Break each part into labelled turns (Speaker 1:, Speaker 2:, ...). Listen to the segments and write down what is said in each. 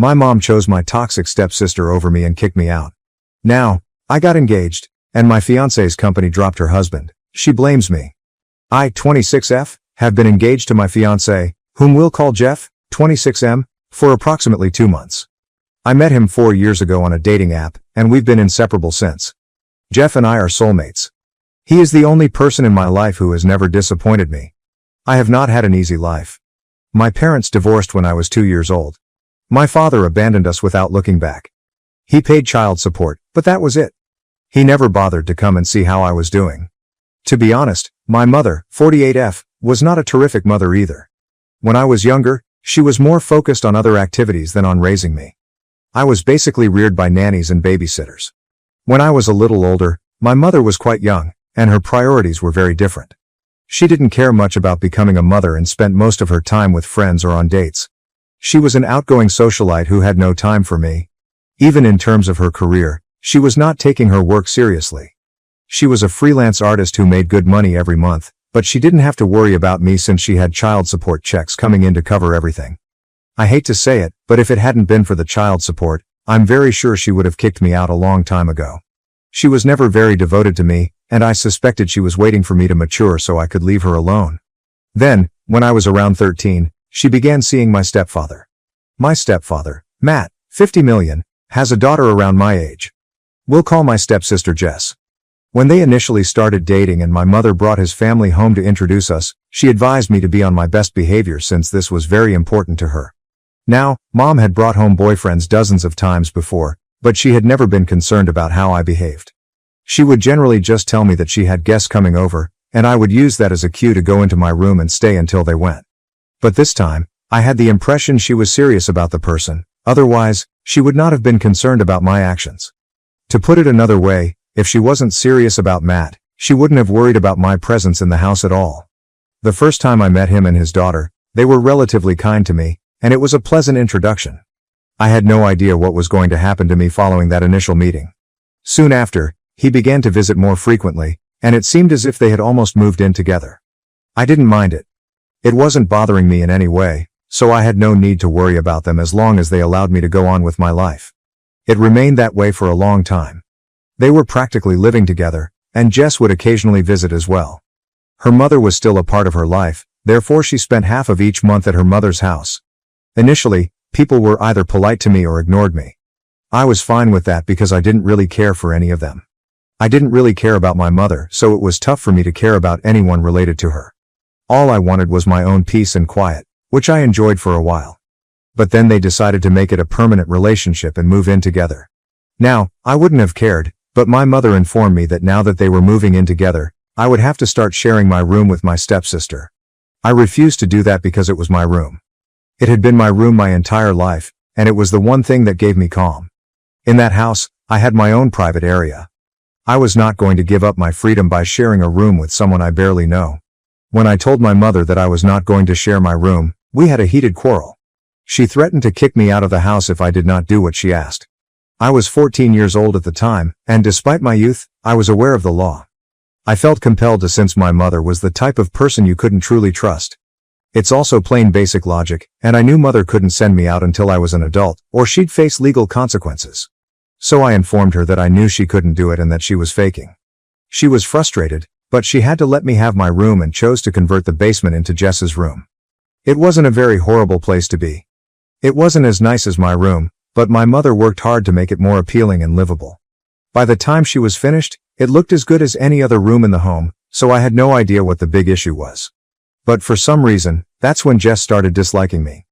Speaker 1: My mom chose my toxic stepsister over me and kicked me out. Now, I got engaged, and my fiancé's company dropped her husband. She blames me. I, 26F, have been engaged to my fiancé, whom we'll call Jeff, 26M, for approximately 2 months. I met him 4 years ago on a dating app, and we've been inseparable since. Jeff and I are soulmates. He is the only person in my life who has never disappointed me. I have not had an easy life. My parents divorced when I was 2 years old. My father abandoned us without looking back. He paid child support, but that was it. He never bothered to come and see how I was doing. To be honest, my mother, 48F, was not a terrific mother either. When I was younger, she was more focused on other activities than on raising me. I was basically reared by nannies and babysitters. When I was a little older, my mother was quite young, and her priorities were very different. She didn't care much about becoming a mother and spent most of her time with friends or on dates. She was an outgoing socialite who had no time for me. Even in terms of her career, she was not taking her work seriously. She was a freelance artist who made good money every month, but she didn't have to worry about me since she had child support checks coming in to cover everything. I hate to say it, but if it hadn't been for the child support, I'm very sure she would have kicked me out a long time ago. She was never very devoted to me, and I suspected she was waiting for me to mature so I could leave her alone. Then, when I was around 13, she began seeing my stepfather. My stepfather, Matt, 50 million, has a daughter around my age. We'll call my stepsister Jess. When they initially started dating and my mother brought his family home to introduce us, she advised me to be on my best behavior since this was very important to her. Now, Mom had brought home boyfriends dozens of times before, but she had never been concerned about how I behaved. She would generally just tell me that she had guests coming over, and I would use that as a cue to go into my room and stay until they went. But this time, I had the impression she was serious about the person, otherwise, she would not have been concerned about my actions. To put it another way, if she wasn't serious about Matt, she wouldn't have worried about my presence in the house at all. The first time I met him and his daughter, they were relatively kind to me, and it was a pleasant introduction. I had no idea what was going to happen to me following that initial meeting. Soon after, he began to visit more frequently, and it seemed as if they had almost moved in together. I didn't mind it. It wasn't bothering me in any way, so I had no need to worry about them as long as they allowed me to go on with my life. It remained that way for a long time. They were practically living together, and Jess would occasionally visit as well. Her mother was still a part of her life, therefore she spent half of each month at her mother's house. Initially, people were either polite to me or ignored me. I was fine with that because I didn't really care for any of them. I didn't really care about my mother, so it was tough for me to care about anyone related to her. All I wanted was my own peace and quiet, which I enjoyed for a while. But then they decided to make it a permanent relationship and move in together. Now, I wouldn't have cared, but my mother informed me that now that they were moving in together, I would have to start sharing my room with my stepsister. I refused to do that because it was my room. It had been my room my entire life, and it was the one thing that gave me calm. In that house, I had my own private area. I was not going to give up my freedom by sharing a room with someone I barely know. When I told my mother that I was not going to share my room, we had a heated quarrel. She threatened to kick me out of the house if I did not do what she asked. I was 14 years old at the time, and despite my youth, I was aware of the law. I felt compelled to since my mother was the type of person you couldn't truly trust. It's also plain basic logic, and I knew mother couldn't send me out until I was an adult, or she'd face legal consequences. So I informed her that I knew she couldn't do it and that she was faking. She was frustrated, but she had to let me have my room and chose to convert the basement into Jess's room. It wasn't a very horrible place to be. It wasn't as nice as my room, but my mother worked hard to make it more appealing and livable. By the time she was finished, it looked as good as any other room in the home, so I had no idea what the big issue was. But for some reason, that's when Jess started disliking me.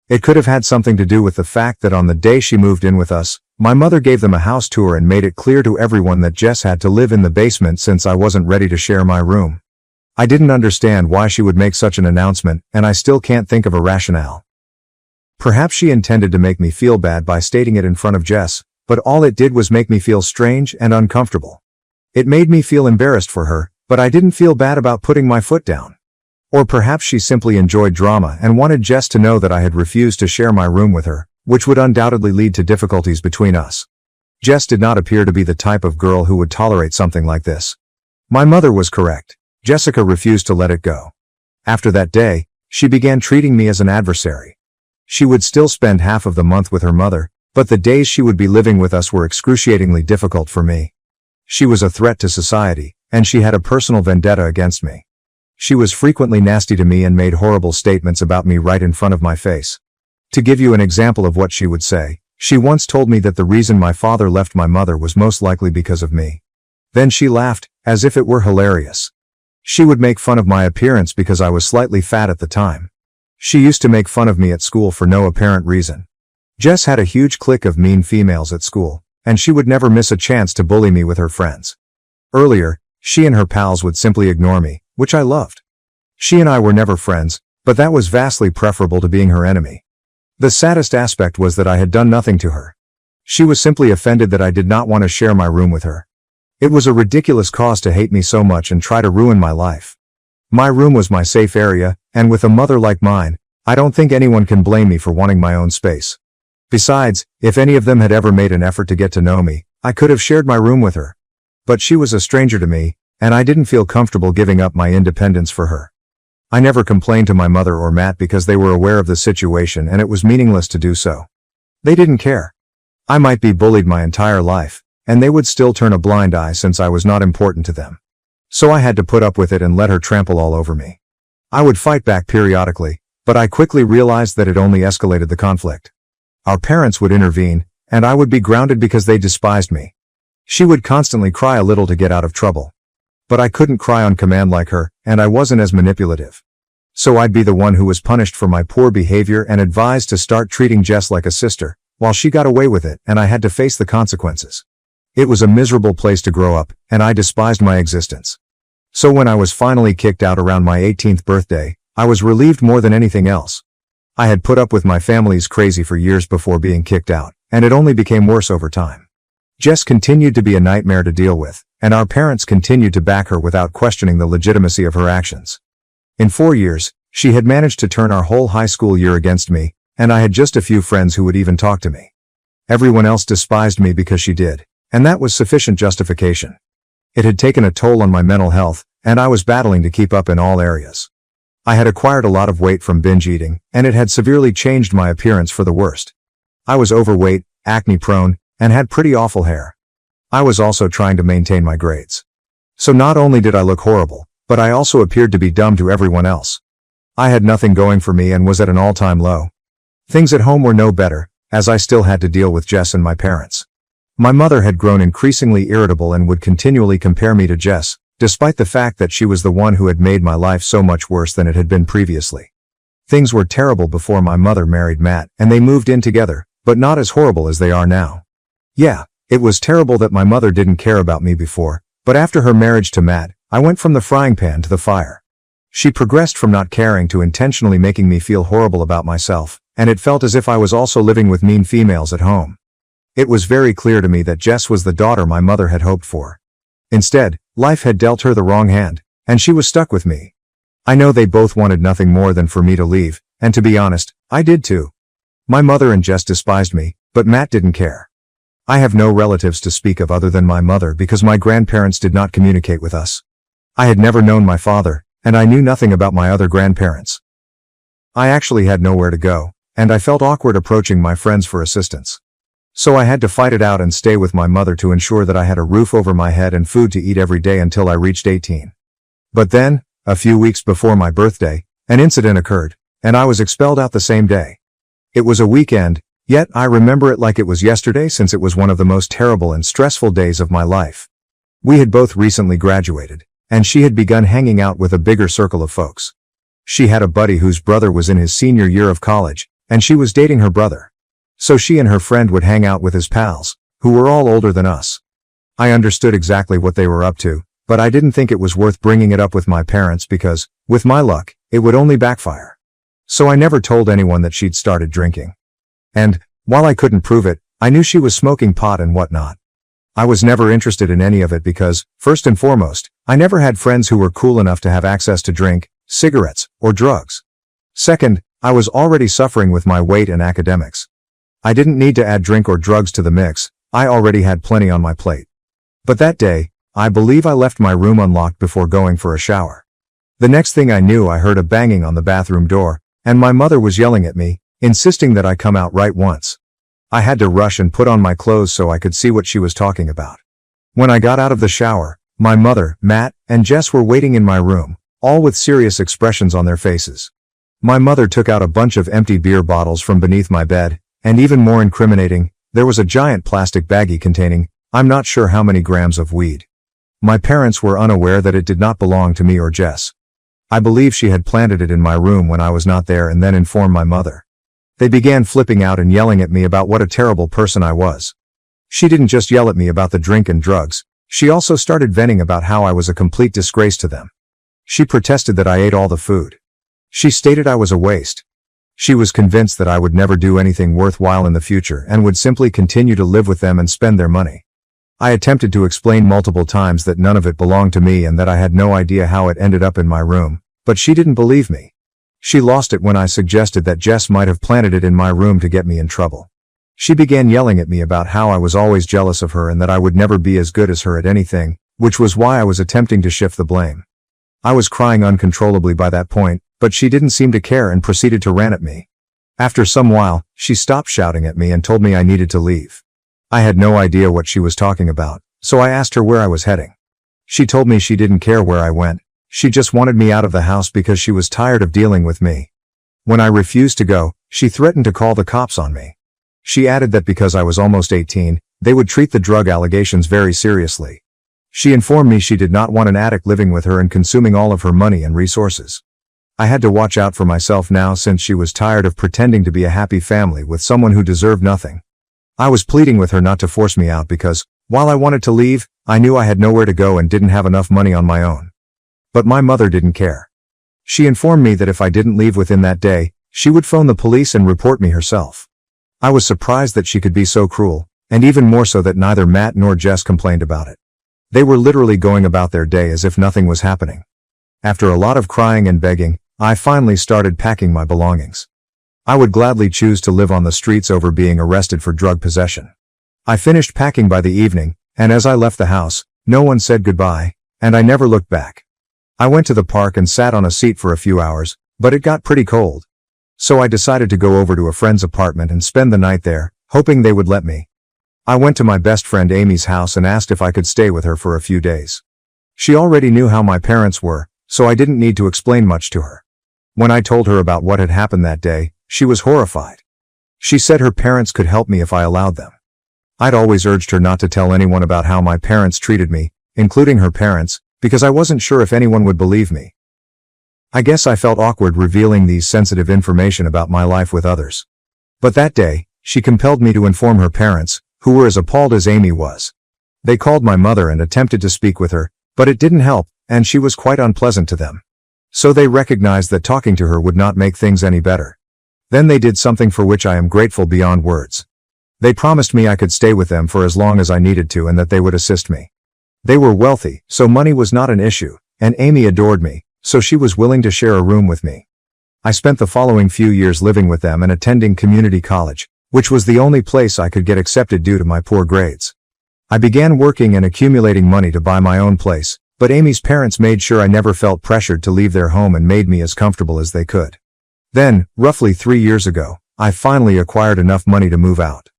Speaker 1: It could have had something to do with the fact that on the day she moved in with us, my mother gave them a house tour and made it clear to everyone that Jess had to live in the basement since I wasn't ready to share my room. I didn't understand why she would make such an announcement, and I still can't think of a rationale. Perhaps she intended to make me feel bad by stating it in front of Jess, but all it did was make me feel strange and uncomfortable. It made me feel embarrassed for her, but I didn't feel bad about putting my foot down. Or perhaps she simply enjoyed drama and wanted Jess to know that I had refused to share my room with her, which would undoubtedly lead to difficulties between us. Jess did not appear to be the type of girl who would tolerate something like this. My mother was correct. Jessica refused to let it go. After that day, she began treating me as an adversary. She would still spend half of the month with her mother, but the days she would be living with us were excruciatingly difficult for me. She was a threat to society, and she had a personal vendetta against me. She was frequently nasty to me and made horrible statements about me right in front of my face. To give you an example of what she would say, she once told me that the reason my father left my mother was most likely because of me. Then she laughed, as if it were hilarious. She would make fun of my appearance because I was slightly fat at the time. She used to make fun of me at school for no apparent reason. Jess had a huge clique of mean females at school, and she would never miss a chance to bully me with her friends. Earlier, she and her pals would simply ignore me, which I loved. She and I were never friends, but that was vastly preferable to being her enemy. The saddest aspect was that I had done nothing to her. She was simply offended that I did not want to share my room with her. It was a ridiculous cause to hate me so much and try to ruin my life. My room was my safe area, and with a mother like mine, I don't think anyone can blame me for wanting my own space. Besides, if any of them had ever made an effort to get to know me, I could have shared my room with her. But she was a stranger to me, and I didn't feel comfortable giving up my independence for her. I never complained to my mother or Matt because they were aware of the situation and it was meaningless to do so. They didn't care. I might be bullied my entire life, and they would still turn a blind eye since I was not important to them. So I had to put up with it and let her trample all over me. I would fight back periodically, but I quickly realized that it only escalated the conflict. Our parents would intervene, and I would be grounded because they despised me. She would constantly cry a little to get out of trouble. But I couldn't cry on command like her, and I wasn't as manipulative. So I'd be the one who was punished for my poor behavior and advised to start treating Jess like a sister, while she got away with it and I had to face the consequences. It was a miserable place to grow up, and I despised my existence. So when I was finally kicked out around my 18th birthday, I was relieved more than anything else. I had put up with my family's crazy for years before being kicked out, and it only became worse over time. Jess continued to be a nightmare to deal with, and our parents continued to back her without questioning the legitimacy of her actions. In 4 years, she had managed to turn our whole high school year against me, and I had just a few friends who would even talk to me. Everyone else despised me because she did, and that was sufficient justification. It had taken a toll on my mental health, and I was battling to keep up in all areas. I had acquired a lot of weight from binge eating, and it had severely changed my appearance for the worst. I was overweight, acne-prone, and had pretty awful hair. I was also trying to maintain my grades. So not only did I look horrible, but I also appeared to be dumb to everyone else. I had nothing going for me and was at an all-time low. Things at home were no better, as I still had to deal with Jess and my parents. My mother had grown increasingly irritable and would continually compare me to Jess, despite the fact that she was the one who had made my life so much worse than it had been previously. Things were terrible before my mother married Matt and they moved in together, but not as horrible as they are now. Yeah, it was terrible that my mother didn't care about me before, but after her marriage to Matt, I went from the frying pan to the fire. She progressed from not caring to intentionally making me feel horrible about myself, and it felt as if I was also living with mean females at home. It was very clear to me that Jess was the daughter my mother had hoped for. Instead, life had dealt her the wrong hand, and she was stuck with me. I know they both wanted nothing more than for me to leave, and to be honest, I did too. My mother and Jess despised me, but Matt didn't care. I have no relatives to speak of other than my mother because my grandparents did not communicate with us. I had never known my father, and I knew nothing about my other grandparents. I actually had nowhere to go, and I felt awkward approaching my friends for assistance. So I had to fight it out and stay with my mother to ensure that I had a roof over my head and food to eat every day until I reached 18. But then, a few weeks before my birthday, an incident occurred, and I was expelled out the same day. It was a weekend, yet I remember it like it was yesterday since it was one of the most terrible and stressful days of my life. We had both recently graduated, and she had begun hanging out with a bigger circle of folks. She had a buddy whose brother was in his senior year of college, and she was dating her brother. So she and her friend would hang out with his pals, who were all older than us. I understood exactly what they were up to, but I didn't think it was worth bringing it up with my parents because, with my luck, it would only backfire. So I never told anyone that she'd started drinking. And, while I couldn't prove it, I knew she was smoking pot and whatnot. I was never interested in any of it because, first and foremost, I never had friends who were cool enough to have access to drink, cigarettes, or drugs. Second, I was already suffering with my weight and academics. I didn't need to add drink or drugs to the mix, I already had plenty on my plate. But that day, I believe I left my room unlocked before going for a shower. The next thing I knew I heard a banging on the bathroom door, and my mother was yelling at me, insisting that I come out right once. I had to rush and put on my clothes so I could see what she was talking about. When I got out of the shower, my mother, Matt, and Jess were waiting in my room, all with serious expressions on their faces. My mother took out a bunch of empty beer bottles from beneath my bed, and even more incriminating, there was a giant plastic baggie containing, I'm not sure how many grams of weed. My parents were unaware that it did not belong to me or Jess. I believe she had planted it in my room when I was not there and then informed my mother. They began flipping out and yelling at me about what a terrible person I was. She didn't just yell at me about the drink and drugs, she also started venting about how I was a complete disgrace to them. She protested that I ate all the food. She stated I was a waste. She was convinced that I would never do anything worthwhile in the future and would simply continue to live with them and spend their money. I attempted to explain multiple times that none of it belonged to me and that I had no idea how it ended up in my room, but she didn't believe me. She lost it when I suggested that Jess might have planted it in my room to get me in trouble. She began yelling at me about how I was always jealous of her and that I would never be as good as her at anything, which was why I was attempting to shift the blame. I was crying uncontrollably by that point, but she didn't seem to care and proceeded to rant at me. After some while, she stopped shouting at me and told me I needed to leave. I had no idea what she was talking about, so I asked her where I was heading. She told me she didn't care where I went, she just wanted me out of the house because she was tired of dealing with me. When I refused to go, she threatened to call the cops on me. She added that because I was almost 18, they would treat the drug allegations very seriously. She informed me she did not want an addict living with her and consuming all of her money and resources. I had to watch out for myself now since she was tired of pretending to be a happy family with someone who deserved nothing. I was pleading with her not to force me out because, while I wanted to leave, I knew I had nowhere to go and didn't have enough money on my own. But my mother didn't care. She informed me that if I didn't leave within that day, she would phone the police and report me herself. I was surprised that she could be so cruel, and even more so that neither Matt nor Jess complained about it. They were literally going about their day as if nothing was happening. After a lot of crying and begging, I finally started packing my belongings. I would gladly choose to live on the streets over being arrested for drug possession. I finished packing by the evening, and as I left the house, no one said goodbye, and I never looked back. I went to the park and sat on a seat for a few hours, but it got pretty cold. So I decided to go over to a friend's apartment and spend the night there, hoping they would let me. I went to my best friend Amy's house and asked if I could stay with her for a few days. She already knew how my parents were, so I didn't need to explain much to her. When I told her about what had happened that day, she was horrified. She said her parents could help me if I allowed them. I'd always urged her not to tell anyone about how my parents treated me, including her parents, because I wasn't sure if anyone would believe me. I guess I felt awkward revealing these sensitive information about my life with others. But that day, she compelled me to inform her parents, who were as appalled as Amy was. They called my mother and attempted to speak with her, but it didn't help, and she was quite unpleasant to them. So they recognized that talking to her would not make things any better. Then they did something for which I am grateful beyond words. They promised me I could stay with them for as long as I needed to and that they would assist me. They were wealthy, so money was not an issue, and Amy adored me, so she was willing to share a room with me. I spent the following few years living with them and attending community college, which was the only place I could get accepted due to my poor grades. I began working and accumulating money to buy my own place, but Amy's parents made sure I never felt pressured to leave their home and made me as comfortable as they could. Then, roughly 3 years ago, I finally acquired enough money to move out.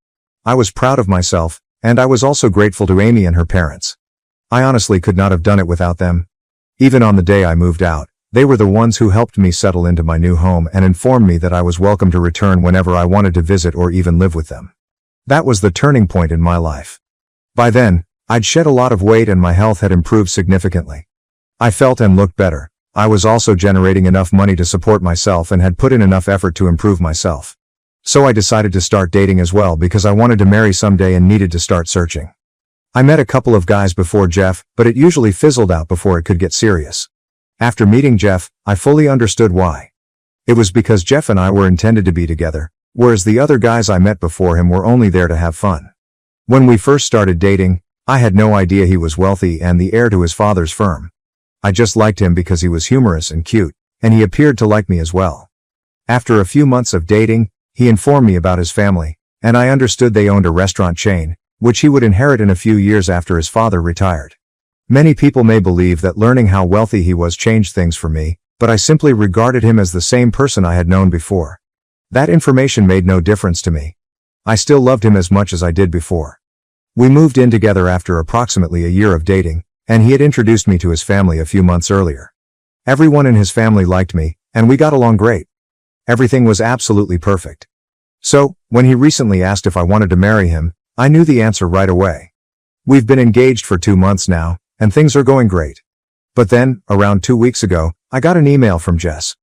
Speaker 1: I was proud of myself, and I was also grateful to Amy and her parents. I honestly could not have done it without them. Even on the day I moved out, they were the ones who helped me settle into my new home and informed me that I was welcome to return whenever I wanted to visit or even live with them. That was the turning point in my life. By then, I'd shed a lot of weight and my health had improved significantly. I felt and looked better. I was also generating enough money to support myself and had put in enough effort to improve myself. So I decided to start dating as well because I wanted to marry someday and needed to start searching. I met a couple of guys before Jeff, but it usually fizzled out before it could get serious. After meeting Jeff, I fully understood why. It was because Jeff and I were intended to be together, whereas the other guys I met before him were only there to have fun. When we first started dating, I had no idea he was wealthy and the heir to his father's firm. I just liked him because he was humorous and cute, and he appeared to like me as well. After a few months of dating, he informed me about his family, and I understood they owned a restaurant chain, which he would inherit in a few years after his father retired. Many people may believe that learning how wealthy he was changed things for me, but I simply regarded him as the same person I had known before. That information made no difference to me. I still loved him as much as I did before. We moved in together after approximately a year of dating, and he had introduced me to his family a few months earlier. Everyone in his family liked me, and we got along great. Everything was absolutely perfect. So, when he recently asked if I wanted to marry him, I knew the answer right away. We've been engaged for 2 months now, and things are going great. But then, around 2 weeks ago, I got an email from Jess.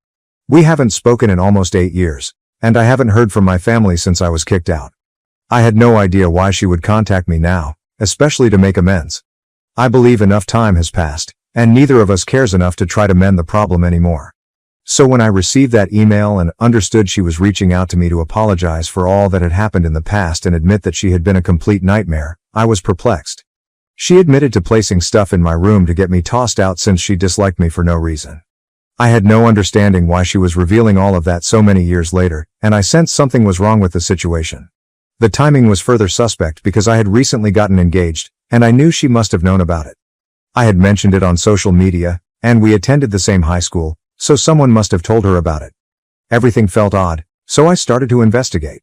Speaker 1: We haven't spoken in almost 8 years, and I haven't heard from my family since I was kicked out. I had no idea why she would contact me now, especially to make amends. I believe enough time has passed, and neither of us cares enough to try to mend the problem anymore. So when I received that email and understood she was reaching out to me to apologize for all that had happened in the past and admit that she had been a complete nightmare, I was perplexed. She admitted to placing stuff in my room to get me tossed out since she disliked me for no reason. I had no understanding why she was revealing all of that so many years later, and I sensed something was wrong with the situation. The timing was further suspect because I had recently gotten engaged, and I knew she must have known about it. I had mentioned it on social media, and we attended the same high school, so someone must have told her about it. Everything felt odd, so I started to investigate.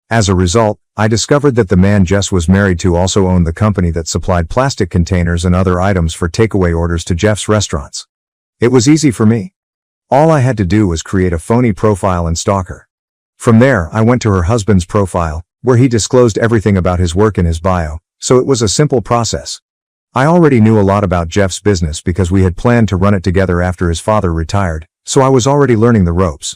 Speaker 1: As a result, I discovered that the man Jess was married to also owned the company that supplied plastic containers and other items for takeaway orders to Jeff's restaurants. It was easy for me. All I had to do was create a phony profile and stalk her. From there, I went to her husband's profile, where he disclosed everything about his work in his bio, so it was a simple process. I already knew a lot about Jeff's business because we had planned to run it together after his father retired, so I was already learning the ropes.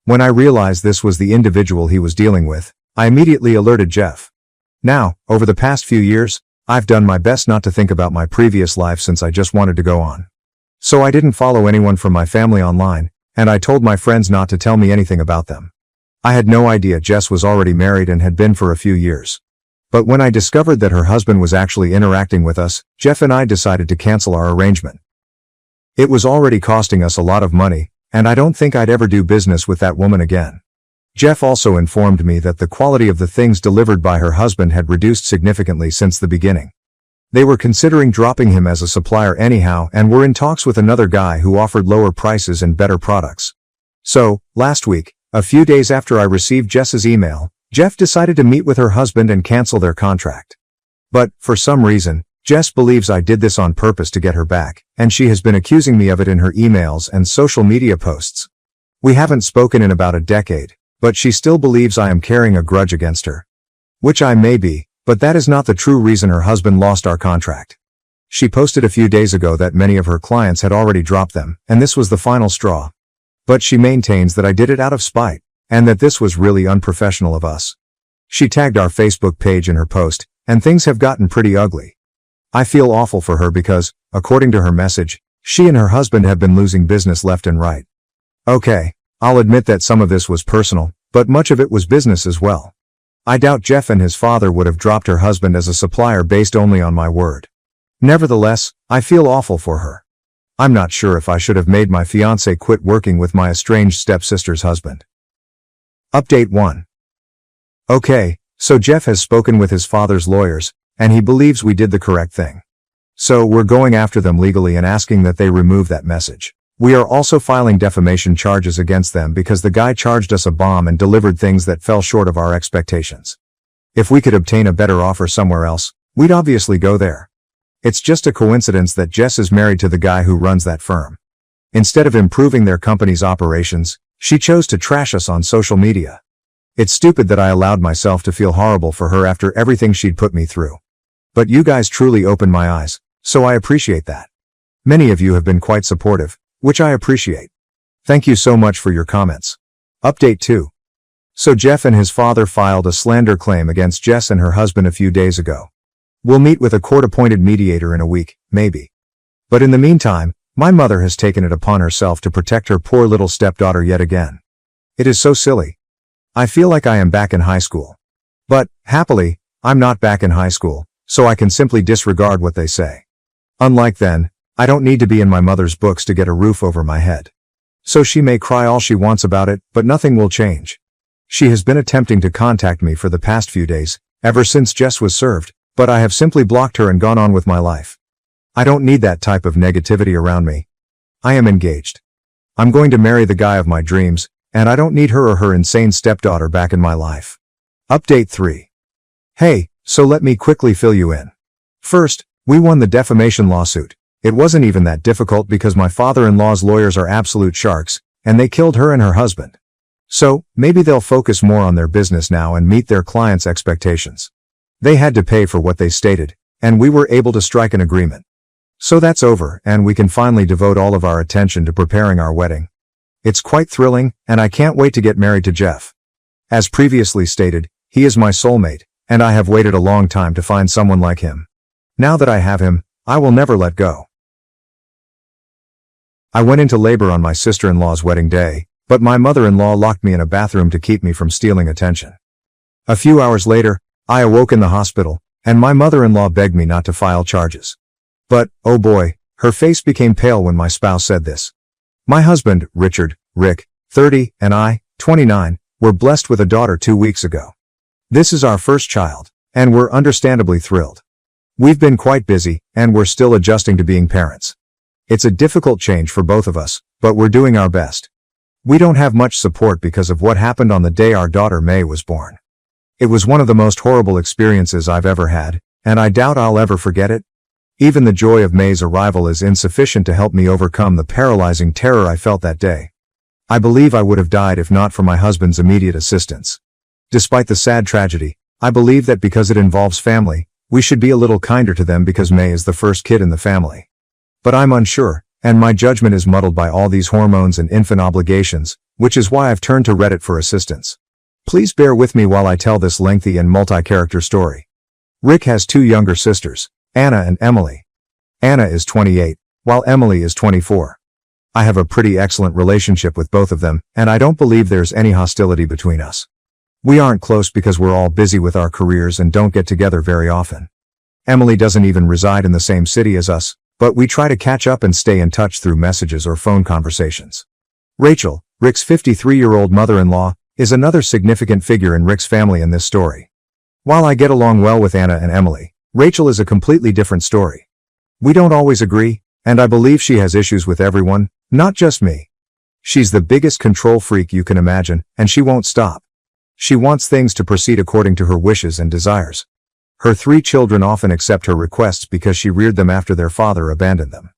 Speaker 1: When I realized this was the individual he was dealing with, I immediately alerted Jeff. Now, over the past few years, I've done my best not to think about my previous life since I just wanted to go on. So I didn't follow anyone from my family online, and I told my friends not to tell me anything about them. I had no idea Jess was already married and had been for a few years. But when I discovered that her husband was actually interacting with us, Jeff and I decided to cancel our arrangement. It was already costing us a lot of money, and I don't think I'd ever do business with that woman again. Jeff also informed me that the quality of the things delivered by her husband had reduced significantly since the beginning. They were considering dropping him as a supplier anyhow and were in talks with another guy who offered lower prices and better products. So, last week, a few days after I received Jess's email, Jeff decided to meet with her husband and cancel their contract. But, for some reason, Jess believes I did this on purpose to get her back, and she has been accusing me of it in her emails and social media posts. We haven't spoken in about a decade, but she still believes I am carrying a grudge against her. Which I may be, but that is not the true reason her husband lost our contract. She posted a few days ago that many of her clients had already dropped them, and this was the final straw. But she maintains that I did it out of spite, and that this was really unprofessional of us. She tagged our Facebook page in her post, and things have gotten pretty ugly. I feel awful for her because, according to her message, she and her husband have been losing business left and right. Okay, I'll admit that some of this was personal, but much of it was business as well. I doubt Jeff and his father would have dropped her husband as a supplier based only on my word. Nevertheless, I feel awful for her. I'm not sure if I should have made my fiancé quit working with my estranged stepsister's husband. Update 1. Okay, so Jeff has spoken with his father's lawyers, and he believes we did the correct thing. So we're going after them legally and asking that they remove that message. We are also filing defamation charges against them because the guy charged us a bomb and delivered things that fell short of our expectations. If we could obtain a better offer somewhere else, we'd obviously go there. It's just a coincidence that Jess is married to the guy who runs that firm. Instead of improving their company's operations, she chose to trash us on social media. It's stupid that I allowed myself to feel horrible for her after everything she'd put me through. But you guys truly opened my eyes, so I appreciate that. Many of you have been quite supportive, which I appreciate. Thank you so much for your comments. Update 2. So Jeff and his father filed a slander claim against Jess and her husband a few days ago. We'll meet with a court-appointed mediator in a week, maybe. But in the meantime, my mother has taken it upon herself to protect her poor little stepdaughter yet again. It is so silly. I feel like I am back in high school. But, happily, I'm not back in high school, so I can simply disregard what they say. Unlike then, I don't need to be in my mother's books to get a roof over my head. So she may cry all she wants about it, but nothing will change. She has been attempting to contact me for the past few days, ever since Jess was served, but I have simply blocked her and gone on with my life. I don't need that type of negativity around me. I am engaged. I'm going to marry the guy of my dreams, and I don't need her or her insane stepdaughter back in my life. Update 3. Hey, so let me quickly fill you in. First, we won the defamation lawsuit. It wasn't even that difficult because my father-in-law's lawyers are absolute sharks, and they killed her and her husband. So, maybe they'll focus more on their business now and meet their clients' expectations. They had to pay for what they stated, and we were able to strike an agreement. So that's over, and we can finally devote all of our attention to preparing our wedding. It's quite thrilling, and I can't wait to get married to Jeff. As previously stated, he is my soulmate, and I have waited a long time to find someone like him. Now that I have him, I will never let go. I went into labor on my sister-in-law's wedding day, but my mother-in-law locked me in a bathroom to keep me from stealing attention. A few hours later, I awoke in the hospital, and my mother-in-law begged me not to file charges. But, oh boy, her face became pale when my spouse said this. My husband, Rick, 30, and I, 29, were blessed with a daughter 2 weeks ago. This is our first child, and we're understandably thrilled. We've been quite busy, and we're still adjusting to being parents. It's a difficult change for both of us, but we're doing our best. We don't have much support because of what happened on the day our daughter May was born. It was one of the most horrible experiences I've ever had, and I doubt I'll ever forget it. Even the joy of May's arrival is insufficient to help me overcome the paralyzing terror I felt that day. I believe I would have died if not for my husband's immediate assistance. Despite the sad tragedy, I believe that because it involves family, we should be a little kinder to them because May is the first kid in the family. But I'm unsure, and my judgment is muddled by all these hormones and infant obligations, which is why I've turned to Reddit for assistance. Please bear with me while I tell this lengthy and multi-character story. Rick has 2 younger sisters, Anna and Emily. Anna is 28, while Emily is 24. I have a pretty excellent relationship with both of them, and I don't believe there's any hostility between us. We aren't close because we're all busy with our careers and don't get together very often. Emily doesn't even reside in the same city as us, but we try to catch up and stay in touch through messages or phone conversations. Rachel, Rick's 53-year-old mother-in-law, is another significant figure in Rick's family in this story. While I get along well with Anna and Emily, Rachel is a completely different story. We don't always agree, and I believe she has issues with everyone, not just me. She's the biggest control freak you can imagine, and she won't stop. She wants things to proceed according to her wishes and desires. Her 3 children often accept her requests because she reared them after their father abandoned them.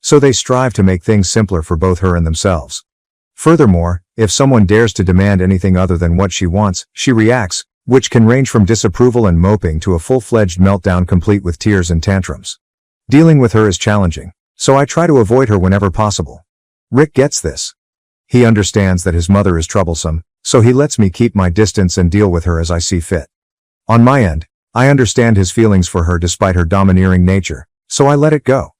Speaker 1: So they strive to make things simpler for both her and themselves. Furthermore, if someone dares to demand anything other than what she wants, she reacts, which can range from disapproval and moping to a full-fledged meltdown complete with tears and tantrums. Dealing with her is challenging, so I try to avoid her whenever possible. Rick gets this. He understands that his mother is troublesome, so he lets me keep my distance and deal with her as I see fit. On my end, I understand his feelings for her despite her domineering nature, so I let it go.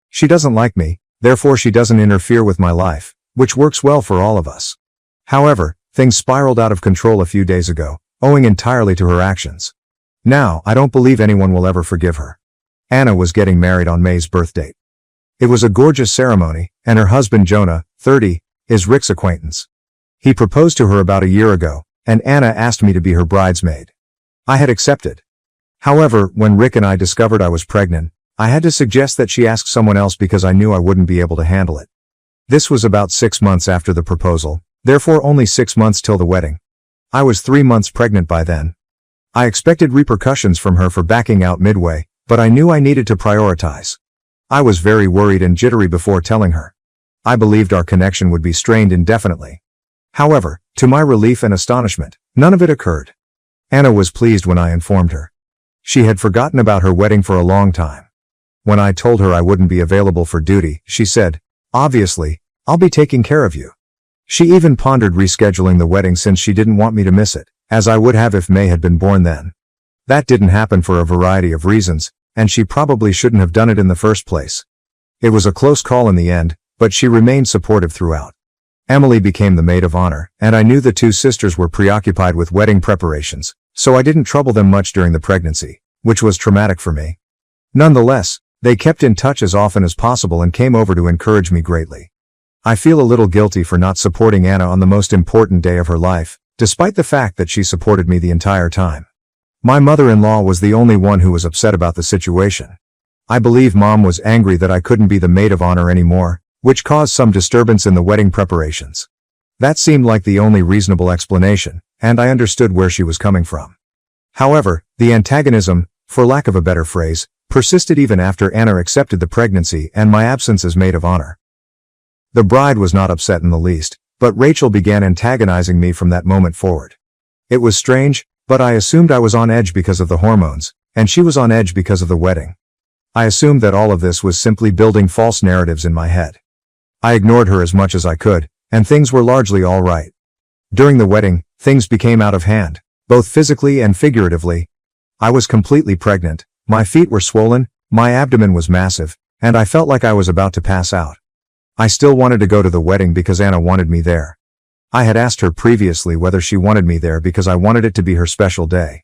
Speaker 1: She doesn't like me, therefore she doesn't interfere with my life, which works well for all of us. However, things spiraled out of control a few days ago, owing entirely to her actions. Now, I don't believe anyone will ever forgive her. Anna was getting married on May's birth date. It was a gorgeous ceremony, and her husband Jonah, 30, is Rick's acquaintance. He proposed to her about a year ago, and Anna asked me to be her bridesmaid. I had accepted. However, when Rick and I discovered I was pregnant, I had to suggest that she ask someone else because I knew I wouldn't be able to handle it. This was about 6 months after the proposal, therefore only 6 months till the wedding. I was 3 months pregnant by then. I expected repercussions from her for backing out midway, but I knew I needed to prioritize. I was very worried and jittery before telling her. I believed our connection would be strained indefinitely. However, to my relief and astonishment, none of it occurred. Anna was pleased when I informed her. She had forgotten about her wedding for a long time. When I told her I wouldn't be available for duty, she said, "Obviously, I'll be taking care of you." She even pondered rescheduling the wedding since she didn't want me to miss it, as I would have if May had been born then. That didn't happen for a variety of reasons, and she probably shouldn't have done it in the first place. It was a close call in the end, but she remained supportive throughout. Emily became the maid of honor, and I knew the 2 sisters were preoccupied with wedding preparations, so I didn't trouble them much during the pregnancy, which was traumatic for me. Nonetheless, they kept in touch as often as possible and came over to encourage me greatly. I feel a little guilty for not supporting Anna on the most important day of her life, despite the fact that she supported me the entire time. My mother-in-law was the only one who was upset about the situation. I believe Mom was angry that I couldn't be the maid of honor anymore, which caused some disturbance in the wedding preparations. That seemed like the only reasonable explanation, and I understood where she was coming from. However, the antagonism, for lack of a better phrase, persisted even after Anna accepted the pregnancy and my absence as maid of honor. The bride was not upset in the least, but Rachel began antagonizing me from that moment forward. It was strange, but I assumed I was on edge because of the hormones, and she was on edge because of the wedding. I assumed that all of this was simply building false narratives in my head. I ignored her as much as I could, and things were largely all right. During the wedding, things became out of hand, both physically and figuratively. I was completely pregnant, my feet were swollen, my abdomen was massive, and I felt like I was about to pass out. I still wanted to go to the wedding because Anna wanted me there. I had asked her previously whether she wanted me there because I wanted it to be her special day.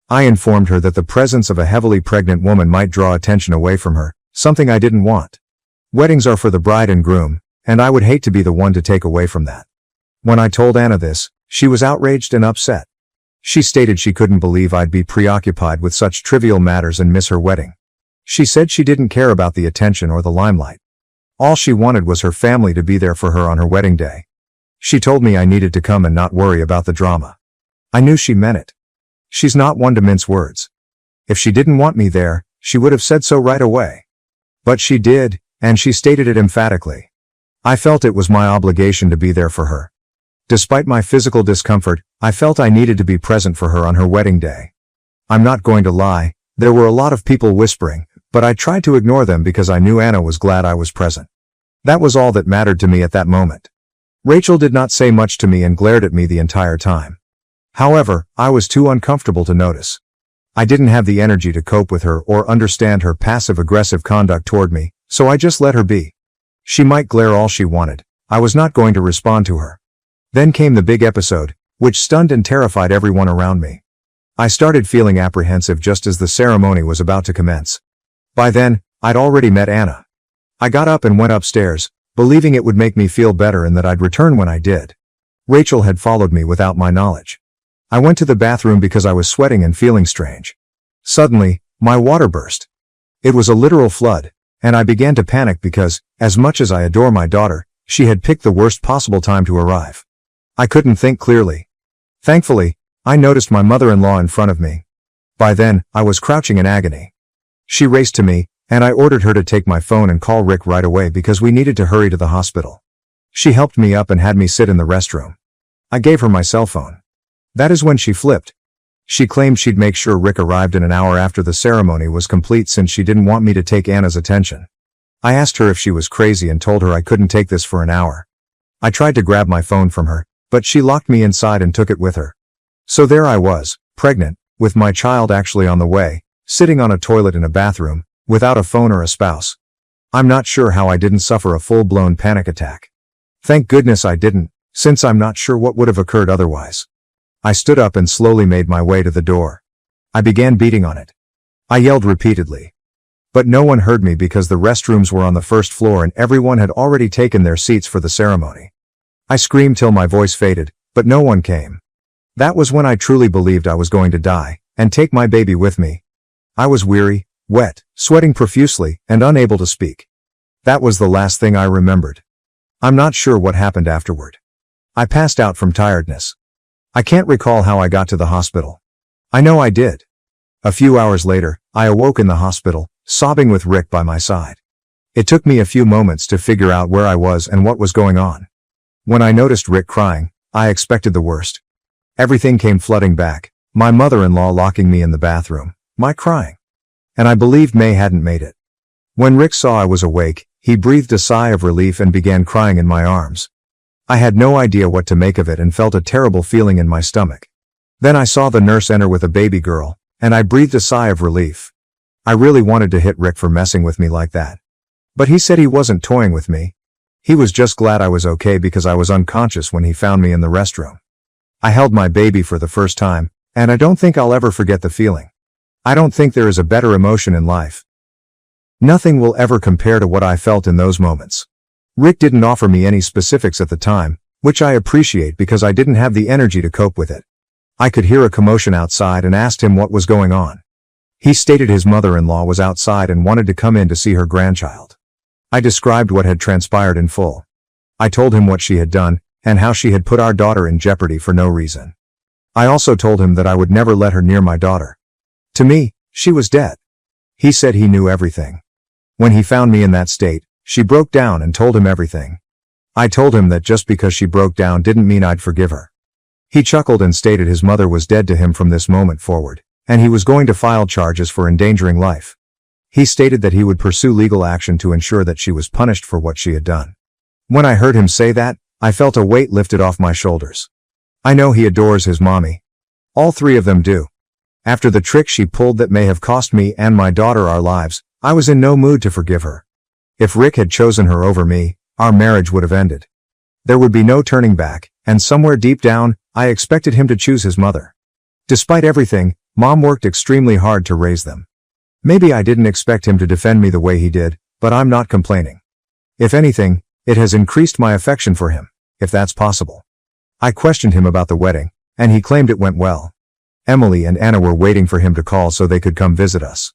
Speaker 1: I informed her that the presence of a heavily pregnant woman might draw attention away from her, something I didn't want. Weddings are for the bride and groom, and I would hate to be the one to take away from that. When I told Anna this, she was outraged and upset. She stated she couldn't believe I'd be preoccupied with such trivial matters and miss her wedding. She said she didn't care about the attention or the limelight. All she wanted was her family to be there for her on her wedding day. She told me I needed to come and not worry about the drama. I knew she meant it. She's not one to mince words. If she didn't want me there, she would have said so right away. But she did, and she stated it emphatically. I felt it was my obligation to be there for her. Despite my physical discomfort, I felt I needed to be present for her on her wedding day. I'm not going to lie, there were a lot of people whispering, but I tried to ignore them because I knew Anna was glad I was present. That was all that mattered to me at that moment. Rachel did not say much to me and glared at me the entire time. However, I was too uncomfortable to notice. I didn't have the energy to cope with her or understand her passive-aggressive conduct toward me, so I just let her be. She might glare all she wanted. I was not going to respond to her. Then came the big episode, which stunned and terrified everyone around me. I started feeling apprehensive just as the ceremony was about to commence. By then, I'd already met Anna. I got up and went upstairs, believing it would make me feel better and that I'd return when I did. Rachel had followed me without my knowledge. I went to the bathroom because I was sweating and feeling strange. Suddenly, my water burst. It was a literal flood, and I began to panic because, as much as I adore my daughter, she had picked the worst possible time to arrive. I couldn't think clearly. Thankfully, I noticed my mother-in-law in front of me. By then, I was crouching in agony. She raced to me, and I ordered her to take my phone and call Rick right away because we needed to hurry to the hospital. She helped me up and had me sit in the restroom. I gave her my cell phone. That is when she flipped. She claimed she'd make sure Rick arrived in an hour after the ceremony was complete since she didn't want me to take Anna's attention. I asked her if she was crazy and told her I couldn't take this for an hour. I tried to grab my phone from her, but she locked me inside and took it with her. So there I was, pregnant, with my child actually on the way, sitting on a toilet in a bathroom, without a phone or a spouse. I'm not sure how I didn't suffer a full-blown panic attack. Thank goodness I didn't, since I'm not sure what would have occurred otherwise. I stood up and slowly made my way to the door. I began beating on it. I yelled repeatedly. But no one heard me because the restrooms were on the first floor and everyone had already taken their seats for the ceremony. I screamed till my voice faded, but no one came. That was when I truly believed I was going to die, and take my baby with me. I was weary, wet, sweating profusely, and unable to speak. That was the last thing I remembered. I'm not sure what happened afterward. I passed out from tiredness. I can't recall how I got to the hospital. I know I did. A few hours later, I awoke in the hospital, sobbing with Rick by my side. It took me a few moments to figure out where I was and what was going on. When I noticed Rick crying, I expected the worst. Everything came flooding back, my mother-in-law locking me in the bathroom, my crying. And I believed May hadn't made it. When Rick saw I was awake, he breathed a sigh of relief and began crying in my arms. I had no idea what to make of it and felt a terrible feeling in my stomach. Then I saw the nurse enter with a baby girl, and I breathed a sigh of relief. I really wanted to hit Rick for messing with me like that. But he said he wasn't toying with me. He was just glad I was okay because I was unconscious when he found me in the restroom. I held my baby for the first time, and I don't think I'll ever forget the feeling. I don't think there is a better emotion in life. Nothing will ever compare to what I felt in those moments. Rick didn't offer me any specifics at the time, which I appreciate because I didn't have the energy to cope with it. I could hear a commotion outside and asked him what was going on. He stated his mother-in-law was outside and wanted to come in to see her grandchild. I described what had transpired in full. I told him what she had done, and how she had put our daughter in jeopardy for no reason. I also told him that I would never let her near my daughter. To me, she was dead. He said he knew everything. When he found me in that state, she broke down and told him everything. I told him that just because she broke down didn't mean I'd forgive her. He chuckled and stated his mother was dead to him from this moment forward, and he was going to file charges for endangering life. He stated that he would pursue legal action to ensure that she was punished for what she had done. When I heard him say that, I felt a weight lifted off my shoulders. I know he adores his mommy. All three of them do. After the trick she pulled that may have cost me and my daughter our lives, I was in no mood to forgive her. If Rick had chosen her over me, our marriage would have ended. There would be no turning back, and somewhere deep down, I expected him to choose his mother. Despite everything, Mom worked extremely hard to raise them. Maybe I didn't expect him to defend me the way he did, but I'm not complaining. If anything, it has increased my affection for him, if that's possible. I questioned him about the wedding, and he claimed it went well. Emily and Anna were waiting for him to call so they could come visit us.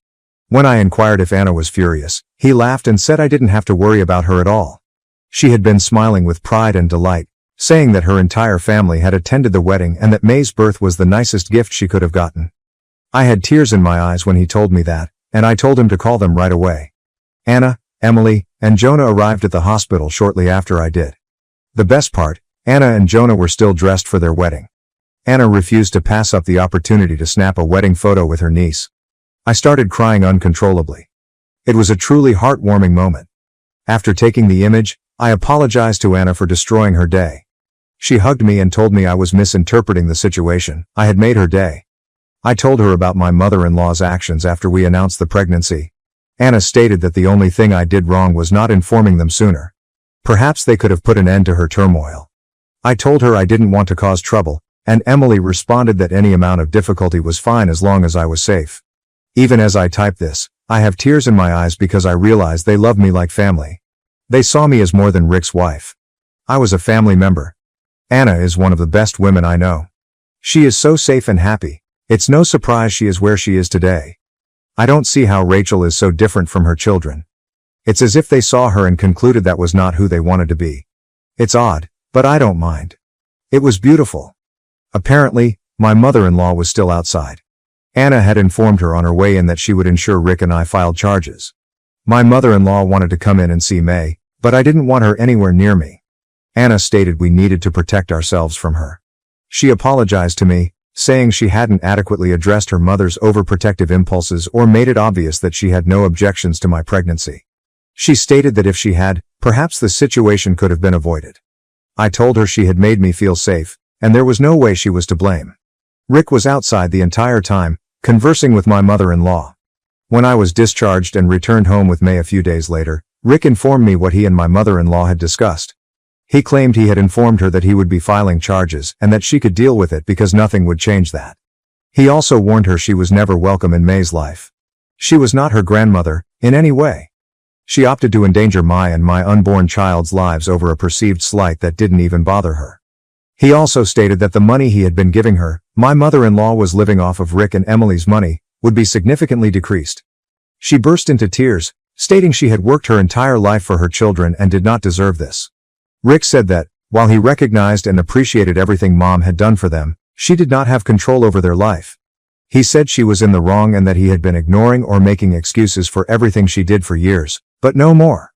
Speaker 1: When I inquired if Anna was furious, he laughed and said I didn't have to worry about her at all. She had been smiling with pride and delight, saying that her entire family had attended the wedding and that May's birth was the nicest gift she could have gotten. I had tears in my eyes when he told me that, and I told him to call them right away. Anna, Emily, and Jonah arrived at the hospital shortly after I did. The best part, Anna and Jonah were still dressed for their wedding. Anna refused to pass up the opportunity to snap a wedding photo with her niece. I started crying uncontrollably. It was a truly heartwarming moment. After taking the image, I apologized to Anna for destroying her day. She hugged me and told me I was misinterpreting the situation. I had made her day. I told her about my mother-in-law's actions after we announced the pregnancy. Anna stated that the only thing I did wrong was not informing them sooner. Perhaps they could have put an end to her turmoil. I told her I didn't want to cause trouble, and Emily responded that any amount of difficulty was fine as long as I was safe. Even as I type this, I have tears in my eyes because I realize they love me like family. They saw me as more than Rick's wife. I was a family member. Anna is one of the best women I know. She is so safe and happy. It's no surprise she is where she is today. I don't see how Rachel is so different from her children. It's as if they saw her and concluded that was not who they wanted to be. It's odd, but I don't mind. It was beautiful. Apparently, my mother-in-law was still outside. Anna had informed her on her way in that she would ensure Rick and I filed charges. My mother-in-law wanted to come in and see May, but I didn't want her anywhere near me. Anna stated we needed to protect ourselves from her. She apologized to me, saying she hadn't adequately addressed her mother's overprotective impulses or made it obvious that she had no objections to my pregnancy. She stated that if she had, perhaps the situation could have been avoided. I told her she had made me feel safe, and there was no way she was to blame. Rick was outside the entire time, conversing with my mother-in-law. When I was discharged and returned home with May a few days later, Rick informed me what he and my mother-in-law had discussed. He claimed he had informed her that he would be filing charges and that she could deal with it because nothing would change that. He also warned her she was never welcome in May's life. She was not her grandmother, in any way. She opted to endanger my and my unborn child's lives over a perceived slight that didn't even bother her. He also stated that the money he had been giving her, my mother-in-law was living off of Rick and Emily's money, would be significantly decreased. She burst into tears, stating she had worked her entire life for her children and did not deserve this. Rick said that, while he recognized and appreciated everything Mom had done for them, she did not have control over their life. He said she was in the wrong and that he had been ignoring or making excuses for everything she did for years, but no more.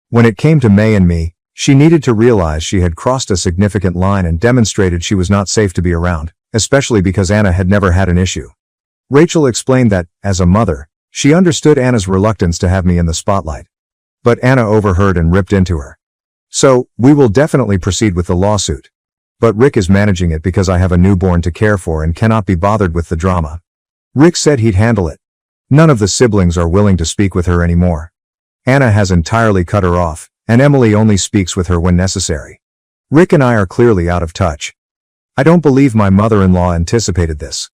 Speaker 1: When it came to May and me, she needed to realize she had crossed a significant line and demonstrated she was not safe to be around, especially because Anna had never had an issue. Rachel explained that, as a mother, she understood Anna's reluctance to have me in the spotlight. But Anna overheard and ripped into her. So, we will definitely proceed with the lawsuit. But Rick is managing it because I have a newborn to care for and cannot be bothered with the drama. Rick said he'd handle it. None of the siblings are willing to speak with her anymore. Anna has entirely cut her off, and Emily only speaks with her when necessary. Rick and I are clearly out of touch. I don't believe my mother-in-law anticipated this.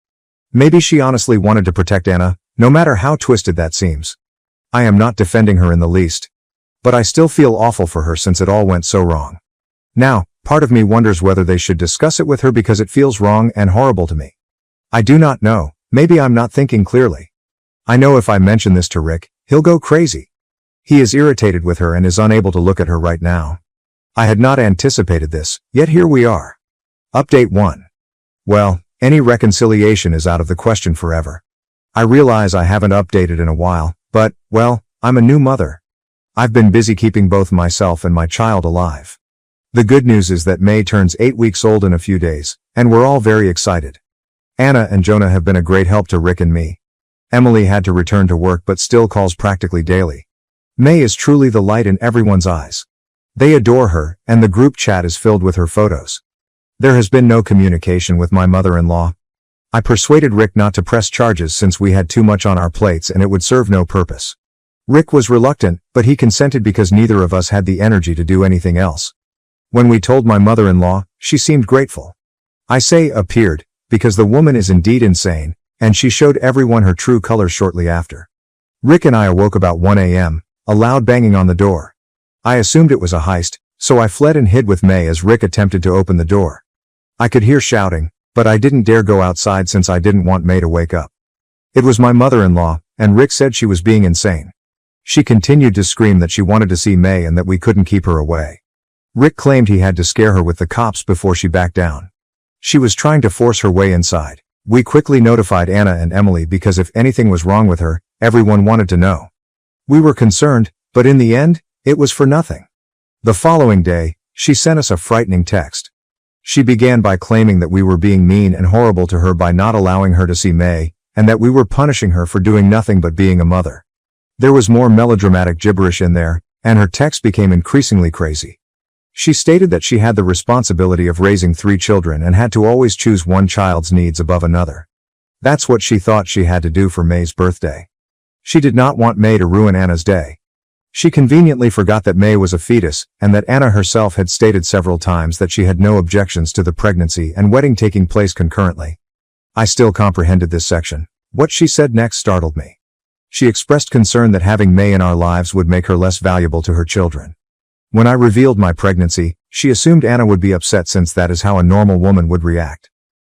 Speaker 1: Maybe she honestly wanted to protect Anna, no matter how twisted that seems. I am not defending her in the least. But I still feel awful for her since it all went so wrong. Now, part of me wonders whether they should discuss it with her because it feels wrong and horrible to me. I do not know, maybe I'm not thinking clearly. I know if I mention this to Rick, he'll go crazy. He is irritated with her and is unable to look at her right now. I had not anticipated this, yet here we are. Update 1. Well, any reconciliation is out of the question forever. I realize I haven't updated in a while, but, well, I'm a new mother. I've been busy keeping both myself and my child alive. The good news is that May turns 8 weeks old in a few days, and we're all very excited. Anna and Jonah have been a great help to Rick and me. Emily had to return to work but still calls practically daily. May is truly the light in everyone's eyes. They adore her, and the group chat is filled with her photos. There has been no communication with my mother-in-law. I persuaded Rick not to press charges since we had too much on our plates and it would serve no purpose. Rick was reluctant, but he consented because neither of us had the energy to do anything else. When we told my mother-in-law, she seemed grateful. I say appeared, because the woman is indeed insane, and she showed everyone her true colors shortly after. Rick and I awoke about 1 a.m., a loud banging on the door. I assumed it was a heist, so I fled and hid with May as Rick attempted to open the door. I could hear shouting, but I didn't dare go outside since I didn't want May to wake up. It was my mother-in-law, and Rick said she was being insane. She continued to scream that she wanted to see May and that we couldn't keep her away. Rick claimed he had to scare her with the cops before she backed down. She was trying to force her way inside. We quickly notified Anna and Emily because if anything was wrong with her, everyone wanted to know. We were concerned, but in the end, it was for nothing. The following day, she sent us a frightening text. She began by claiming that we were being mean and horrible to her by not allowing her to see May, and that we were punishing her for doing nothing but being a mother. There was more melodramatic gibberish in there, and her text became increasingly crazy. She stated that she had the responsibility of raising 3 children and had to always choose one child's needs above another. That's what she thought she had to do for May's birthday. She did not want May to ruin Anna's day. She conveniently forgot that May was a fetus, and that Anna herself had stated several times that she had no objections to the pregnancy and wedding taking place concurrently. I still comprehended this section. What she said next startled me. She expressed concern that having May in our lives would make her less valuable to her children. When I revealed my pregnancy, she assumed Anna would be upset since that is how a normal woman would react.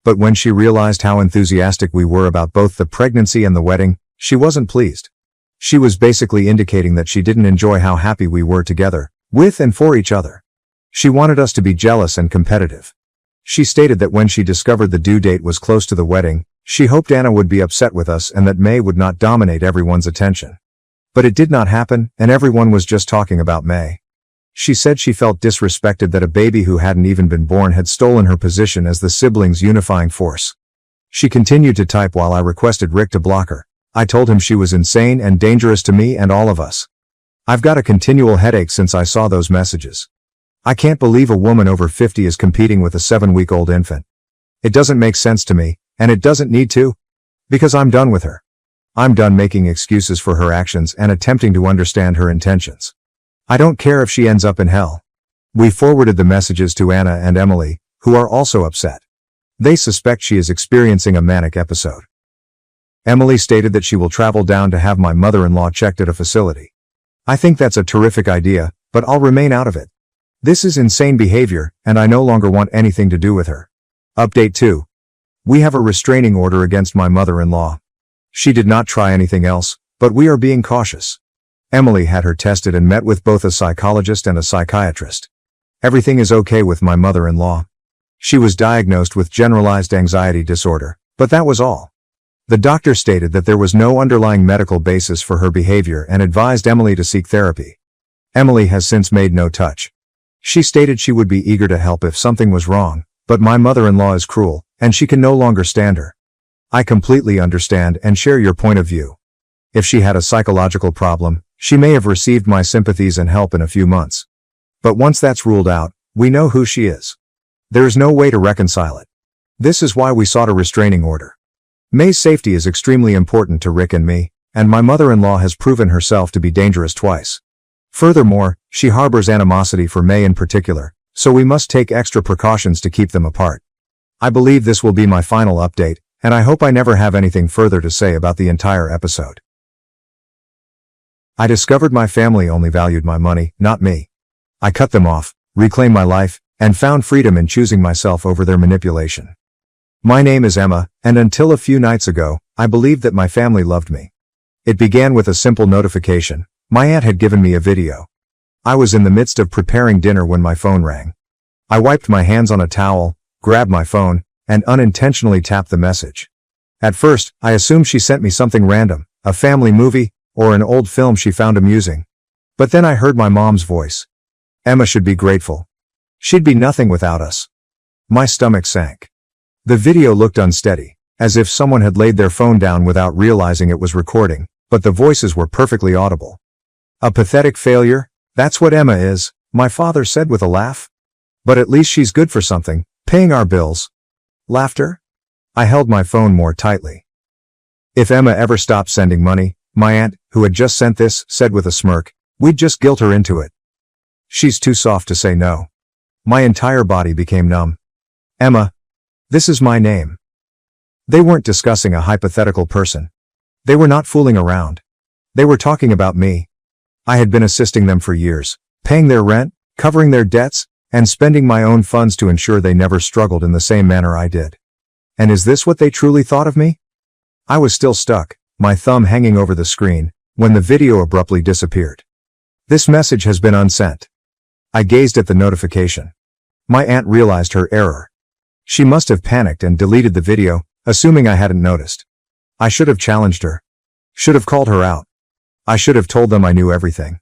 Speaker 1: But when she realized how enthusiastic we were about both the pregnancy and the wedding, she wasn't pleased. She was basically indicating that she didn't enjoy how happy we were together, with and for each other. She wanted us to be jealous and competitive. She stated that when she discovered the due date was close to the wedding, she hoped Anna would be upset with us and that May would not dominate everyone's attention. But it did not happen, and everyone was just talking about May. She said she felt disrespected that a baby who hadn't even been born had stolen her position as the siblings' unifying force. She continued to type while I requested Rick to block her. I told him she was insane and dangerous to me and all of us. I've got a continual headache since I saw those messages. I can't believe a woman over 50 is competing with a 7-week-old infant. It doesn't make sense to me, and it doesn't need to. Because I'm done with her. I'm done making excuses for her actions and attempting to understand her intentions. I don't care if she ends up in hell. We forwarded the messages to Anna and Emily, who are also upset. They suspect she is experiencing a manic episode. Emily stated that she will travel down to have my mother-in-law checked at a facility. I think that's a terrific idea, but I'll remain out of it. This is insane behavior, and I no longer want anything to do with her. Update 2. We have a restraining order against my mother-in-law. She did not try anything else, but we are being cautious. Emily had her tested and met with both a psychologist and a psychiatrist. Everything is okay with my mother-in-law. She was diagnosed with generalized anxiety disorder, but that was all. The doctor stated that there was no underlying medical basis for her behavior and advised Emily to seek therapy. Emily has since made no touch. She stated she would be eager to help if something was wrong, but my mother-in-law is cruel, and she can no longer stand her. I completely understand and share your point of view. If she had a psychological problem, she may have received my sympathies and help in a few months. But once that's ruled out, we know who she is. There is no way to reconcile it. This is why we sought a restraining order. May's safety is extremely important to Rick and me, and my mother-in-law has proven herself to be dangerous twice. Furthermore, she harbors animosity for May in particular, so we must take extra precautions to keep them apart. I believe this will be my final update, and I hope I never have anything further to say about the entire episode. I discovered my family only valued my money, not me. I cut them off, reclaimed my life, and found freedom in choosing myself over their manipulation. My name is Emma, and until a few nights ago, I believed that my family loved me. It began with a simple notification. My aunt had given me a video. I was in the midst of preparing dinner when my phone rang. I wiped my hands on a towel, grabbed my phone, and unintentionally tapped the message. At first, I assumed she sent me something random, a family movie, or an old film she found amusing. But then I heard my mom's voice. Emma should be grateful. She'd be nothing without us. My stomach sank. The video looked unsteady, as if someone had laid their phone down without realizing it was recording, but the voices were perfectly audible. A pathetic failure? That's what Emma is, my father said with a laugh. But at least she's good for something, paying our bills. Laughter? I held my phone more tightly. If Emma ever stopped sending money, my aunt, who had just sent this, said with a smirk, we'd just guilt her into it. She's too soft to say no. My entire body became numb. Emma. This is my name. They weren't discussing a hypothetical person. They were not fooling around. They were talking about me. I had been assisting them for years, paying their rent, covering their debts, and spending my own funds to ensure they never struggled in the same manner I did. And is this what they truly thought of me? I was still stuck, my thumb hanging over the screen, when the video abruptly disappeared. This message has been unsent. I gazed at the notification. My aunt realized her error. She must have panicked and deleted the video, assuming I hadn't noticed. I should have challenged her. Should have called her out. I should have told them I knew everything.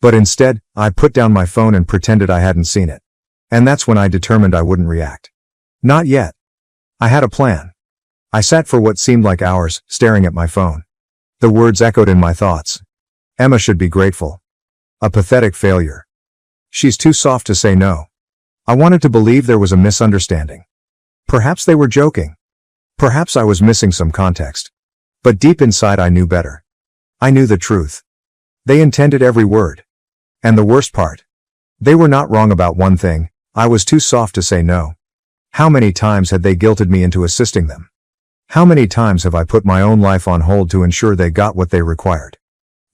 Speaker 1: But instead, I put down my phone and pretended I hadn't seen it. And that's when I determined I wouldn't react. Not yet. I had a plan. I sat for what seemed like hours, staring at my phone. The words echoed in my thoughts. Emma should be grateful. A pathetic failure. She's too soft to say no. I wanted to believe there was a misunderstanding. Perhaps they were joking. Perhaps I was missing some context. But deep inside I knew better. I knew the truth. They intended every word. And the worst part. They were not wrong about one thing, I was too soft to say no. How many times had they guilted me into assisting them? How many times have I put my own life on hold to ensure they got what they required?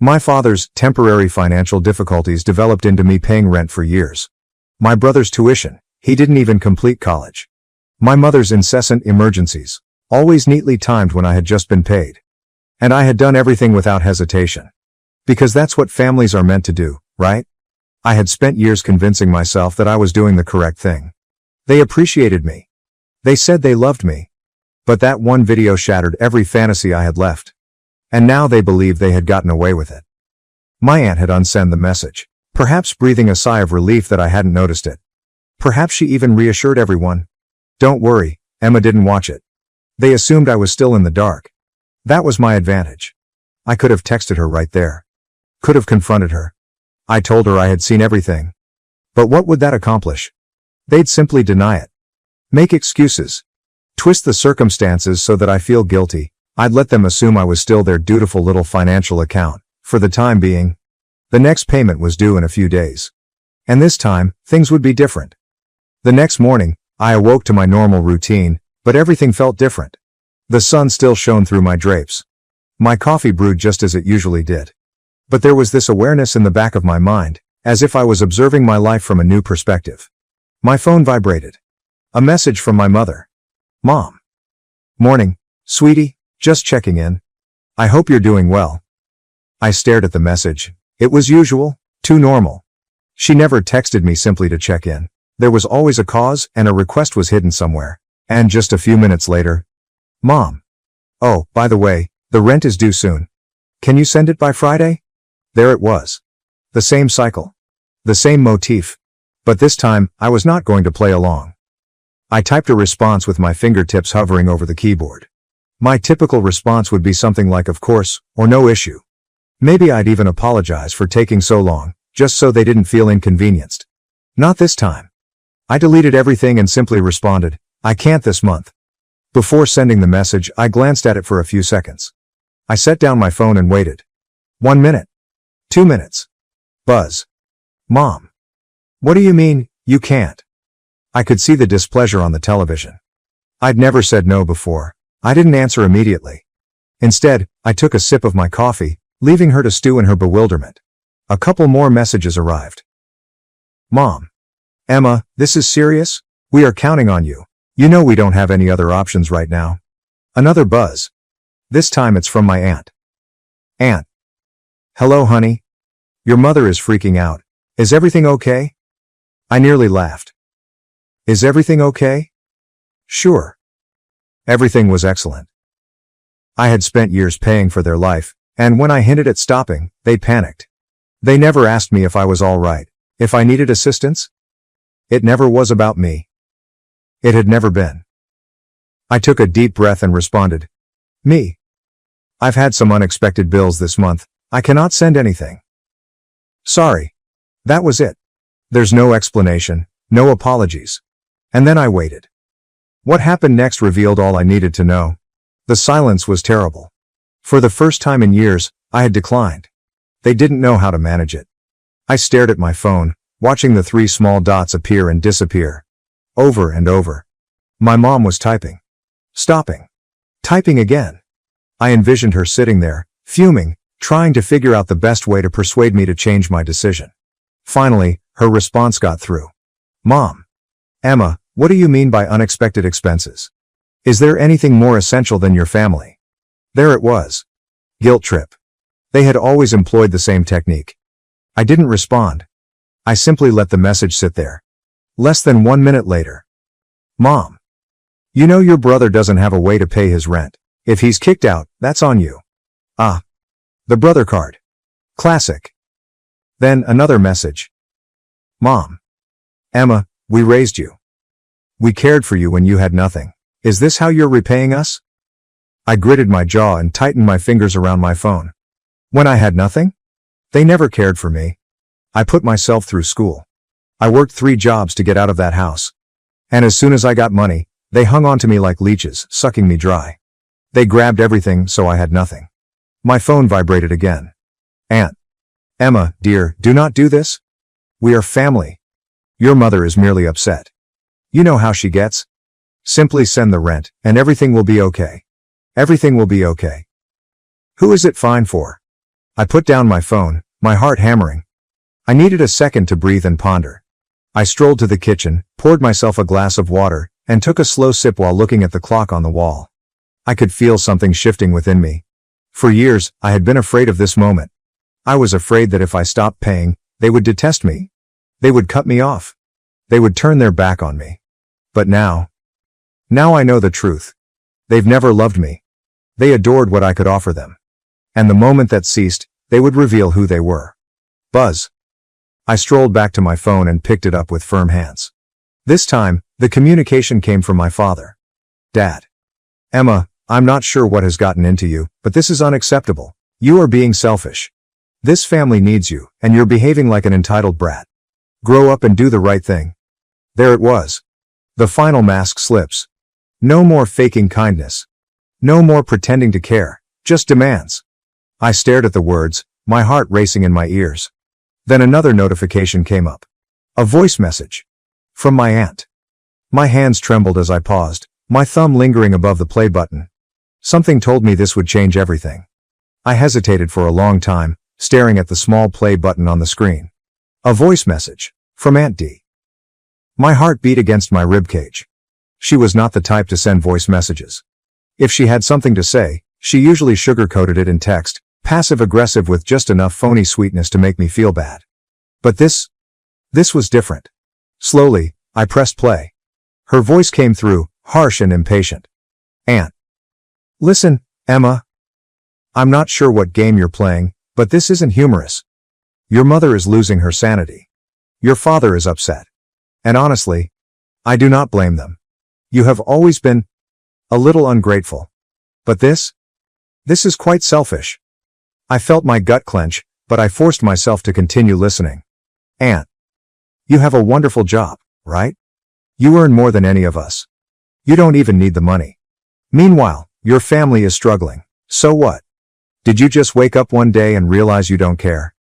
Speaker 1: My father's temporary financial difficulties developed into me paying rent for years. My brother's tuition, he didn't even complete college. My mother's incessant emergencies, always neatly timed when I had just been paid. And I had done everything without hesitation. Because that's what families are meant to do, right? I had spent years convincing myself that I was doing the correct thing. They appreciated me. They said they loved me. But that one video shattered every fantasy I had left. And now they believed they had gotten away with it. My aunt had unsent the message, perhaps breathing a sigh of relief that I hadn't noticed it. Perhaps she even reassured everyone. Don't worry, Emma didn't watch it. They assumed I was still in the dark. That was my advantage. I could have texted her right there. Could have confronted her. I told her I had seen everything. But what would that accomplish? They'd simply deny it. Make excuses. Twist the circumstances so that I feel guilty. I'd let them assume I was still their dutiful little financial account, for the time being. The next payment was due in a few days. And this time, things would be different. The next morning, I awoke to my normal routine, but everything felt different. The sun still shone through my drapes. My coffee brewed just as it usually did. But there was this awareness in the back of my mind, as if I was observing my life from a new perspective. My phone vibrated. A message from my mother. Mom. Morning, sweetie, just checking in. I hope you're doing well. I stared at the message. It was usual, too normal. She never texted me simply to check in. There was always a cause and a request was hidden somewhere. And just a few minutes later. Mom. Oh, by the way, the rent is due soon. Can you send it by Friday? There it was. The same cycle. The same motif. But this time, I was not going to play along. I typed a response with my fingertips hovering over the keyboard. My typical response would be something like of course, or no issue. Maybe I'd even apologize for taking so long, just so they didn't feel inconvenienced. Not this time. I deleted everything and simply responded, I can't this month. Before sending the message, I glanced at it for a few seconds. I set down my phone and waited. 1 minute. 2 minutes. Buzz. Mom. What do you mean, you can't? I could see the displeasure on the television. I'd never said no before. I didn't answer immediately. Instead, I took a sip of my coffee, leaving her to stew in her bewilderment. A couple more messages arrived. Mom. Emma, this is serious? We are counting on you. You know we don't have any other options right now. Another buzz. This time it's from my aunt. Aunt. Hello, honey. Your mother is freaking out. Is everything okay? I nearly laughed. Is everything okay? Sure. Everything was excellent. I had spent years paying for their life, and when I hinted at stopping, they panicked. They never asked me if I was all right, if I needed assistance. It never was about me. It had never been. I took a deep breath and responded, Me. I've had some unexpected bills this month. I cannot send anything. Sorry. That was it. There's no explanation, no apologies. And then I waited. What happened next revealed all I needed to know. The silence was terrible. For the first time in years, I had declined. They didn't know how to manage it. I stared at my phone, watching the 3 small dots appear and disappear. Over and over. My mom was typing. Stopping. Typing again. I envisioned her sitting there, fuming, trying to figure out the best way to persuade me to change my decision. Finally, her response got through. Mom. Emma, what do you mean by unexpected expenses? Is there anything more essential than your family? There it was. Guilt trip. They had always employed the same technique. I didn't respond. I simply let the message sit there. Less than 1 minute later. Mom. You know your brother doesn't have a way to pay his rent. If he's kicked out, that's on you. Ah. The brother card. Classic. Then another message. Mom. Emma, we raised you. We cared for you when you had nothing. Is this how you're repaying us? I gritted my jaw and tightened my fingers around my phone. When I had nothing? They never cared for me. I put myself through school. I worked 3 jobs to get out of that house. And as soon as I got money, they hung on to me like leeches, sucking me dry. They grabbed everything, so I had nothing. My phone vibrated again. Aunt. Emma, dear, do not do this. We are family. Your mother is merely upset. You know how she gets. Simply send the rent, and everything will be okay. Everything will be okay. Who is it fine for? I put down my phone, my heart hammering. I needed a second to breathe and ponder. I strolled to the kitchen, poured myself a glass of water, and took a slow sip while looking at the clock on the wall. I could feel something shifting within me. For years, I had been afraid of this moment. I was afraid that if I stopped paying, they would detest me. They would cut me off. They would turn their back on me. But now I know the truth. They've never loved me. They adored what I could offer them. And the moment that ceased, they would reveal who they were. Buzz. I strolled back to my phone and picked it up with firm hands. This time, the communication came from my father. Dad. Emma, I'm not sure what has gotten into you, but this is unacceptable. You are being selfish. This family needs you, and you're behaving like an entitled brat. Grow up and do the right thing. There it was. The final mask slips. No more faking kindness. No more pretending to care, just demands. I stared at the words, my heart racing in my ears. Then another notification came up. A voice message. From my aunt. My hands trembled as I paused, my thumb lingering above the play button. Something told me this would change everything. I hesitated for a long time, staring at the small play button on the screen. A voice message. From Aunt D. My heart beat against my ribcage. She was not the type to send voice messages. If she had something to say, she usually sugar-coated it in text, passive-aggressive with just enough phony sweetness to make me feel bad. But this was different. Slowly, I pressed play. Her voice came through, harsh and impatient. Aunt. Listen, Emma. I'm not sure what game you're playing, but this isn't humorous. Your mother is losing her sanity. Your father is upset. And honestly, I do not blame them. You have always been a little ungrateful. But this is quite selfish. I felt my gut clench, but I forced myself to continue listening. Aunt. You have a wonderful job, right? You earn more than any of us. You don't even need the money. Meanwhile, your family is struggling. So what? Did you just wake up one day and realize you don't care?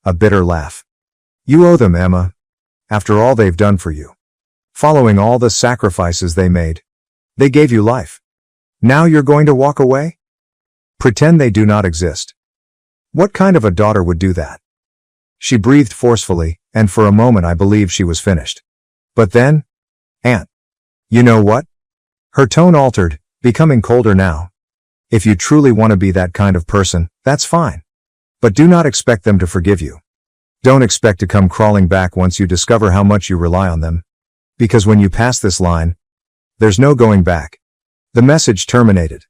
Speaker 1: A bitter laugh. You owe them, Emma. After all they've done for you. Following all the sacrifices they made. They gave you life. Now you're going to walk away? Pretend they do not exist. What kind of a daughter would do that? She breathed forcefully, and for a moment I believed she was finished. But then, Aunt. You know what? Her tone altered, becoming colder now. If you truly want to be that kind of person, that's fine. But do not expect them to forgive you. Don't expect to come crawling back once you discover how much you rely on them. Because when you pass this line, there's no going back. The message terminated.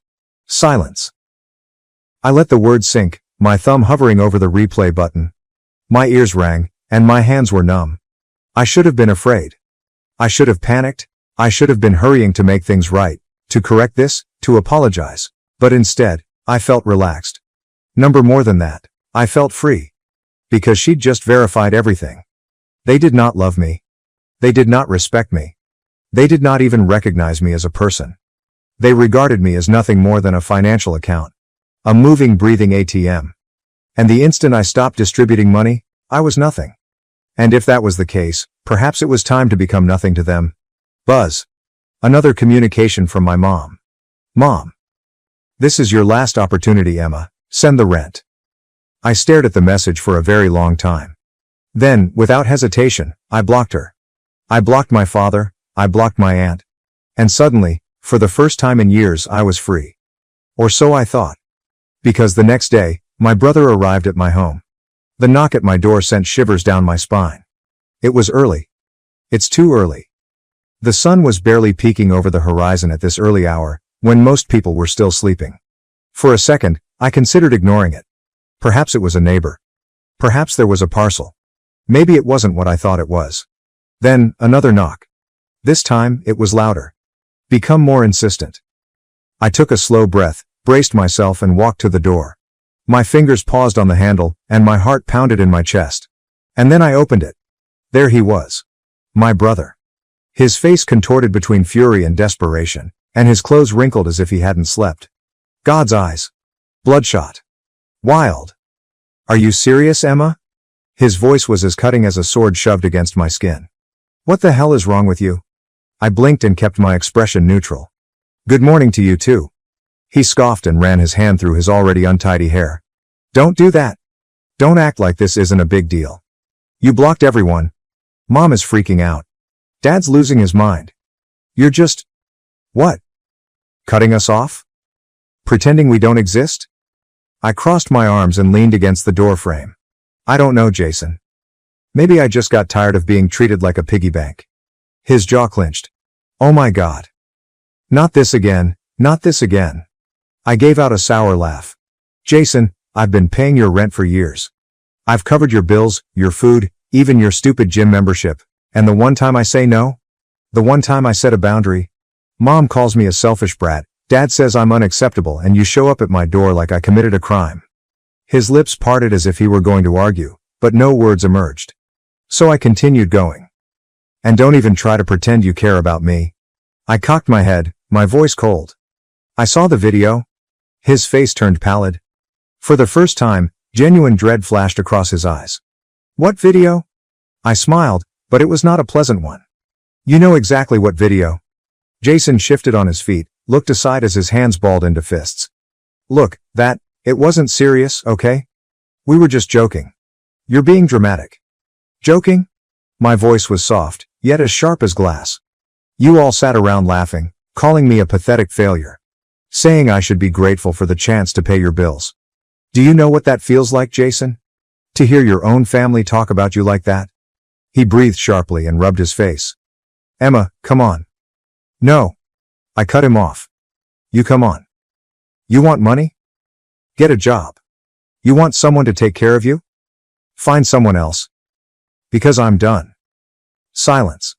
Speaker 1: Silence. I let the words sink, my thumb hovering over the replay button. My ears rang, and my hands were numb. I should have been afraid. I should have panicked. I should have been hurrying to make things right, to correct this, to apologize. But instead, I felt relaxed. More than that, I felt free. Because she'd just verified everything. They did not love me. They did not respect me. They did not even recognize me as a person. They regarded me as nothing more than a financial account. A moving, breathing ATM. And the instant I stopped distributing money, I was nothing. And if that was the case, perhaps it was time to become nothing to them. Buzz. Another communication from my mom. Mom. This is your last opportunity, Emma. Send the rent. I stared at the message for a very long time. Then, without hesitation, I blocked her. I blocked my father, I blocked my aunt. And suddenly, for the first time in years, I was free. Or so I thought. Because the next day, my brother arrived at my home. The knock at my door sent shivers down my spine. It was early. It's too early. The sun was barely peeking over the horizon at this early hour, when most people were still sleeping. For a second, I considered ignoring it. Perhaps it was a neighbor. Perhaps there was a parcel. Maybe it wasn't what I thought it was. Then, another knock. This time, it was louder. Become more insistent. I took a slow breath, braced myself and walked to the door. My fingers paused on the handle, and my heart pounded in my chest. And then I opened it. There he was. My brother. His face contorted between fury and desperation, and his clothes wrinkled as if he hadn't slept. God's eyes. Bloodshot. Wild. Are you serious, Emma? His voice was as cutting as a sword shoved against my skin. What the hell is wrong with you? I blinked and kept my expression neutral. Good morning to you too. He scoffed and ran his hand through his already untidy hair. Don't do that. Don't act like this isn't a big deal. You blocked everyone. Mom is freaking out. Dad's losing his mind. You're just... What? Cutting us off? Pretending we don't exist? I crossed my arms and leaned against the door frame. I don't know, Jason. Maybe I just got tired of being treated like a piggy bank. His jaw clenched. Oh my God. Not this again, not this again. I gave out a sour laugh. Jason, I've been paying your rent for years. I've covered your bills, your food, even your stupid gym membership. And the one time I say no? The one time I set a boundary? Mom calls me a selfish brat, Dad says I'm unacceptable, and you show up at my door like I committed a crime. His lips parted as if he were going to argue, but no words emerged. So I continued going. And don't even try to pretend you care about me. I cocked my head, my voice cold. I saw the video. His face turned pallid. For the first time, genuine dread flashed across his eyes. What video? I smiled, but it was not a pleasant one. You know exactly what video. Jason shifted on his feet, looked aside as his hands balled into fists. Look, it wasn't serious, okay? We were just joking. You're being dramatic. Joking? My voice was soft, yet as sharp as glass. You all sat around laughing, calling me a pathetic failure. Saying I should be grateful for the chance to pay your bills. Do you know what that feels like, Jason? To hear your own family talk about you like that? He breathed sharply and rubbed his face. Emma, come on. No. I cut him off. You come on. You want money? Get a job. You want someone to take care of you? Find someone else. Because I'm done. Silence.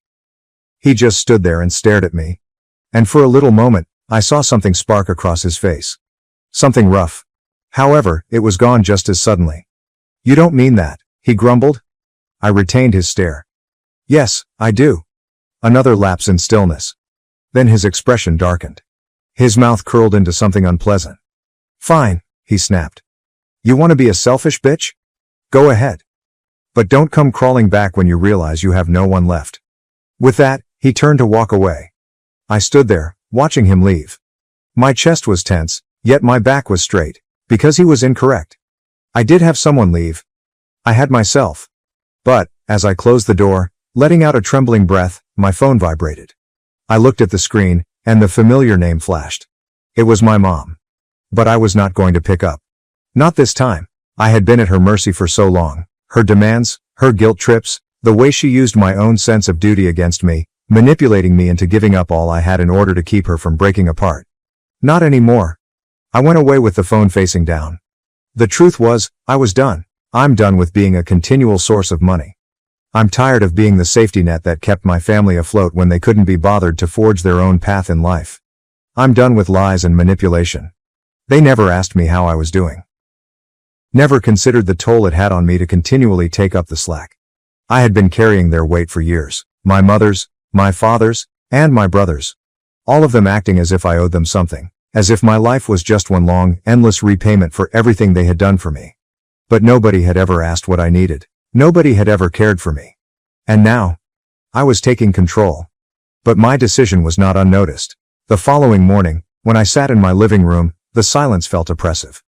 Speaker 1: He just stood there and stared at me. And for a little moment, I saw something spark across his face. Something rough. However, it was gone just as suddenly. You don't mean that, he grumbled. I retained his stare. Yes, I do. Another lapse in stillness. Then his expression darkened. His mouth curled into something unpleasant. Fine, he snapped. You want to be a selfish bitch? Go ahead. But don't come crawling back when you realize you have no one left. With that, he turned to walk away. I stood there, watching him leave. My chest was tense, yet my back was straight, because he was incorrect. I did have someone leave. I had myself. But, as I closed the door, letting out a trembling breath, my phone vibrated. I looked at the screen, and the familiar name flashed. It was my mom. But I was not going to pick up. Not this time. I had been at her mercy for so long. Her demands, her guilt trips, the way she used my own sense of duty against me, manipulating me into giving up all I had in order to keep her from breaking apart. Not anymore. I went away with the phone facing down. The truth was, I was done. I'm done with being a continual source of money. I'm tired of being the safety net that kept my family afloat when they couldn't be bothered to forge their own path in life. I'm done with lies and manipulation. They never asked me how I was doing. Never considered the toll it had on me to continually take up the slack. I had been carrying their weight for years. My mother's, my father's, and my brother's. All of them acting as if I owed them something, as if my life was just one long, endless repayment for everything they had done for me. But nobody had ever asked what I needed. Nobody had ever cared for me. And now, I was taking control. But my decision was not unnoticed. The following morning, when I sat in my living room, the silence felt oppressive.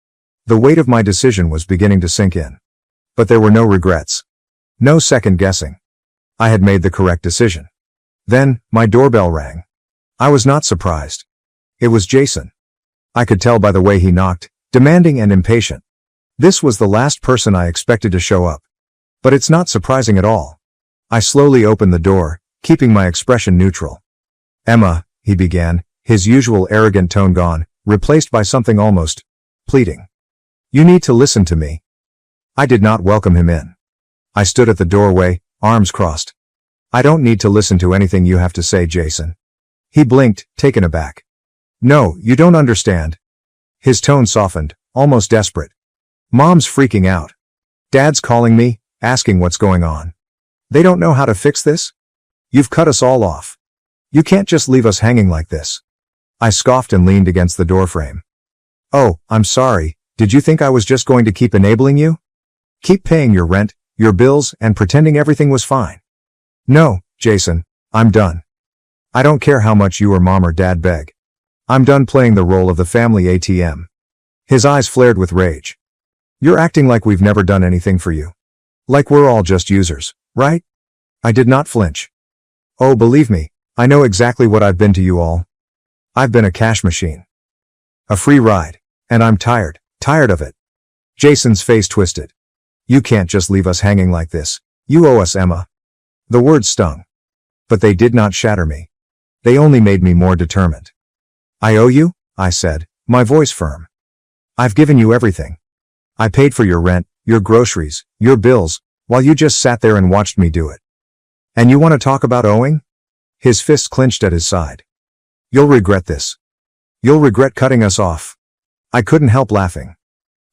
Speaker 1: The weight of my decision was beginning to sink in. But there were no regrets. No second guessing. I had made the correct decision. Then, my doorbell rang. I was not surprised. It was Jason. I could tell by the way he knocked, demanding and impatient. This was the last person I expected to show up. But it's not surprising at all. I slowly opened the door, keeping my expression neutral. "Emma," he began, his usual arrogant tone gone, replaced by something almost pleading. "You need to listen to me." I did not welcome him in. I stood at the doorway, arms crossed. "I don't need to listen to anything you have to say, Jason." He blinked, taken aback. "No, you don't understand." His tone softened, almost desperate. "Mom's freaking out. Dad's calling me, asking what's going on. They don't know how to fix this? You've cut us all off. You can't just leave us hanging like this." I scoffed and leaned against the doorframe. "Oh, I'm sorry. Did you think I was just going to keep enabling you? Keep paying your rent, your bills, and pretending everything was fine? No, Jason, I'm done. I don't care how much you or mom or dad beg. I'm done playing the role of the family ATM." His eyes flared with rage. "You're acting like we've never done anything for you. Like we're all just users, right?" I did not flinch. "Oh, believe me, I know exactly what I've been to you all. I've been a cash machine. A free ride. And I'm tired of it." Jason's face twisted. "You can't just leave us hanging like this. You owe us, Emma." The words stung. But they did not shatter me. They only made me more determined. "I owe you?" I said, my voice firm. "I've given you everything. I paid for your rent, your groceries, your bills, while you just sat there and watched me do it. And you want to talk about owing?" His fist clenched at his side. "You'll regret this. You'll regret cutting us off." I couldn't help laughing.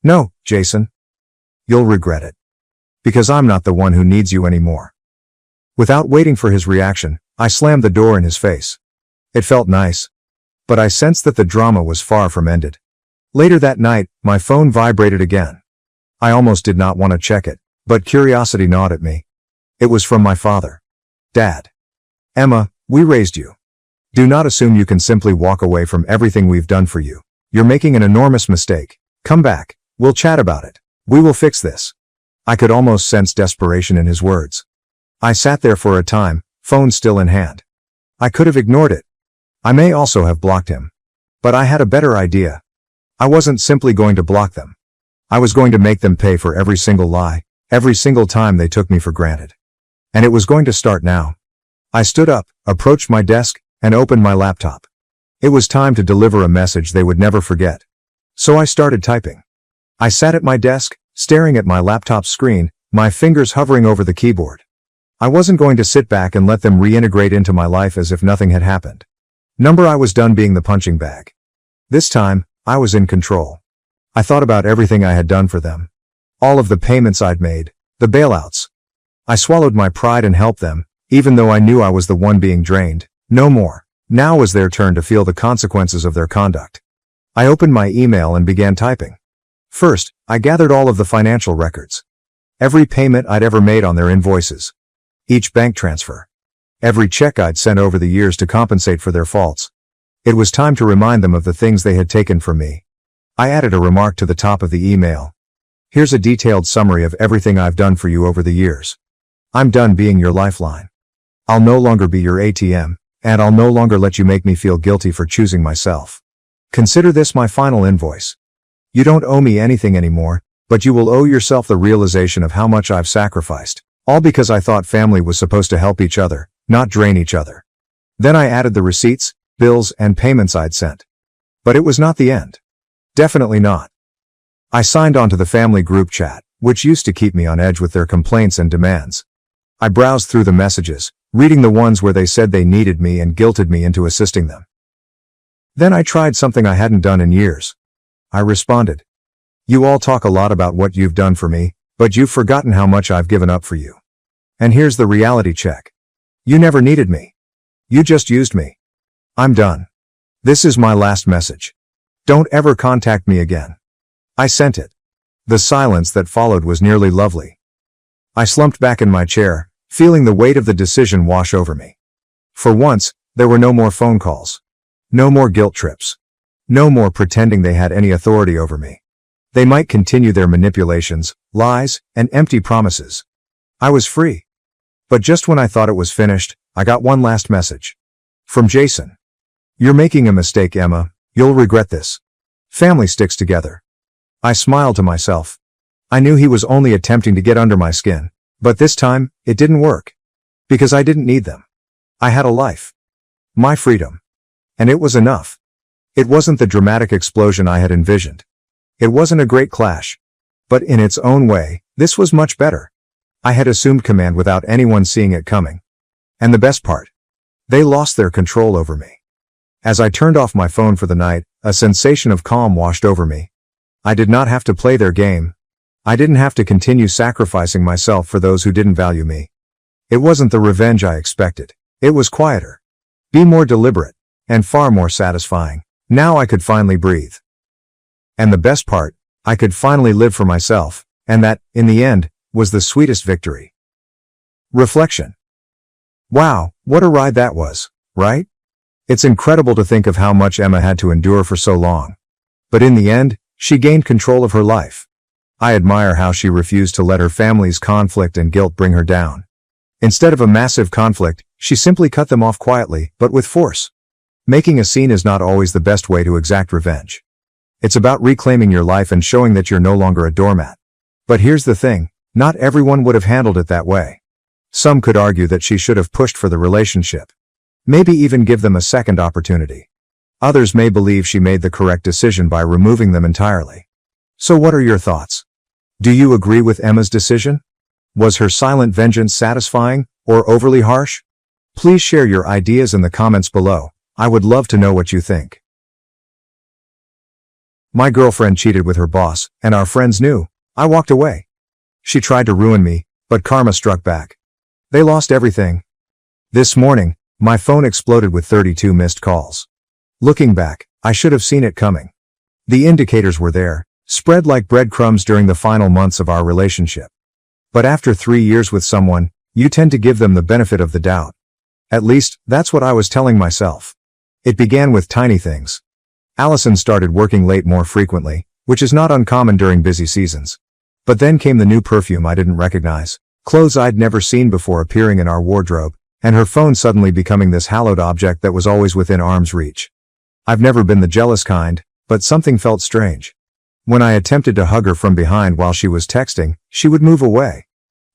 Speaker 1: "No, Jason. You'll regret it. Because I'm not the one who needs you anymore." Without waiting for his reaction, I slammed the door in his face. It felt nice. But I sensed that the drama was far from ended. Later that night, my phone vibrated again. I almost did not want to check it, but curiosity gnawed at me. It was from my father. "Dad. Emma, we raised you. Do not assume you can simply walk away from everything we've done for you. You're making an enormous mistake. Come back. We'll chat about it. We will fix this." I could almost sense desperation in his words. I sat there for a time, phone still in hand. I could have ignored it. I may also have blocked him. But I had a better idea. I wasn't simply going to block them. I was going to make them pay for every single lie, every single time they took me for granted. And it was going to start now. I stood up, approached my desk, and opened my laptop. It was time to deliver a message they would never forget. So I started typing. I sat at my desk, staring at my laptop screen, my fingers hovering over the keyboard. I wasn't going to sit back and let them reintegrate into my life as if nothing had happened. I was done being the punching bag. This time, I was in control. I thought about everything I had done for them. All of the payments I'd made, the bailouts. I swallowed my pride and helped them, even though I knew I was the one being drained. No more. Now was their turn to feel the consequences of their conduct. I opened my email and began typing. First, I gathered all of the financial records. Every payment I'd ever made on their invoices. Each bank transfer. Every check I'd sent over the years to compensate for their faults. It was time to remind them of the things they had taken from me. I added a remark to the top of the email. "Here's a detailed summary of everything I've done for you over the years. I'm done being your lifeline. I'll no longer be your ATM, and I'll no longer let you make me feel guilty for choosing myself. Consider this my final invoice. You don't owe me anything anymore, But you will owe yourself the realization of how much I've sacrificed, all because I thought family was supposed to help each other, not drain each other. Then I added the receipts, bills, and payments I'd sent. But it was not the end. Definitely not. I signed on to the family group chat, which used to keep me on edge with their complaints and demands. I browsed through the messages, reading the ones where they said they needed me and guilted me into assisting them. Then I tried something I hadn't done in years. I responded, "You all talk a lot about what you've done for me, but you've forgotten how much I've given up for you. And here's the reality check. You never needed me. You just used me. I'm done. This is my last message. Don't ever contact me again." I sent it. The silence that followed was nearly lovely. I slumped back in my chair, feeling the weight of the decision wash over me. For once, there were no more phone calls. No more guilt trips. No more pretending they had any authority over me. They might continue their manipulations, lies, and empty promises. I was free. But just when I thought it was finished, I got one last message. From Jason. "You're making a mistake, Emma. You'll regret this. Family sticks together." I smiled to myself. I knew he was only attempting to get under my skin, but this time, it didn't work. Because I didn't need them. I had a life. My freedom. And it was enough. It wasn't the dramatic explosion I had envisioned. It wasn't a great clash. But in its own way, this was much better. I had assumed command without anyone seeing it coming. And the best part. They lost their control over me. As I turned off my phone for the night, a sensation of calm washed over me. I did not have to play their game. I didn't have to continue sacrificing myself for those who didn't value me. It wasn't the revenge I expected. It was quieter. Be more deliberate. And far more satisfying. Now I could finally breathe. And the best part, I could finally live for myself, and that, in the end, was the sweetest victory. Reflection. Wow, what a ride that was, right? It's incredible to think of how much Emma had to endure for so long. But in the end, she gained control of her life. I admire how she refused to let her family's conflict and guilt bring her down. Instead of a massive conflict, she simply cut them off quietly, but with force. Making a scene is not always the best way to exact revenge. It's about reclaiming your life and showing that you're no longer a doormat. But here's the thing, not everyone would have handled it that way. Some could argue that she should have pushed for the relationship. Maybe even give them a second opportunity. Others may believe she made the correct decision by removing them entirely. So what are your thoughts? Do you agree with Emma's decision? Was her silent vengeance satisfying, or overly harsh? Please share your ideas in the comments below. I would love to know what you think. My girlfriend cheated with her boss, and our friends knew. I walked away. She tried to ruin me, but karma struck back. They lost everything. This morning, my phone exploded with 32 missed calls. Looking back, I should have seen it coming. The indicators were there, spread like breadcrumbs during the final months of our relationship. But after 3 years with someone, you tend to give them the benefit of the doubt. At least, that's what I was telling myself. It began with tiny things. Allison started working late more frequently, which is not uncommon during busy seasons. But then came the new perfume I didn't recognize, clothes I'd never seen before appearing in our wardrobe, and her phone suddenly becoming this hallowed object that was always within arm's reach. I've never been the jealous kind, but something felt strange. When I attempted to hug her from behind while she was texting, she would move away.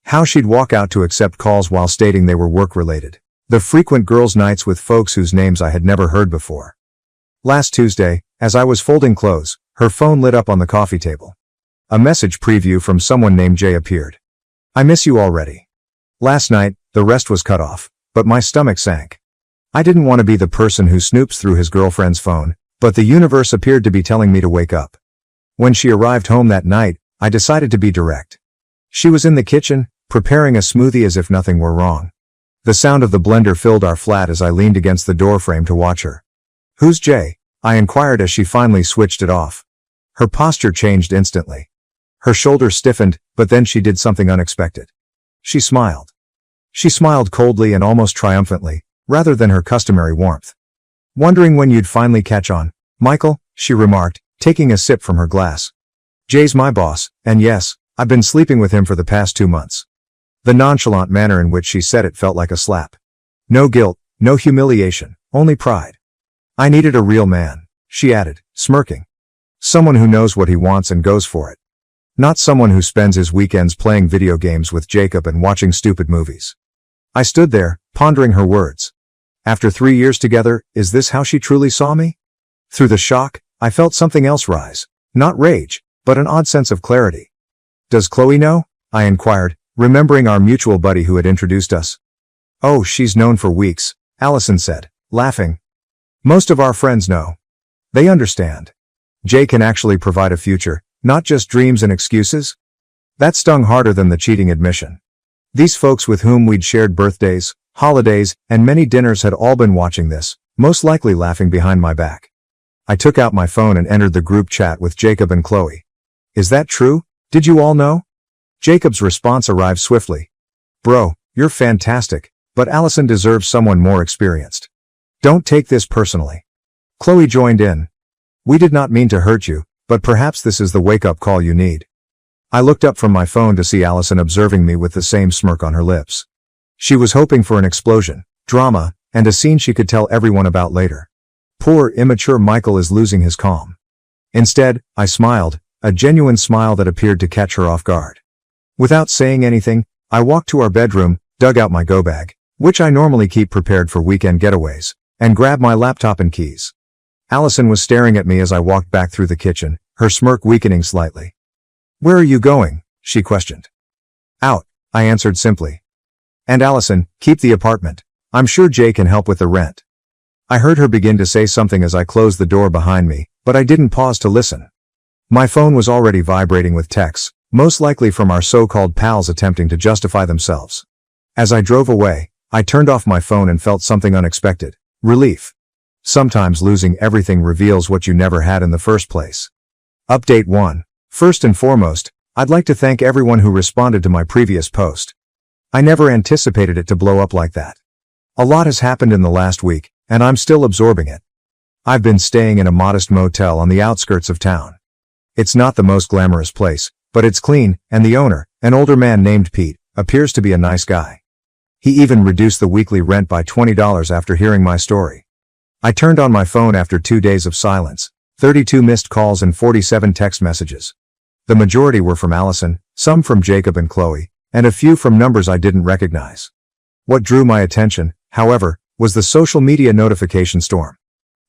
Speaker 1: How she'd walk out to accept calls while stating they were work-related. The frequent girls' nights with folks whose names I had never heard before. Last Tuesday, as I was folding clothes, her phone lit up on the coffee table. A message preview from someone named Jay appeared. "I miss you already." Last night, the rest was cut off, but my stomach sank. I didn't want to be the person who snoops through his girlfriend's phone, but the universe appeared to be telling me to wake up. When she arrived home that night, I decided to be direct. She was in the kitchen, preparing a smoothie as if nothing were wrong. The sound of the blender filled our flat as I leaned against the doorframe to watch her. "Who's Jay?" I inquired as she finally switched it off. Her posture changed instantly. Her shoulders stiffened, but then she did something unexpected. She smiled. She smiled coldly and almost triumphantly, rather than her customary warmth. "Wondering when you'd finally catch on, Michael," she remarked, taking a sip from her glass. "Jay's my boss, and yes, I've been sleeping with him for the past 2 months. The nonchalant manner in which she said it felt like a slap. No guilt, no humiliation, only pride. "I needed a real man," she added, smirking. "Someone who knows what he wants and goes for it. Not someone who spends his weekends playing video games with Jacob and watching stupid movies. I stood there, pondering her words. After 3 years together, is this how she truly saw me? Through the shock, I felt something else rise. Not rage, but an odd sense of clarity. Does Chloe know? I inquired, remembering our mutual buddy who had introduced us. Oh, she's known for weeks, Allison said, laughing. Most of our friends know. They understand. Jay can actually provide a future, not just dreams and excuses. That stung harder than the cheating admission. These folks with whom we'd shared birthdays, holidays, and many dinners had all been watching this, most likely laughing behind my back. I took out my phone and entered the group chat with Jacob and Chloe. Is that true? Did you all know? Jacob's response arrived swiftly. Bro, you're fantastic, but Allison deserves someone more experienced. Don't take this personally. Chloe joined in. We did not mean to hurt you, but perhaps this is the wake-up call you need. I looked up from my phone to see Allison observing me with the same smirk on her lips. She was hoping for an explosion, drama, and a scene she could tell everyone about later. Poor, immature Michael is losing his calm. Instead, I smiled, a genuine smile that appeared to catch her off guard. Without saying anything, I walked to our bedroom, dug out my go-bag, which I normally keep prepared for weekend getaways, and grabbed my laptop and keys. Allison was staring at me as I walked back through the kitchen, her smirk weakening slightly. Where are you going? She questioned. Out, I answered simply. And Allison, keep the apartment. I'm sure Jay can help with the rent. I heard her begin to say something as I closed the door behind me, but I didn't pause to listen. My phone was already vibrating with texts, most likely from our so-called pals attempting to justify themselves. As I drove away, I turned off my phone and felt something unexpected. Relief. Sometimes losing everything reveals what you never had in the first place. Update 1. First and foremost, I'd like to thank everyone who responded to my previous post. I never anticipated it to blow up like that. A lot has happened in the last week, and I'm still absorbing it. I've been staying in a modest motel on the outskirts of town. It's not the most glamorous place, but it's clean, and the owner, an older man named Pete, appears to be a nice guy. He even reduced the weekly rent by $20 after hearing my story. I turned on my phone after 2 days of silence, 32 missed calls and 47 text messages. The majority were from Allison, some from Jacob and Chloe, and a few from numbers I didn't recognize. What drew my attention, however, was the social media notification storm.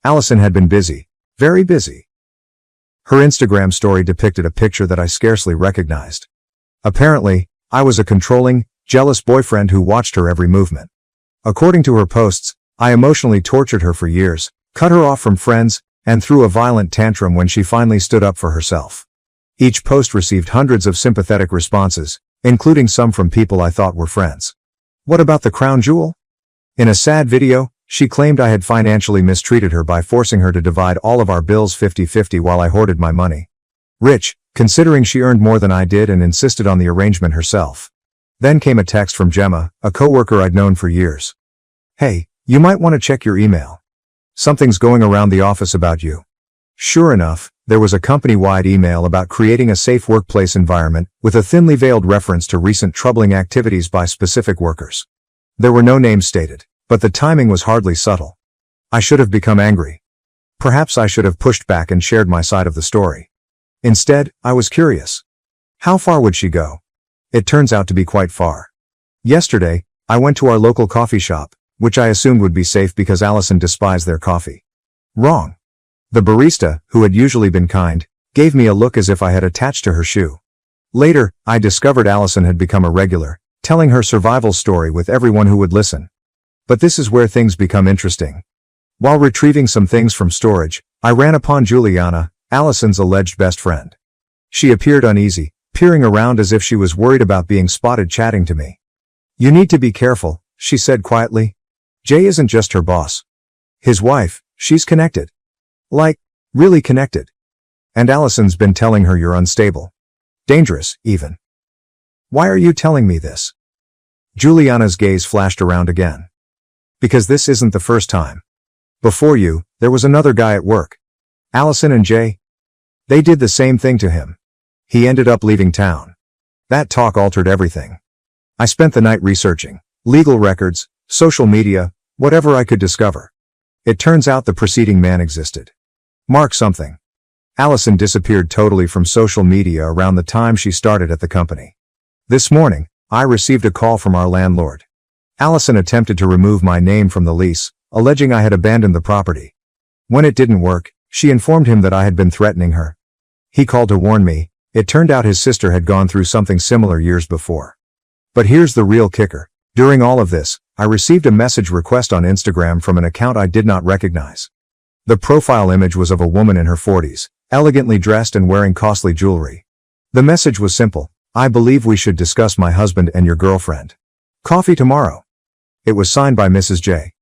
Speaker 1: Allison had been busy, very busy. Her Instagram story depicted a picture that I scarcely recognized. Apparently, I was a controlling, jealous boyfriend who watched her every movement. According to her posts, I emotionally tortured her for years, cut her off from friends, and threw a violent tantrum when she finally stood up for herself. Each post received hundreds of sympathetic responses, including some from people I thought were friends. What about the crown jewel? In a sad video, she claimed I had financially mistreated her by forcing her to divide all of our bills 50-50 while I hoarded my money. Rich, considering she earned more than I did and insisted on the arrangement herself. Then came a text from Gemma, a coworker I'd known for years. Hey, you might want to check your email. Something's going around the office about you. Sure enough, there was a company-wide email about creating a safe workplace environment with a thinly veiled reference to recent troubling activities by specific workers. There were no names stated, but the timing was hardly subtle. I should have become angry. Perhaps I should have pushed back and shared my side of the story. Instead, I was curious. How far would she go? It turns out to be quite far. Yesterday, I went to our local coffee shop, which I assumed would be safe because Allison despised their coffee. Wrong. The barista, who had usually been kind, gave me a look as if I had attached to her shoe. Later, I discovered Allison had become a regular, telling her survival story with everyone who would listen. But this is where things become interesting. While retrieving some things from storage, I ran upon Juliana, Allison's alleged best friend. She appeared uneasy, peering around as if she was worried about being spotted chatting to me. You need to be careful, she said quietly. Jay isn't just her boss. His wife, she's connected. Like, really connected. And Allison's been telling her you're unstable. Dangerous, even. Why are you telling me this? Juliana's gaze flashed around again. Because this isn't the first time. Before you, there was another guy at work. Allison and Jay. They did the same thing to him. He ended up leaving town. That talk altered everything. I spent the night researching legal records, social media, whatever I could discover. It turns out the preceding man existed. Mark something. Allison disappeared totally from social media around the time she started at the company. This morning, I received a call from our landlord. Allison attempted to remove my name from the lease, alleging I had abandoned the property. When it didn't work, she informed him that I had been threatening her. He called to warn me. It turned out his sister had gone through something similar years before. But here's the real kicker. During all of this, I received a message request on Instagram from an account I did not recognize. The profile image was of a woman in her 40s, elegantly dressed and wearing costly jewelry. The message was simple. I believe we should discuss my husband and your girlfriend. Coffee tomorrow. It was signed by Mrs. J.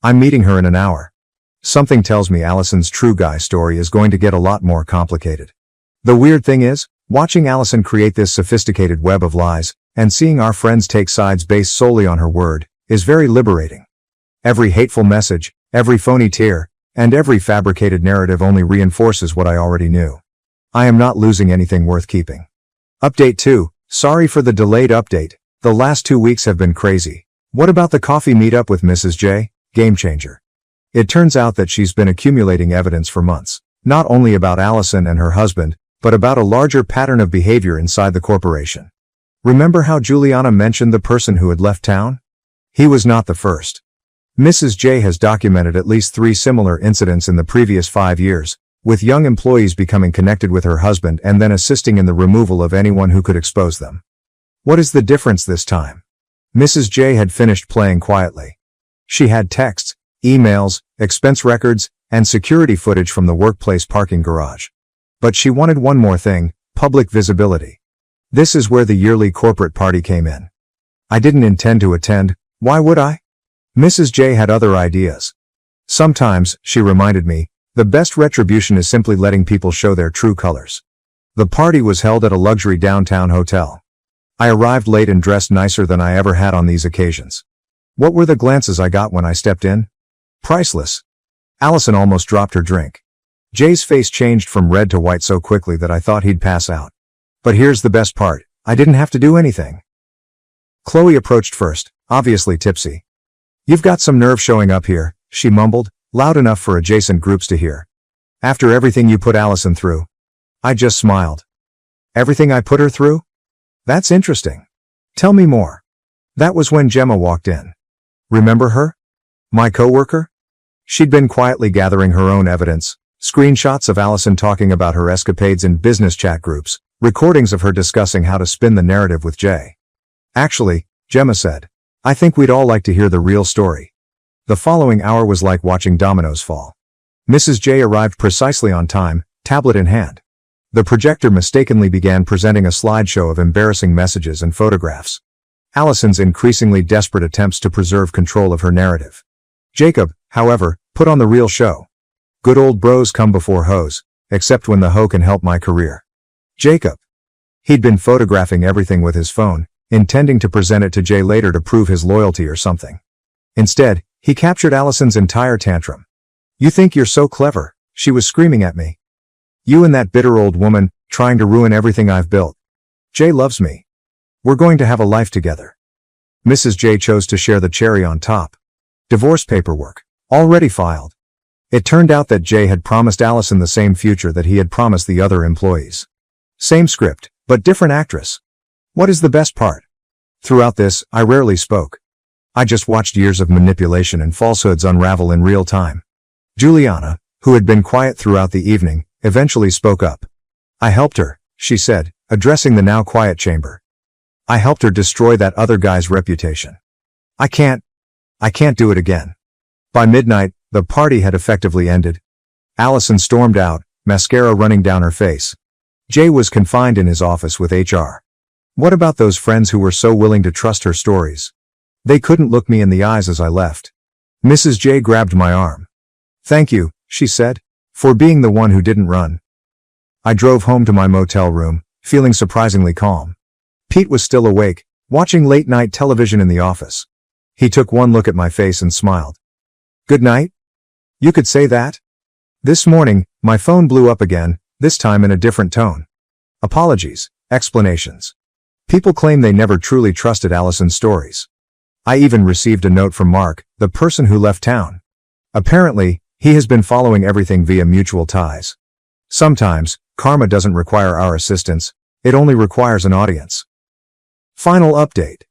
Speaker 1: I'm meeting her in an hour. Something tells me Allison's true guy story is going to get a lot more complicated. The weird thing is, watching Allison create this sophisticated web of lies, and seeing our friends take sides based solely on her word, is very liberating. Every hateful message, every phony tear, and every fabricated narrative only reinforces what I already knew. I am not losing anything worth keeping. Update 2. Sorry for the delayed update. The last 2 weeks have been crazy. What about the coffee meetup with Mrs. J? Game changer. It turns out that she's been accumulating evidence for months, not only about Allison and her husband, but about a larger pattern of behavior inside the corporation. Remember how Juliana mentioned the person who had left town? He was not the first. Mrs. J has documented at least 3 similar incidents in the previous 5 years, with young employees becoming connected with her husband and then assisting in the removal of anyone who could expose them. What is the difference this time? Mrs. J had finished playing quietly. She had texts, emails, expense records, and security footage from the workplace parking garage. But she wanted one more thing: public visibility. This is where the yearly corporate party came in. I didn't intend to attend. Why would I? Mrs. J had other ideas. Sometimes, she reminded me, the best retribution is simply letting people show their true colors. The party was held at a luxury downtown hotel. I arrived late and dressed nicer than I ever had on these occasions. What were the glances I got when I stepped in? Priceless. Allison almost dropped her drink. Jay's face changed from red to white so quickly that I thought he'd pass out. But here's the best part. I didn't have to do anything. Chloe approached first, obviously tipsy. You've got some nerve showing up here, she mumbled, loud enough for adjacent groups to hear. After everything you put Allison through. I just smiled. Everything I put her through? That's interesting. Tell me more. That was when Gemma walked in. Remember her? My coworker? She'd been quietly gathering her own evidence, screenshots of Allison talking about her escapades in business chat groups, recordings of her discussing how to spin the narrative with Jay. Actually, Gemma said, I think we'd all like to hear the real story. The following hour was like watching dominoes fall. Mrs. J arrived precisely on time, tablet in hand. The projector mistakenly began presenting a slideshow of embarrassing messages and photographs. Allison's increasingly desperate attempts to preserve control of her narrative. Jacob, however, put on the real show. Good old bros come before hoes, except when the hoe can help my career. Jacob. He'd been photographing everything with his phone, intending to present it to Jay later to prove his loyalty or something. Instead, he captured Allison's entire tantrum. You think you're so clever, she was screaming at me. You and that bitter old woman, trying to ruin everything I've built. Jay loves me. We're going to have a life together. Mrs. J chose to share the cherry on top. Divorce paperwork. Already filed. It turned out that Jay had promised Allison the same future that he had promised the other employees. Same script, but different actress. What is the best part? Throughout this, I rarely spoke. I just watched years of manipulation and falsehoods unravel in real time. Juliana, who had been quiet throughout the evening, eventually spoke up. I helped her, she said, addressing the now quiet chamber. I helped her destroy that other guy's reputation. I can't do it again. By midnight, the party had effectively ended. Allison stormed out, mascara running down her face. Jay was confined in his office with HR. What about those friends who were so willing to trust her stories? They couldn't look me in the eyes as I left. Mrs. J grabbed my arm. Thank you, she said, for being the one who didn't run. I drove home to my motel room, feeling surprisingly calm. Pete was still awake, watching late-night television in the office. He took one look at my face and smiled. Good night? You could say that? This morning, my phone blew up again, this time in a different tone. Apologies, explanations. People claim they never truly trusted Allison's stories. I even received a note from Mark, the person who left town. Apparently, he has been following everything via mutual ties. Sometimes, karma doesn't require our assistance, it only requires an audience. Final update.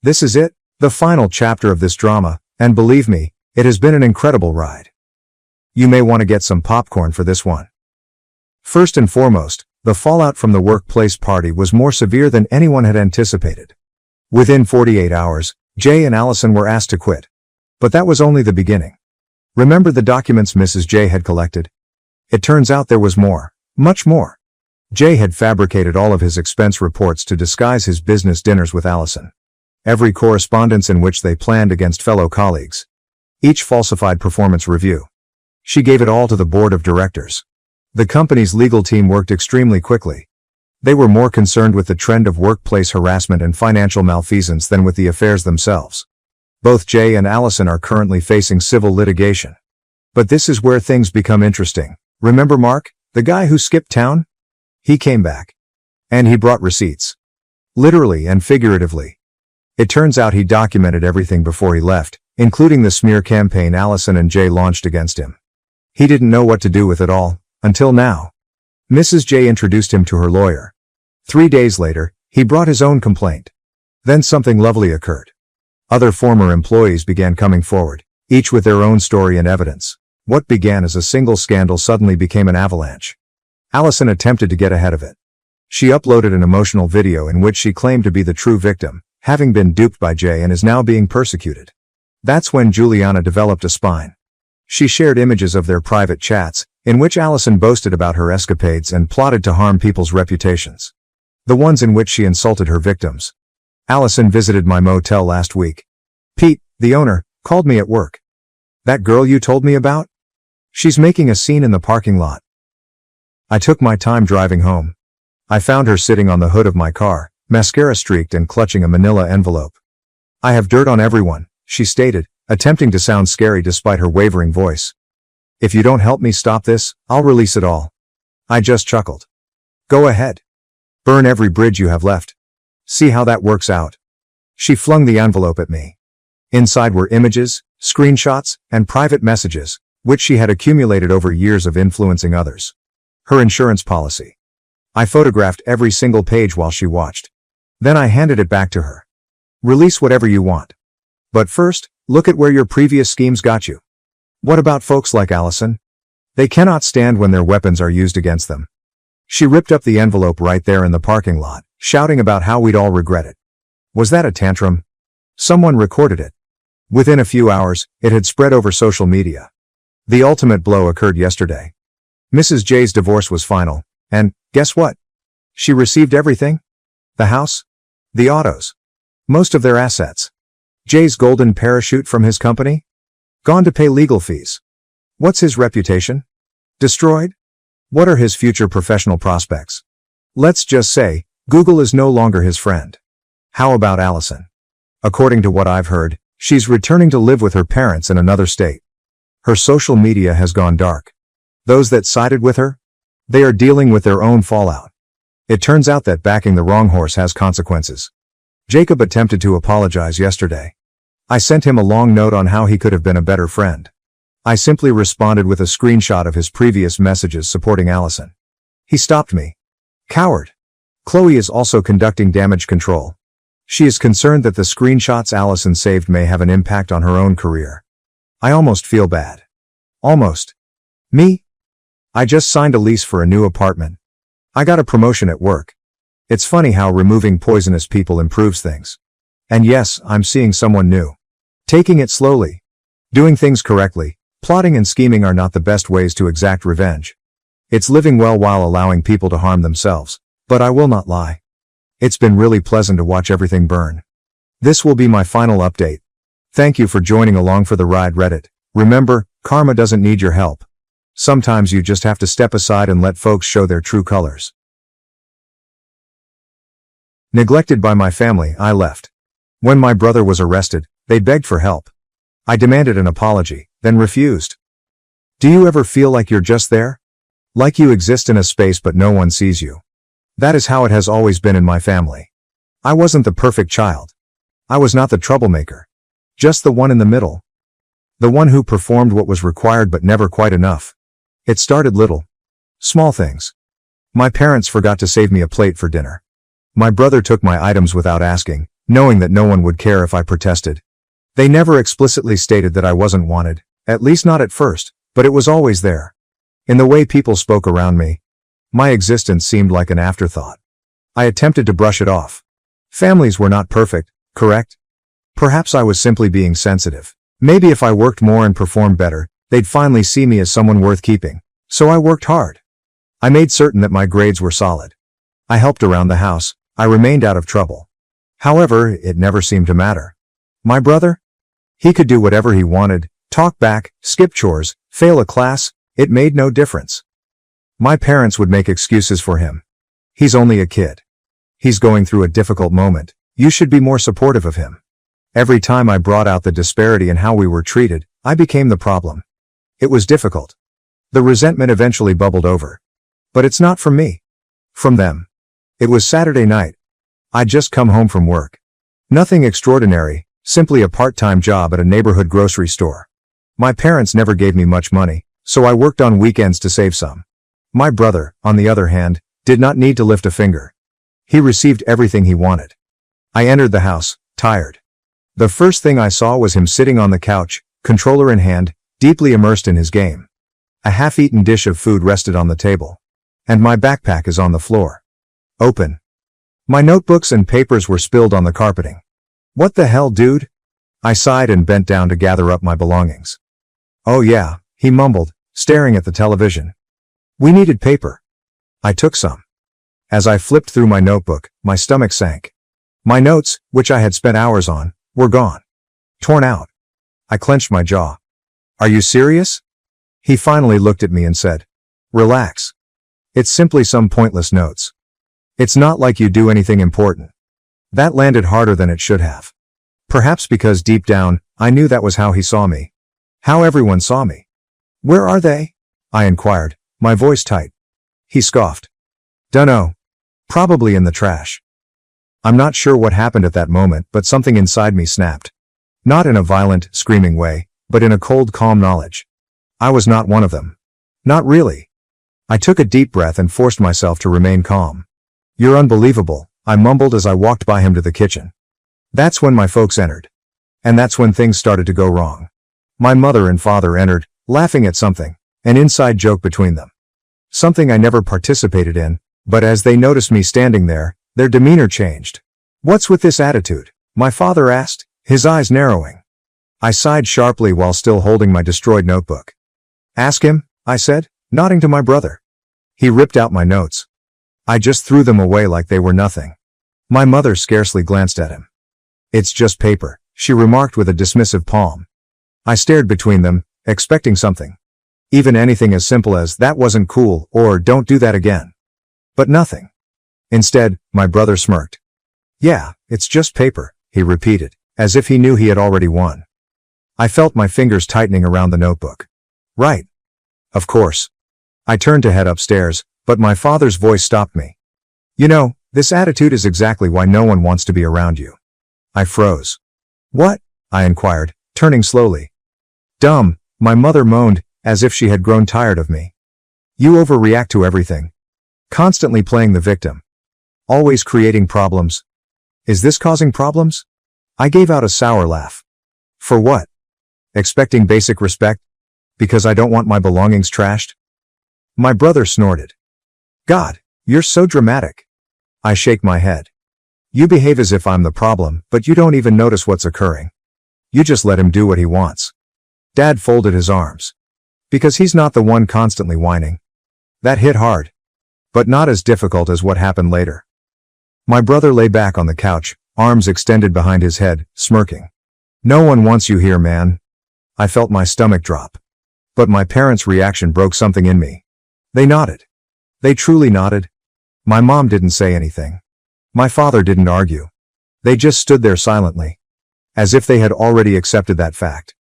Speaker 1: This is it, the final chapter of this drama, and believe me, it has been an incredible ride. You may want to get some popcorn for this one. First and foremost, the fallout from the workplace party was more severe than anyone had anticipated. Within 48 hours, Jay and Allison were asked to quit. But that was only the beginning. Remember the documents Mrs. J had collected? It turns out there was more, much more. Jay had fabricated all of his expense reports to disguise his business dinners with Allison. Every correspondence in which they planned against fellow colleagues. Each falsified performance review. She gave it all to the board of directors. The company's legal team worked extremely quickly. They were more concerned with the trend of workplace harassment and financial malfeasance than with the affairs themselves. Both Jay and Allison are currently facing civil litigation. But this is where things become interesting. Remember Mark, the guy who skipped town? He came back. And he brought receipts. Literally and figuratively. It turns out he documented everything before he left, including the smear campaign Allison and Jay launched against him. He didn't know what to do with it all, until now. Mrs. J introduced him to her lawyer. 3 days later, he brought his own complaint. Then something lovely occurred. Other former employees began coming forward, each with their own story and evidence. What began as a single scandal suddenly became an avalanche. Allison attempted to get ahead of it. She uploaded an emotional video in which she claimed to be the true victim, having been duped by Jay and is now being persecuted. That's when Juliana developed a spine. She shared images of their private chats, in which Allison boasted about her escapades and plotted to harm people's reputations. The ones in which she insulted her victims. Allison visited my motel last week. Pete, the owner, called me at work. That girl you told me about? She's making a scene in the parking lot. I took my time driving home. I found her sitting on the hood of my car, mascara streaked and clutching a manila envelope. I have dirt on everyone, she stated, attempting to sound scary despite her wavering voice. If you don't help me stop this, I'll release it all. I just chuckled. Go ahead. Burn every bridge you have left. See how that works out. She flung the envelope at me. Inside were images, screenshots, and private messages, which she had accumulated over years of influencing others. Her insurance policy. I photographed every single page while she watched. Then I handed it back to her. Release whatever you want. But first, look at where your previous schemes got you. What about folks like Allison? They cannot stand when their weapons are used against them. She ripped up the envelope right there in the parking lot, shouting about how we'd all regret it. Was that a tantrum? Someone recorded it. Within a few hours, it had spread over social media. The ultimate blow occurred yesterday. Mrs. J's divorce was final, and, guess what? She received everything. The house. The autos. Most of their assets. Jay's golden parachute from his company? Gone to pay legal fees. What's his reputation? Destroyed? What are his future professional prospects? Let's just say, Google is no longer his friend. How about Allison? According to what I've heard, she's returning to live with her parents in another state. Her social media has gone dark. Those that sided with her? They are dealing with their own fallout. It turns out that backing the wrong horse has consequences. Jacob attempted to apologize yesterday. I sent him a long note on how he could have been a better friend. I simply responded with a screenshot of his previous messages supporting Allison. He stopped me. Coward. Chloe is also conducting damage control. She is concerned that the screenshots Allison saved may have an impact on her own career. I almost feel bad. Almost. Me? I just signed a lease for a new apartment. I got a promotion at work. It's funny how removing poisonous people improves things. And yes, I'm seeing someone new. Taking it slowly. Doing things correctly. Plotting and scheming are not the best ways to exact revenge. It's living well while allowing people to harm themselves. But I will not lie. It's been really pleasant to watch everything burn. This will be my final update. Thank you for joining along for the ride, Reddit. Remember, karma doesn't need your help. Sometimes you just have to step aside and let folks show their true colors. Neglected by my family, I left. When my brother was arrested, they begged for help. I demanded an apology, then refused. Do you ever feel like you're just there? Like you exist in a space but no one sees you? That is how it has always been in my family. I wasn't the perfect child. I was not the troublemaker. Just the one in the middle. The one who performed what was required but never quite enough. It started little. Small things. My parents forgot to save me a plate for dinner. My brother took my items without asking, knowing that no one would care if I protested. They never explicitly stated that I wasn't wanted, at least not at first, but it was always there. In the way people spoke around me, my existence seemed like an afterthought. I attempted to brush it off. Families were not perfect, correct? Perhaps I was simply being sensitive. Maybe if I worked more and performed better, they'd finally see me as someone worth keeping. So I worked hard. I made certain that my grades were solid. I helped around the house. I remained out of trouble. However, it never seemed to matter. My brother? He could do whatever he wanted, talk back, skip chores, fail a class, it made no difference. My parents would make excuses for him. He's only a kid. He's going through a difficult moment. You should be more supportive of him. Every time I brought out the disparity in how we were treated, I became the problem. It was difficult. The resentment eventually bubbled over. But it's not from me. From them. It was Saturday night. I'd just come home from work. Nothing extraordinary, simply a part-time job at a neighborhood grocery store. My parents never gave me much money, so I worked on weekends to save some. My brother, on the other hand, did not need to lift a finger. He received everything he wanted. I entered the house, tired. The first thing I saw was him sitting on the couch, controller in hand, deeply immersed in his game. A half-eaten dish of food rested on the table. And my backpack is on the floor. Open. My notebooks and papers were spilled on the carpeting. What the hell, dude? I sighed and bent down to gather up my belongings. Oh yeah, he mumbled, staring at the television. We needed paper. I took some. As I flipped through my notebook, my stomach sank. My notes, which I had spent hours on, were gone. Torn out. I clenched my jaw. Are you serious? He finally looked at me and said, relax. It's simply some pointless notes. It's not like you do anything important. That landed harder than it should have. Perhaps because deep down, I knew that was how he saw me. How everyone saw me. Where are they? I inquired, my voice tight. He scoffed. Dunno. Probably in the trash. I'm not sure what happened at that moment, but something inside me snapped. Not in a violent, screaming way, but in a cold, calm knowledge. I was not one of them. Not really. I took a deep breath and forced myself to remain calm. You're unbelievable, I mumbled as I walked by him to the kitchen. That's when my folks entered. And that's when things started to go wrong. My mother and father entered, laughing at something, an inside joke between them. Something I never participated in, but as they noticed me standing there, their demeanor changed. What's with this attitude? My father asked, his eyes narrowing. I sighed sharply while still holding my destroyed notebook. Ask him, I said, nodding to my brother. He ripped out my notes. I just threw them away like they were nothing. My mother scarcely glanced at him. It's just paper, she remarked with a dismissive palm. I stared between them, expecting something. Even anything as simple as that wasn't cool or don't do that again. But nothing. Instead, my brother smirked. Yeah, it's just paper, he repeated, as if he knew he had already won. I felt my fingers tightening around the notebook. Right. Of course. I turned to head upstairs, but my father's voice stopped me. You know, this attitude is exactly why no one wants to be around you. I froze. What? I inquired, turning slowly. Dumb, my mother moaned, as if she had grown tired of me. You overreact to everything. Constantly playing the victim. Always creating problems. Is this causing problems? I gave out a sour laugh. For what? Expecting basic respect? Because I don't want my belongings trashed? My brother snorted. God, you're so dramatic. I shake my head. You behave as if I'm the problem, but you don't even notice what's occurring. You just let him do what he wants. Dad folded his arms. Because he's not the one constantly whining. That hit hard. But not as difficult as what happened later. My brother lay back on the couch, arms extended behind his head, smirking. No one wants you here, man. I felt my stomach drop. But my parents' reaction broke something in me. They nodded. They truly nodded. My mom didn't say anything. My father didn't argue. They just stood there silently. As if they had already accepted that fact.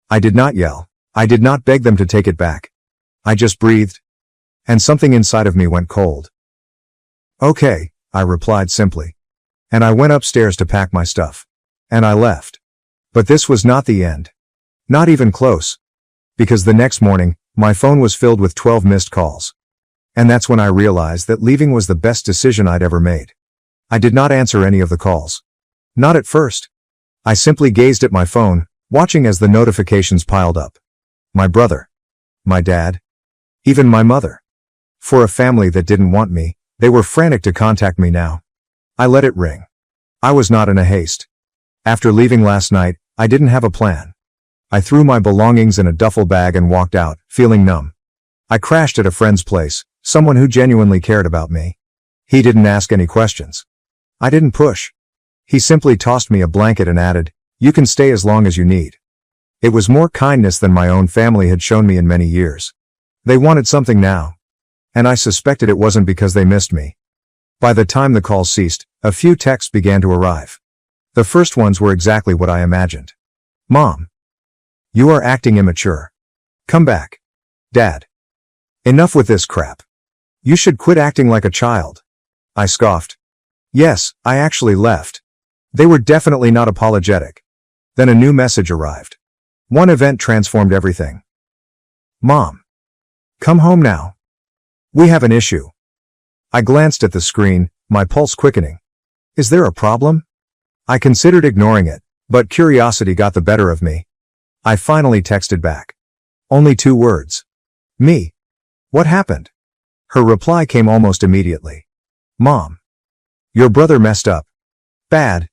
Speaker 1: I did not yell. I did not beg them to take it back. I just breathed. And something inside of me went cold. Okay, I replied simply. And I went upstairs to pack my stuff. And I left. But this was not the end. Not even close. Because the next morning, my phone was filled with 12 missed calls. And that's when I realized that leaving was the best decision I'd ever made. I did not answer any of the calls. Not at first. I simply gazed at my phone, watching as the notifications piled up. My brother. My dad. Even my mother. For a family that didn't want me, they were frantic to contact me now. I let it ring. I was not in a haste. After leaving last night, I didn't have a plan. I threw my belongings in a duffel bag and walked out, feeling numb. I crashed at a friend's place, someone who genuinely cared about me. He didn't ask any questions. I didn't push. He simply tossed me a blanket and added, "You can stay as long as you need." It was more kindness than my own family had shown me in many years. They wanted something now. And I suspected it wasn't because they missed me. By the time the calls ceased, a few texts began to arrive. The first ones were exactly what I imagined. Mom. You are acting immature. Come back. Dad. Enough with this crap. You should quit acting like a child. I scoffed. Yes, I actually left. They were definitely not apologetic. Then a new message arrived. One event transformed everything. Mom. Come home now. We have an issue. I glanced at the screen, my pulse quickening. Is there a problem? I considered ignoring it, but curiosity got the better of me. I finally texted back. Only 2 words. Me. What happened? Her reply came almost immediately. Mom. Your brother messed up. Bad.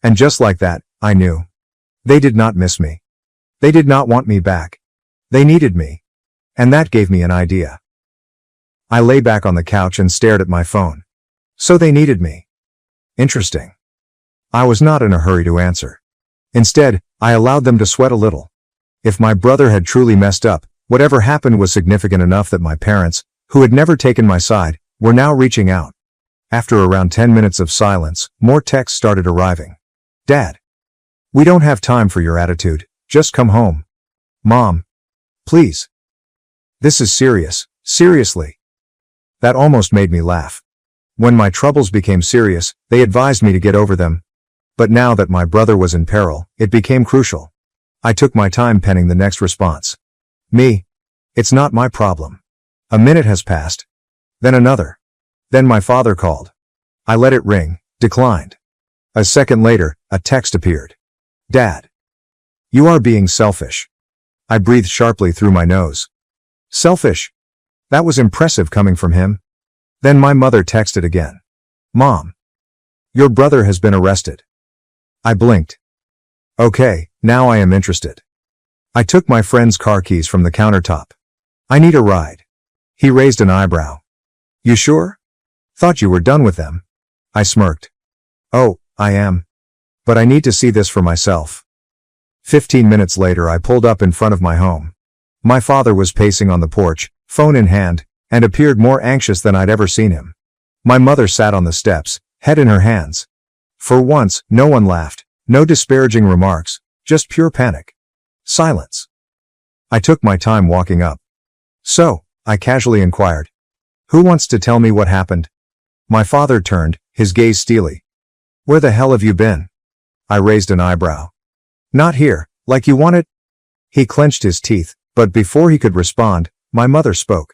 Speaker 1: And just like that, I knew. They did not miss me. They did not want me back. They needed me. And that gave me an idea. I lay back on the couch and stared at my phone. So they needed me. Interesting. I was not in a hurry to answer. Instead, I allowed them to sweat a little. If my brother had truly messed up, whatever happened was significant enough that my parents, who had never taken my side, were now reaching out. After around 10 minutes of silence, more texts started arriving. Dad. We don't have time for your attitude, just come home. Mom. Please. This is serious, seriously. That almost made me laugh. When my troubles became serious, they advised me to get over them. But now that my brother was in peril, it became crucial. I took my time penning the next response. Me. It's not my problem. A minute has passed. Then another. Then my father called. I let it ring, declined. A second later, a text appeared. Dad. You are being selfish. I breathed sharply through my nose. Selfish? That was impressive coming from him. Then my mother texted again. Mom. Your brother has been arrested. I blinked. Okay, now I am interested. I took my friend's car keys from the countertop. I need a ride. He raised an eyebrow. You sure? Thought you were done with them. I smirked. Oh, I am. But I need to see this for myself. 15 minutes later I pulled up in front of my home. My father was pacing on the porch, phone in hand, and appeared more anxious than I'd ever seen him. My mother sat on the steps, head in her hands. For once, no one laughed, no disparaging remarks, just pure panic. Silence. I took my time walking up. So, I casually inquired. Who wants to tell me what happened? My father turned, his gaze steely. Where the hell have you been? I raised an eyebrow. Not here, like you wanted? He clenched his teeth, but before he could respond, my mother spoke.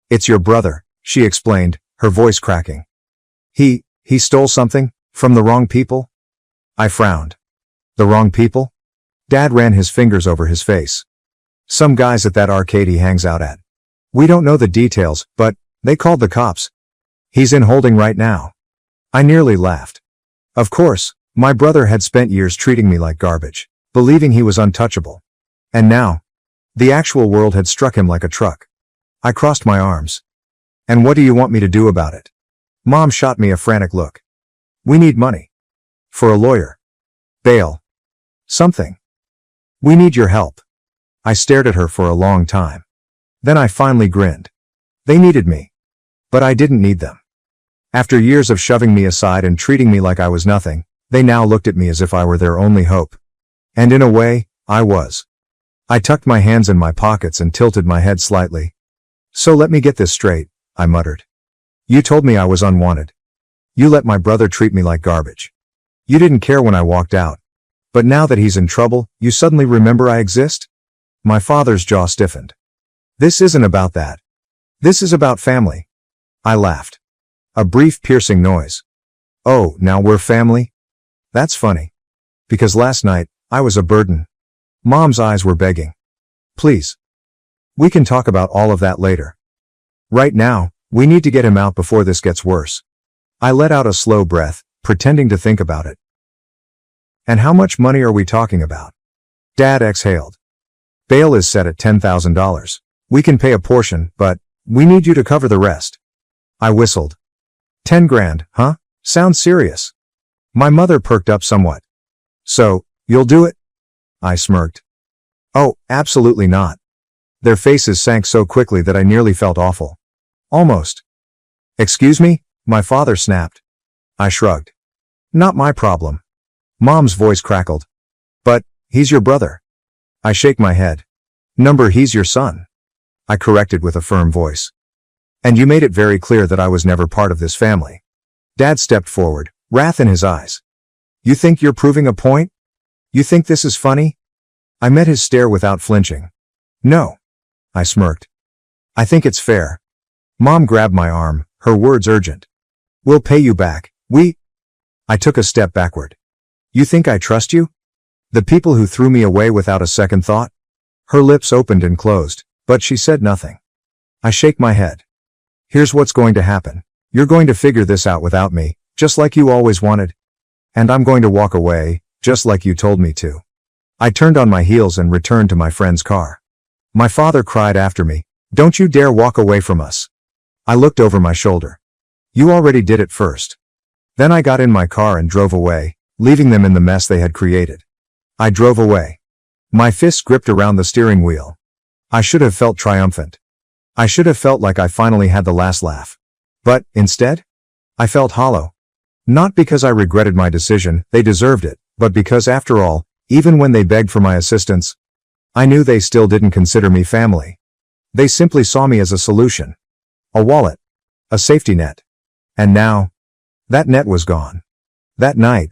Speaker 1: It's your brother, she explained, her voice cracking. He stole something? From the wrong people? I frowned. The wrong people? Dad ran his fingers over his face. Some guys at that arcade he hangs out at. We don't know the details, but they called the cops. He's in holding right now. I nearly laughed. Of course, my brother had spent years treating me like garbage, believing he was untouchable. And now, the actual world had struck him like a truck. I crossed my arms. And what do you want me to do about it? Mom shot me a frantic look. We need money. For a lawyer. Bail. Something. We need your help. I stared at her for a long time. Then I finally grinned. They needed me. But I didn't need them. After years of shoving me aside and treating me like I was nothing, they now looked at me as if I were their only hope. And in a way, I was. I tucked my hands in my pockets and tilted my head slightly. So let me get this straight, I muttered. You told me I was unwanted. You let my brother treat me like garbage. You didn't care when I walked out. But now that he's in trouble, you suddenly remember I exist? My father's jaw stiffened. This isn't about that. This is about family. I laughed. A brief piercing noise. Oh, now we're family? That's funny. Because last night, I was a burden. Mom's eyes were begging. Please. We can talk about all of that later. Right now, we need to get him out before this gets worse. I let out a slow breath, pretending to think about it. And how much money are we talking about? Dad exhaled. Bail is set at $10,000. We can pay a portion, but we need you to cover the rest. I whistled. 10 grand, huh? Sounds serious. My mother perked up somewhat. So, you'll do it? I smirked. Oh, absolutely not. Their faces sank so quickly that I nearly felt awful. Almost. Excuse me? My father snapped. I shrugged. Not my problem. Mom's voice crackled. But, he's your brother. I shake my head. Number, he's your son. I corrected with a firm voice. And you made it very clear that I was never part of this family. Dad stepped forward, wrath in his eyes. You think you're proving a point? You think this is funny? I met his stare without flinching. No. I smirked. I think it's fair. Mom grabbed my arm, her words urgent. We'll pay you back. I took a step backward. You think I trust you? The people who threw me away without a second thought? Her lips opened and closed, but she said nothing. I shake my head. Here's what's going to happen. You're going to figure this out without me, just like you always wanted. And I'm going to walk away, just like you told me to. I turned on my heels and returned to my friend's car. My father cried after me, Don't you dare walk away from us. I looked over my shoulder. You already did it first. Then I got in my car and drove away, leaving them in the mess they had created. I drove away. My fists gripped around the steering wheel. I should have felt triumphant. I should have felt like I finally had the last laugh. But, instead, I felt hollow. Not because I regretted my decision, they deserved it, but because after all, even when they begged for my assistance, I knew they still didn't consider me family. They simply saw me as a solution. A wallet. A safety net. And now, that net was gone. That night,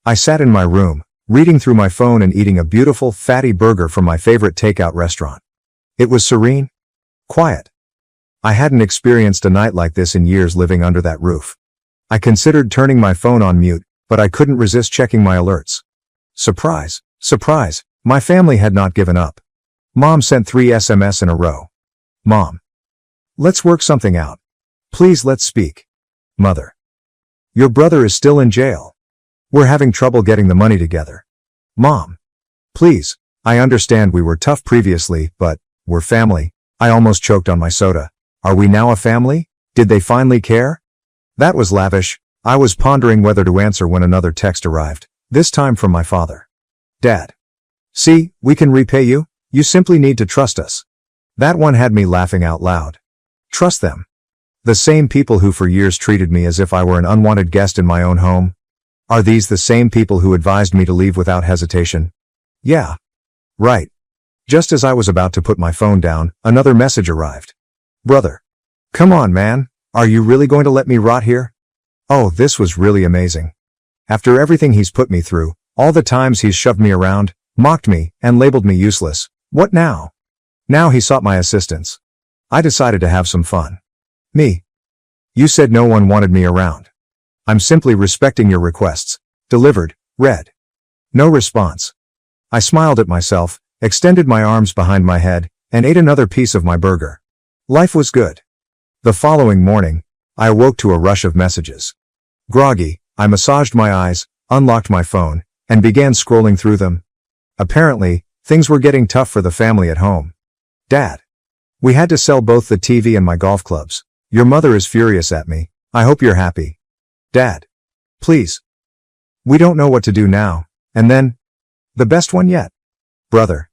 Speaker 1: I sat in my room, reading through my phone and eating a beautiful, fatty burger from my favorite takeout restaurant. It was serene. Quiet. I hadn't experienced a night like this in years living under that roof. I considered turning my phone on mute, but I couldn't resist checking my alerts. Surprise, surprise, my family had not given up. Mom sent 3 SMS in a row. Mom. Let's work something out. Please let's speak. Mother. Your brother is still in jail. We're having trouble getting the money together. Mom. Please, I understand we were tough previously, but we're family. I almost choked on my soda. Are we now a family? Did they finally care? That was lavish. I was pondering whether to answer when another text arrived, this time from my father. Dad. See, we can repay you. You simply need to trust us. That one had me laughing out loud. Trust them. The same people who for years treated me as if I were an unwanted guest in my own home? Are these the same people who advised me to leave without hesitation? Yeah. Right. Just as I was about to put my phone down, another message arrived. Brother. Come on, man. Are you really going to let me rot here? Oh, this was really amazing. After everything he's put me through, all the times he's shoved me around, mocked me, and labeled me useless, what now? Now he sought my assistance. I decided to have some fun. Me. You said no one wanted me around. I'm simply respecting your requests. Delivered. Read. No response. I smiled at myself, extended my arms behind my head, and ate another piece of my burger. Life was good. The following morning, I awoke to a rush of messages. Groggy, I massaged my eyes, unlocked my phone, and began scrolling through them. Apparently, things were getting tough for the family at home. Dad. We had to sell both the TV and my golf clubs. Your mother is furious at me. I hope you're happy. Dad. Please. We don't know what to do now. And then, the best one yet. Brother.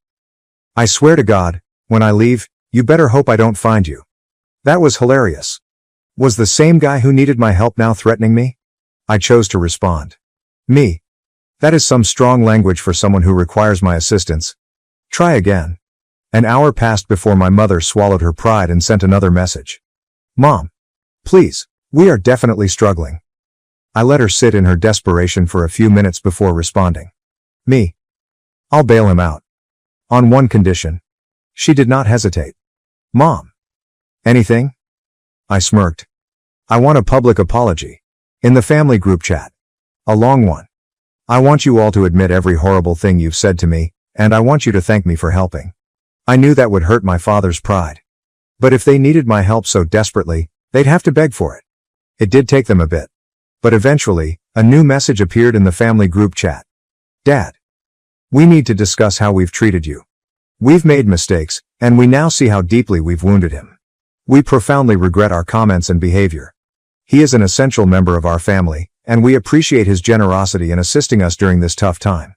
Speaker 1: I swear to God, when I leave, you better hope I don't find you. That was hilarious. Was the same guy who needed my help now threatening me? I chose to respond. Me. That is some strong language for someone who requires my assistance. Try again. An hour passed before my mother swallowed her pride and sent another message. Mom. Please, we are definitely struggling. I let her sit in her desperation for a few minutes before responding. Me. I'll bail him out. On one condition. She did not hesitate. Mom. Anything? I smirked. I want a public apology. In the family group chat. A long one. I want you all to admit every horrible thing you've said to me, and I want you to thank me for helping. I knew that would hurt my father's pride. But if they needed my help so desperately, they'd have to beg for it. It did take them a bit. But eventually, a new message appeared in the family group chat. Dad. We need to discuss how we've treated you. We've made mistakes, and we now see how deeply we've wounded him. We profoundly regret our comments and behavior. He is an essential member of our family, and we appreciate his generosity in assisting us during this tough time.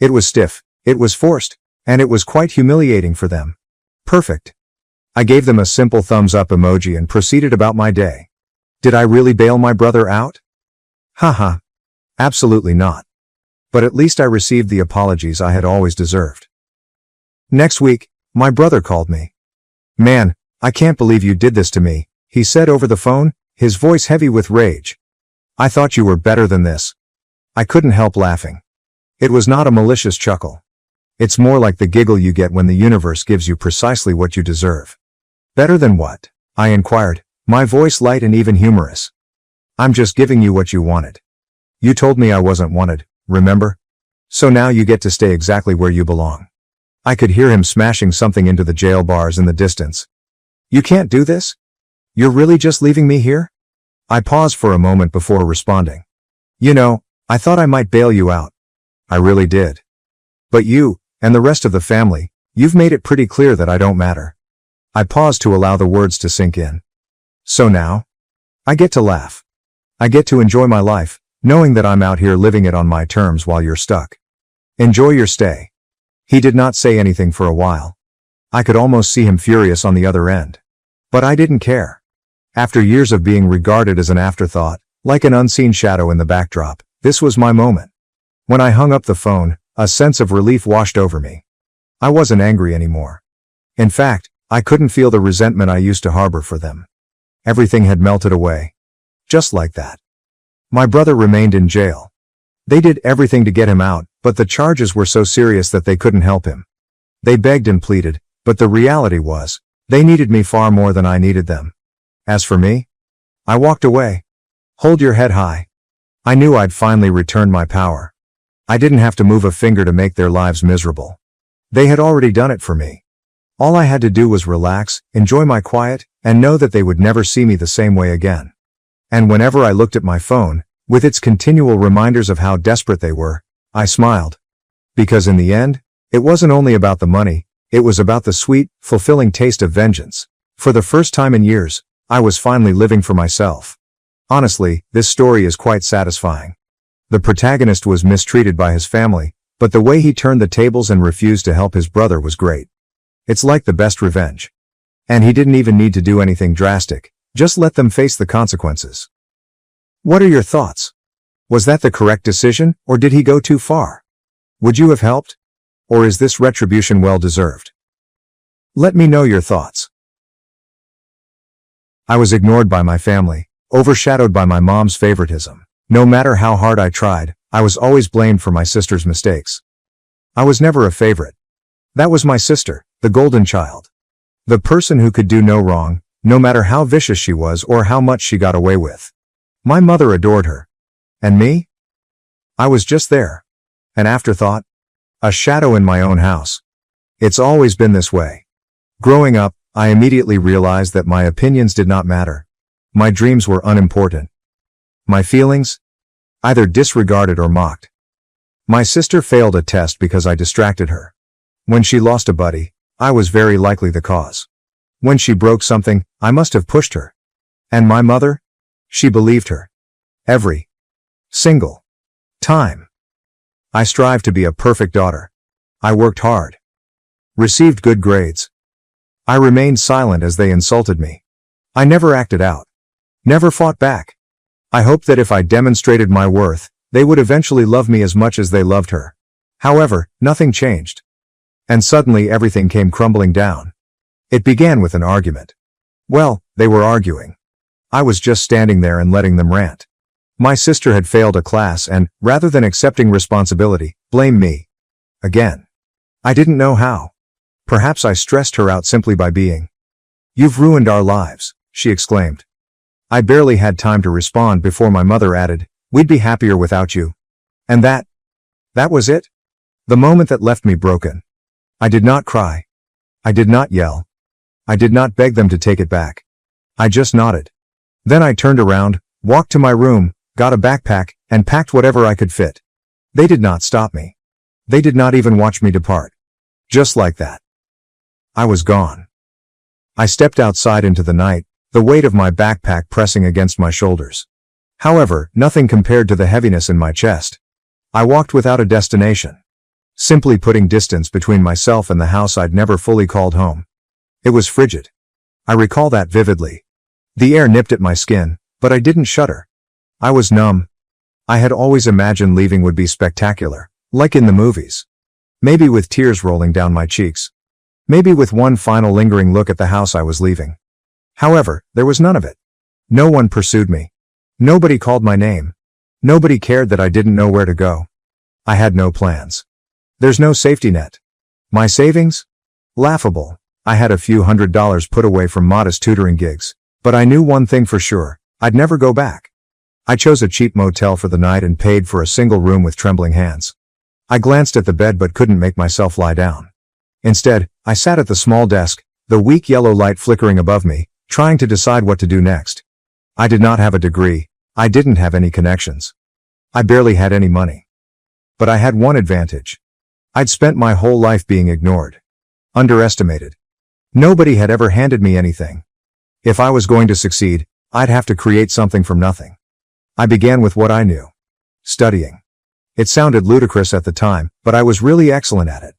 Speaker 1: It was stiff, it was forced, and it was quite humiliating for them. Perfect. I gave them a simple thumbs up emoji and proceeded about my day. Did I really bail my brother out? Haha. Absolutely not. But at least I received the apologies I had always deserved. Next week, my brother called me. Man, I can't believe you did this to me, he said over the phone, his voice heavy with rage. I thought you were better than this. I couldn't help laughing. It was not a malicious chuckle. It's more like the giggle you get when the universe gives you precisely what you deserve. Better than what? I inquired, my voice light and even humorous. I'm just giving you what you wanted. You told me I wasn't wanted, remember? So now you get to stay exactly where you belong. I could hear him smashing something into the jail bars in the distance. You can't do this? You're really just leaving me here? I paused for a moment before responding. You know, I thought I might bail you out. I really did. But you, and the rest of the family, you've made it pretty clear that I don't matter. I paused to allow the words to sink in. So now? I get to laugh. I get to enjoy my life, knowing that I'm out here living it on my terms while you're stuck. Enjoy your stay. He did not say anything for a while. I could almost see him furious on the other end. But I didn't care. After years of being regarded as an afterthought, like an unseen shadow in the backdrop, this was my moment. When I hung up the phone, a sense of relief washed over me. I wasn't angry anymore. In fact, I couldn't feel the resentment I used to harbor for them. Everything had melted away. Just like that. My brother remained in jail. They did everything to get him out, but the charges were so serious that they couldn't help him. They begged and pleaded, but the reality was, they needed me far more than I needed them. As for me, I walked away. Hold your head high. I knew I'd finally returned my power. I didn't have to move a finger to make their lives miserable. They had already done it for me. All I had to do was relax, enjoy my quiet, and know that they would never see me the same way again. And whenever I looked at my phone, with its continual reminders of how desperate they were, I smiled. Because in the end, it wasn't only about the money, it was about the sweet, fulfilling taste of vengeance. For the first time in years, I was finally living for myself. Honestly, this story is quite satisfying. The protagonist was mistreated by his family, but the way he turned the tables and refused to help his brother was great. It's like the best revenge. And he didn't even need to do anything drastic, just let them face the consequences. What are your thoughts? Was that the correct decision, or did he go too far? Would you have helped? Or is this retribution well-deserved? Let me know your thoughts. I was ignored by my family, overshadowed by my mom's favoritism. No matter how hard I tried, I was always blamed for my sister's mistakes. I was never a favorite. That was my sister, the golden child. The person who could do no wrong, no matter how vicious she was or how much she got away with. My mother adored her. And me? I was just there. An afterthought. A shadow in my own house. It's always been this way. Growing up, I immediately realized that my opinions did not matter. My dreams were unimportant. My feelings? Either disregarded or mocked. My sister failed a test because I distracted her. When she lost a buddy, I was very likely the cause. When she broke something, I must have pushed her. And my mother? She believed her. Every single time. I strived to be a perfect daughter. I worked hard. Received good grades. I remained silent as they insulted me. I never acted out. Never fought back. I hoped that if I demonstrated my worth, they would eventually love me as much as they loved her. However, nothing changed. And suddenly everything came crumbling down. It began with an argument. Well, they were arguing. I was just standing there and letting them rant. My sister had failed a class and, rather than accepting responsibility, blamed me. Again. I didn't know how. Perhaps I stressed her out simply by being "You've ruined our lives," she exclaimed. I barely had time to respond before my mother added, "We'd be happier without you." And that was it? The moment that left me broken. I did not cry. I did not yell. I did not beg them to take it back. I just nodded. Then I turned around, walked to my room, got a backpack, and packed whatever I could fit. They did not stop me. They did not even watch me depart. Just like that. I was gone. I stepped outside into the night, the weight of my backpack pressing against my shoulders. However, nothing compared to the heaviness in my chest. I walked without a destination. Simply putting distance between myself and the house I'd never fully called home. It was frigid. I recall that vividly. The air nipped at my skin, but I didn't shudder. I was numb. I had always imagined leaving would be spectacular, like in the movies. Maybe with tears rolling down my cheeks. Maybe with one final lingering look at the house I was leaving. However, there was none of it. No one pursued me. Nobody called my name. Nobody cared that I didn't know where to go. I had no plans. There's no safety net. My savings? Laughable. I had a few $100s put away from modest tutoring gigs, but I knew one thing for sure, I'd never go back. I chose a cheap motel for the night and paid for a single room with trembling hands. I glanced at the bed but couldn't make myself lie down. Instead, I sat at the small desk, the weak yellow light flickering above me, trying to decide what to do next. I did not have a degree. I didn't have any connections. I barely had any money. But I had one advantage. I'd spent my whole life being ignored. Underestimated. Nobody had ever handed me anything. If I was going to succeed, I'd have to create something from nothing. I began with what I knew. Studying. It sounded ludicrous at the time, but I was really excellent at it.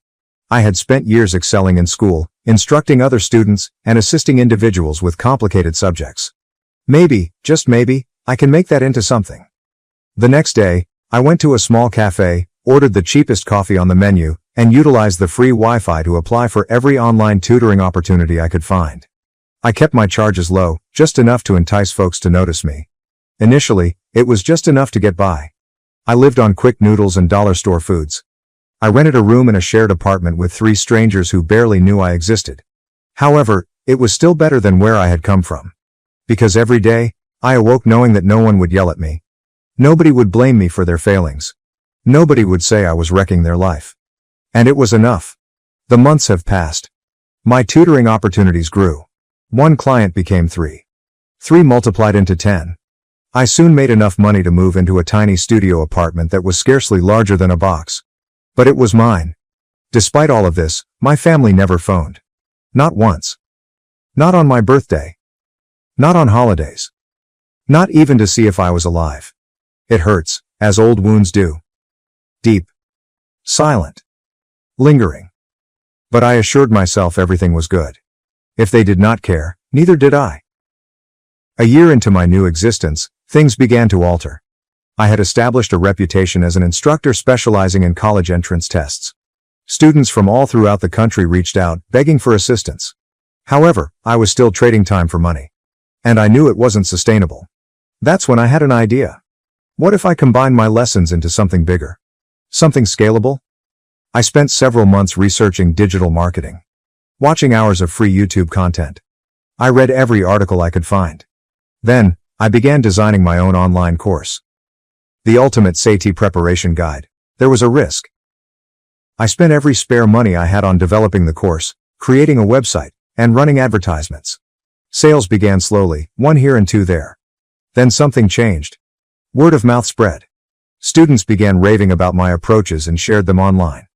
Speaker 1: I had spent years excelling in school, instructing other students, and assisting individuals with complicated subjects. Maybe, just maybe, I can make that into something. The next day, I went to a small cafe, ordered the cheapest coffee on the menu, and utilized the free Wi-Fi to apply for every online tutoring opportunity I could find. I kept my charges low, just enough to entice folks to notice me. Initially, it was just enough to get by. I lived on quick noodles and dollar store foods. I rented a room in a shared apartment with 3 strangers who barely knew I existed. However, it was still better than where I had come from. Because every day, I awoke knowing that no one would yell at me. Nobody would blame me for their failings. Nobody would say I was wrecking their life. And it was enough. The months have passed. My tutoring opportunities grew. 1 client became 3. 3 multiplied into 10. I soon made enough money to move into a tiny studio apartment that was scarcely larger than a box. But it was mine. Despite all of this, my family never phoned. Not once. Not on my birthday. Not on holidays. Not even to see if I was alive. It hurts, as old wounds do. Deep. Silent. Lingering. But I assured myself everything was good. If they did not care, neither did I. A year into my new existence, things began to alter. I had established a reputation as an instructor specializing in college entrance tests. Students from all throughout the country reached out, begging for assistance. However, I was still trading time for money. And I knew it wasn't sustainable. That's when I had an idea. What if I combined my lessons into something bigger? Something scalable? I spent several months researching digital marketing. Watching hours of free YouTube content. I read every article I could find. Then, I began designing my own online course. The ultimate SAT preparation guide. There was a risk. I spent every spare money I had on developing the course, creating a website, and running advertisements. Sales began slowly, 1 here and 2 there. Then something changed. Word of mouth spread. Students began raving about my approaches and shared them online.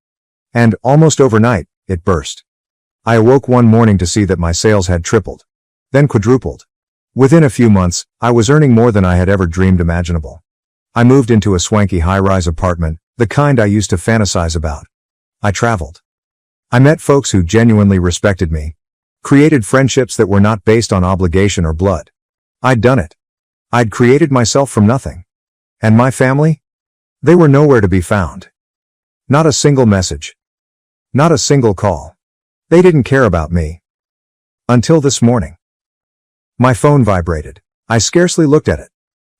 Speaker 1: And, almost overnight, it burst. I awoke one morning to see that my sales had tripled. Then quadrupled. Within a few months, I was earning more than I had ever dreamed imaginable. I moved into a swanky high-rise apartment, the kind I used to fantasize about. I traveled. I met folks who genuinely respected me. Created friendships that were not based on obligation or blood. I'd done it. I'd created myself from nothing. And my family? They were nowhere to be found. Not a single message. Not a single call. They didn't care about me. Until this morning. My phone vibrated. I scarcely looked at it.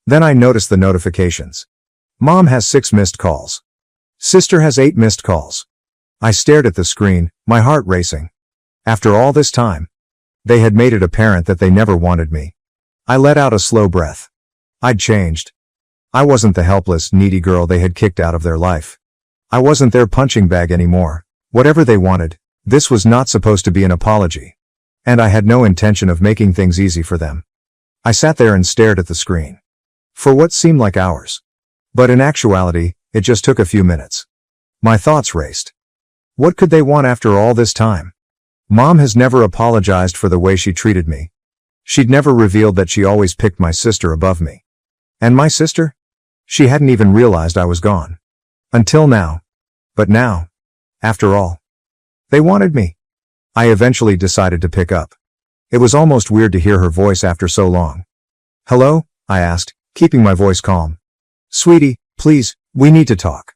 Speaker 1: Then I noticed the notifications. Mom has 6 missed calls. Sister has 8 missed calls. I stared at the screen, my heart racing. After all this time, They had made it apparent that they never wanted me. I let out a slow breath. I'd changed. I wasn't the helpless, needy girl they had kicked out of their life. I wasn't their punching bag anymore. Whatever they wanted, this was not supposed to be an apology. And I had no intention of making things easy for them. I sat there and stared at the screen. For what seemed like hours. But in actuality, it just took a few minutes. My thoughts raced. What could they want after all this time? Mom has never apologized for the way she treated me. She'd never revealed that she always picked my sister above me. And my sister? She hadn't even realized I was gone. Until now. But now, after all, they wanted me. I eventually decided to pick up. It was almost weird to hear her voice after so long. Hello? I asked, keeping my voice calm. Sweetie, please, we need to talk.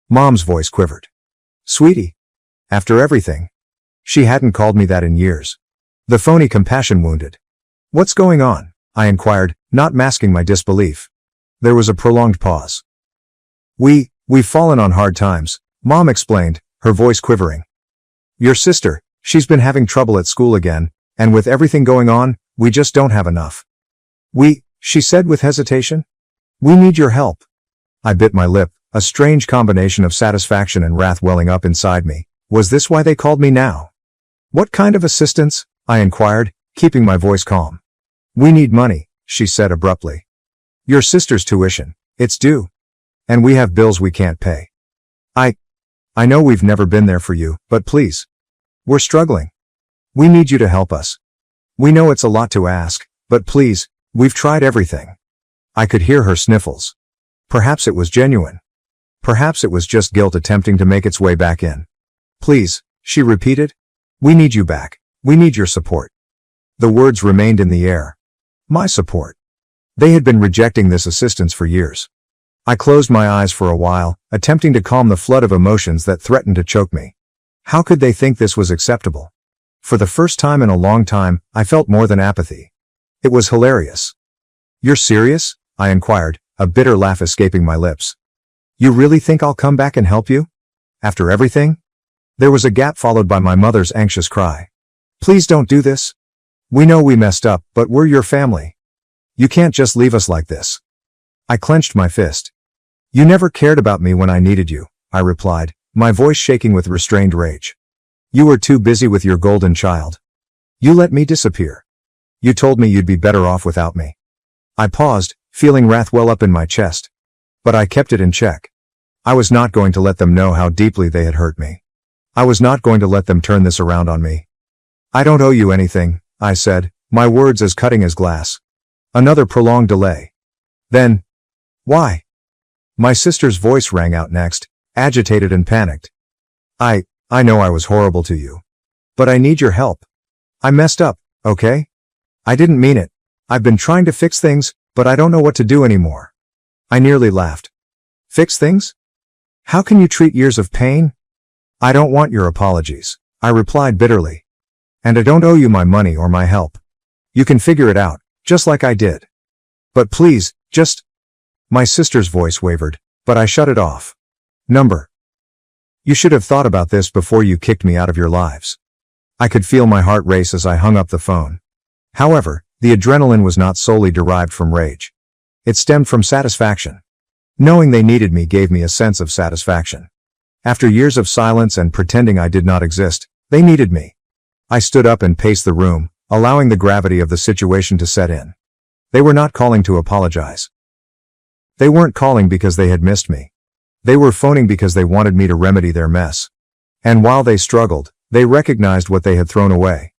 Speaker 1: Mom's voice quivered. Sweetie? After everything? She hadn't called me that in years. The phony compassion wounded. What's going on? I inquired, not masking my disbelief. There was a prolonged pause. We've fallen on hard times, Mom explained, her voice quivering. Your sister, she's been having trouble at school again, and with everything going on, we just don't have enough. She said with hesitation. We need your help. I bit my lip, a strange combination of satisfaction and wrath welling up inside me. Was this why they called me now? What kind of assistance? I inquired, keeping my voice calm. We need money, she said abruptly. Your sister's tuition, it's due. And we have bills we can't pay. I know we've never been there for you, but please. We're struggling. We need you to help us. We know it's a lot to ask, but please, we've tried everything. I could hear her sniffles. Perhaps it was genuine. Perhaps it was just guilt attempting to make its way back in. Please, she repeated. We need you back. We need your support. The words remained in the air. My support. They had been rejecting this assistance for years. I closed my eyes for a while, attempting to calm the flood of emotions that threatened to choke me. How could they think this was acceptable? For the first time in a long time, I felt more than apathy. It was hilarious. You're serious? I inquired, a bitter laugh escaping my lips. You really think I'll come back and help you? After everything? There was a gap followed by my mother's anxious cry. Please don't do this. We know we messed up, but we're your family. You can't just leave us like this. I clenched my fist. You never cared about me when I needed you, I replied, my voice shaking with restrained rage. You were too busy with your golden child. You let me disappear. You told me you'd be better off without me. I paused, feeling wrath well up in my chest. But I kept it in check. I was not going to let them know how deeply they had hurt me. I was not going to let them turn this around on me. I don't owe you anything, I said, my words as cutting as glass. Another prolonged delay. Then, why? My sister's voice rang out next, agitated and panicked. I know I was horrible to you. But I need your help. I messed up, okay? I didn't mean it. I've been trying to fix things, but I don't know what to do anymore. I nearly laughed. Fix things? How can you treat years of pain? I don't want your apologies, I replied bitterly. And I don't owe you my money or my help. You can figure it out, just like I did. But please, just... My sister's voice wavered, but I shut it off. You should have thought about this before you kicked me out of your lives. I could feel my heart race as I hung up the phone. However, the adrenaline was not solely derived from rage. It stemmed from satisfaction. Knowing they needed me gave me a sense of satisfaction. After years of silence and pretending I did not exist, they needed me. I stood up and paced the room, allowing the gravity of the situation to set in. They were not calling to apologize. They weren't calling because they had missed me. They were phoning because they wanted me to remedy their mess. And while they struggled, they recognized what they had thrown away.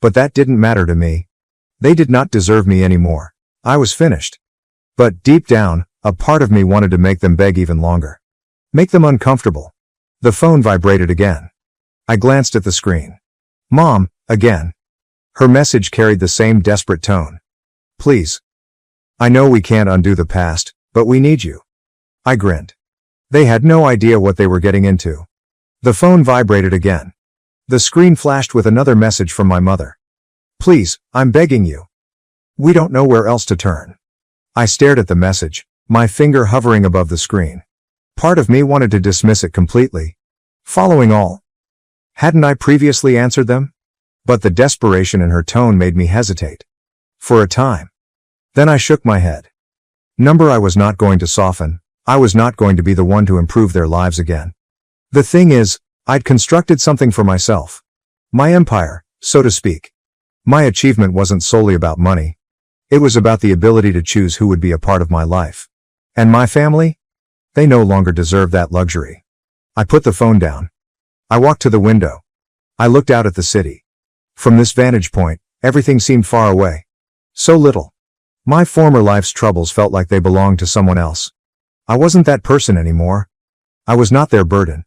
Speaker 1: But that didn't matter to me. They did not deserve me anymore. I was finished. But deep down, a part of me wanted to make them beg even longer. Make them uncomfortable. The phone vibrated again. I glanced at the screen. Mom, again. Her message carried the same desperate tone. Please. I know we can't undo the past, but we need you. I grinned. They had no idea what they were getting into. The phone vibrated again. The screen flashed with another message from my mother. Please, I'm begging you. We don't know where else to turn. I stared at the message, my finger hovering above the screen. Part of me wanted to dismiss it completely. Following all. Hadn't I previously answered them? But the desperation in her tone made me hesitate. For a time. Then I shook my head. I was not going to soften. I was not going to be the one to improve their lives again. The thing is, I'd constructed something for myself. My empire, so to speak. My achievement wasn't solely about money. It was about the ability to choose who would be a part of my life. And my family? They no longer deserve that luxury. I put the phone down. I walked to the window. I looked out at the city. From this vantage point, everything seemed far away. So little. My former life's troubles felt like they belonged to someone else. I wasn't that person anymore. I was not their burden.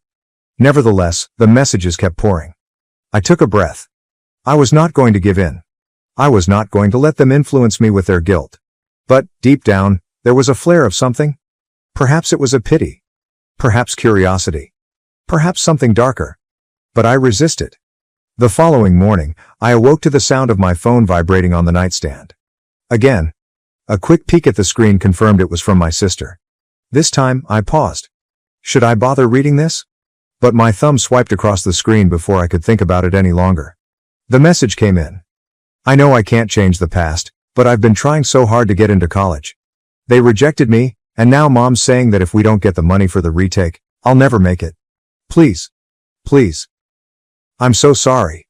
Speaker 1: Nevertheless, the messages kept pouring. I took a breath. I was not going to give in. I was not going to let them influence me with their guilt. But, deep down, there was a flare of something. Perhaps it was a pity. Perhaps curiosity. Perhaps something darker. But I resisted. The following morning, I awoke to the sound of my phone vibrating on the nightstand. Again. A quick peek at the screen confirmed it was from my sister. This time, I paused. Should I bother reading this? But my thumb swiped across the screen before I could think about it any longer. The message came in. I know I can't change the past, but I've been trying so hard to get into college. They rejected me, and now Mom's saying that if we don't get the money for the retake, I'll never make it. Please. Please. I'm so sorry.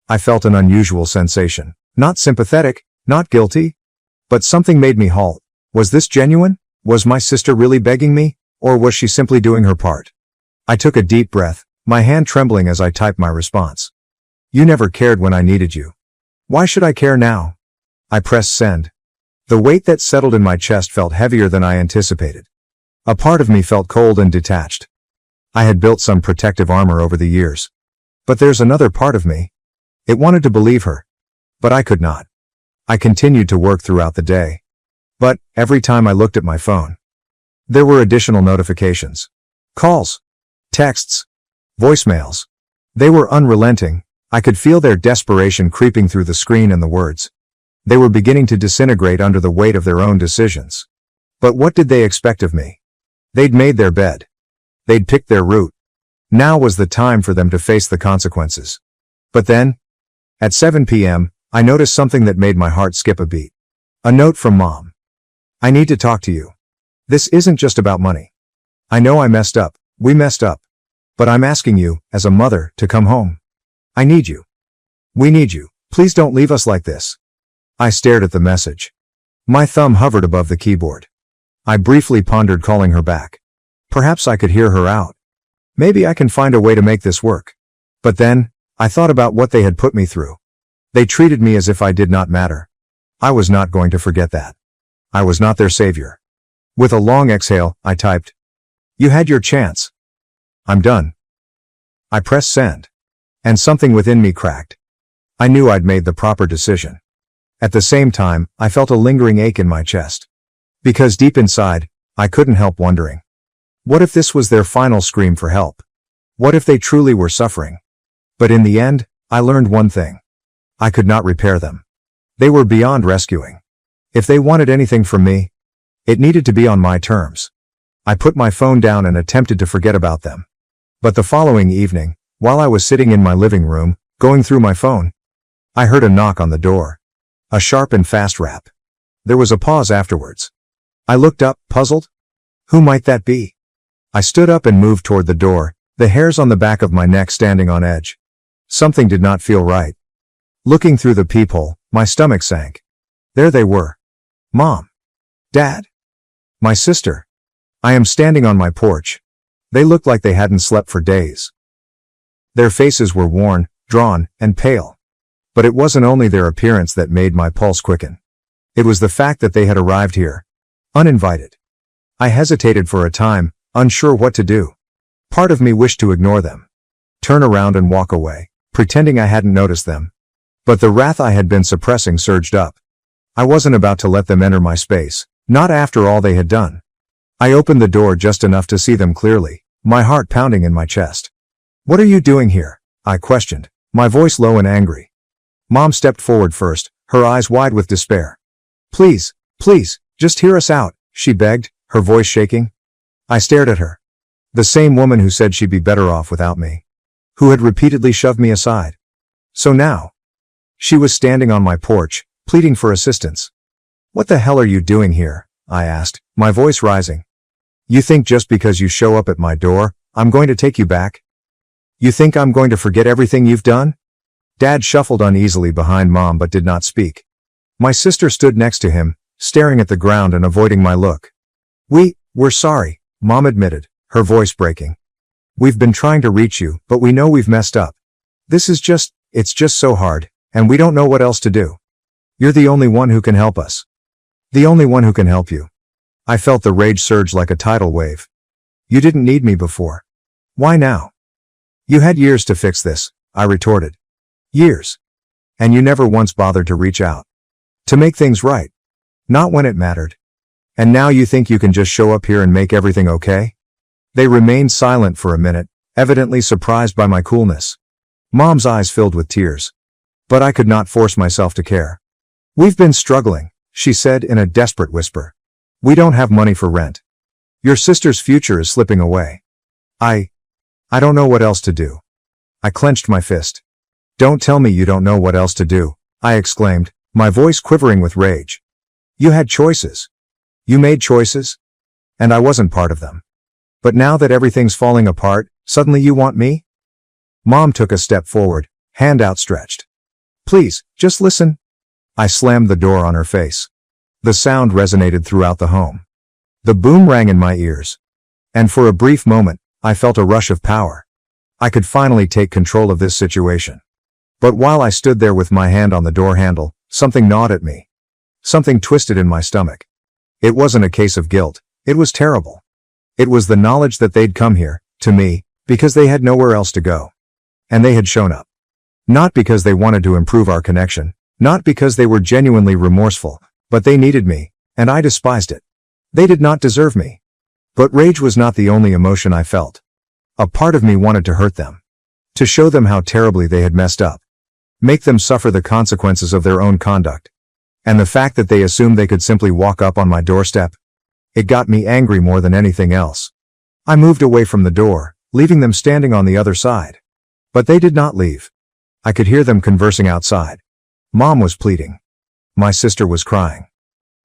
Speaker 1: I felt an unusual sensation. Not sympathetic, not guilty. But something made me halt. Was this genuine? Was my sister really begging me? Or was she simply doing her part? I took a deep breath, my hand trembling as I typed my response. You never cared when I needed you. Why should I care now? I pressed send. The weight that settled in my chest felt heavier than I anticipated. A part of me felt cold and detached. I had built some protective armor over the years. But there's another part of me. It wanted to believe her. But I could not. I continued to work throughout the day. But, every time I looked at my phone, there were additional notifications. Calls. Texts. Voicemails. They were unrelenting. I could feel their desperation creeping through the screen and the words. They were beginning to disintegrate under the weight of their own decisions. But what did they expect of me? They'd made their bed. They'd picked their route. Now was the time for them to face the consequences. But then, at 7 p.m., I noticed something that made my heart skip a beat. A note from Mom. I need to talk to you. This isn't just about money. I know I messed up. We messed up. But I'm asking you, as a mother, to come home. I need you. We need you. Please don't leave us like this. I stared at the message. My thumb hovered above the keyboard. I briefly pondered calling her back. Perhaps I could hear her out. Maybe I can find a way to make this work. But then, I thought about what they had put me through. They treated me as if I did not matter. I was not going to forget that. I was not their savior. With a long exhale, I typed. You had your chance. I'm done. I pressed send. And something within me cracked. I knew I'd made the proper decision. At the same time, I felt a lingering ache in my chest. Because deep inside, I couldn't help wondering. What if this was their final scream for help? What if they truly were suffering? But in the end, I learned one thing. I could not repair them. They were beyond rescuing. If they wanted anything from me, it needed to be on my terms. I put my phone down and attempted to forget about them. But the following evening, while I was sitting in my living room, going through my phone, I heard a knock on the door. A sharp and fast rap. There was a pause afterwards. I looked up, puzzled. Who might that be? I stood up and moved toward the door, the hairs on the back of my neck standing on edge. Something did not feel right. Looking through the peephole, my stomach sank. There they were. Mom. Dad. My sister. I am standing on my porch. They looked like they hadn't slept for days. Their faces were worn, drawn, and pale. But it wasn't only their appearance that made my pulse quicken. It was the fact that they had arrived here. Uninvited. I hesitated for a time, unsure what to do. Part of me wished to ignore them. Turn around and walk away, pretending I hadn't noticed them. But the wrath I had been suppressing surged up. I wasn't about to let them enter my space, not after all they had done. I opened the door just enough to see them clearly, my heart pounding in my chest. What are you doing here? I questioned, my voice low and angry. Mom stepped forward first, her eyes wide with despair. Please, please, just hear us out, she begged, her voice shaking. I stared at her. The same woman who said she'd be better off without me. Who had repeatedly shoved me aside. So now, She was standing on my porch, pleading for assistance. "What the hell are you doing here?" I asked, my voice rising. "You think just because you show up at my door, I'm going to take you back? You think I'm going to forget everything you've done?" Dad shuffled uneasily behind Mom but did not speak. My sister stood next to him, staring at the ground and avoiding my look. We're sorry," Mom admitted, her voice breaking. "We've been trying to reach you, but we know we've messed up. It's just so hard, and we don't know what else to do. You're the only one who can help us. The only one who can help you." I felt the rage surge like a tidal wave. "You didn't need me before. Why now?" "You had years to fix this," I retorted. "Years. And you never once bothered to reach out. To make things right. Not when it mattered. And now you think you can just show up here and make everything okay?" They remained silent for a minute, evidently surprised by my coolness. Mom's eyes filled with tears. But I could not force myself to care. "We've been struggling," she said in a desperate whisper. "We don't have money for rent. Your sister's future is slipping away. I don't know what else to do." I clenched my fist. "Don't tell me you don't know what else to do," I exclaimed, my voice quivering with rage. "You had choices. You made choices. And I wasn't part of them. But now that everything's falling apart, suddenly you want me?" Mom took a step forward, hand outstretched. "Please, just listen." I slammed the door on her face. The sound resonated throughout the home. The boom rang in my ears. And for a brief moment, I felt a rush of power. I could finally take control of this situation. But while I stood there with my hand on the door handle, something gnawed at me. Something twisted in my stomach. It wasn't a case of guilt. It was terrible. It was the knowledge that they'd come here, to me, because they had nowhere else to go. And they had shown up. Not because they wanted to improve our connection, not because they were genuinely remorseful, but they needed me, and I despised it. They did not deserve me. But rage was not the only emotion I felt. A part of me wanted to hurt them. To show them how terribly they had messed up. Make them suffer the consequences of their own conduct. And the fact that they assumed they could simply walk up on my doorstep. It got me angry more than anything else. I moved away from the door, leaving them standing on the other side. But they did not leave. I could hear them conversing outside. Mom was pleading. My sister was crying.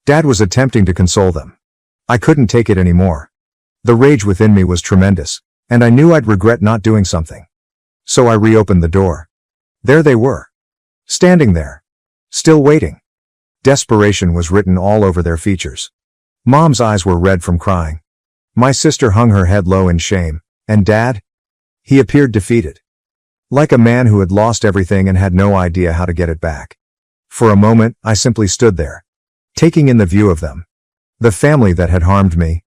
Speaker 1: Dad was attempting to console them. I couldn't take it anymore. The rage within me was tremendous, and I knew I'd regret not doing something. So I reopened the door. There they were. Standing there. Still waiting. Desperation was written all over their features. Mom's eyes were red from crying. My sister hung her head low in shame, and Dad? He appeared defeated. Like a man who had lost everything and had no idea how to get it back. For a moment, I simply stood there, taking in the view of them. The family that had harmed me.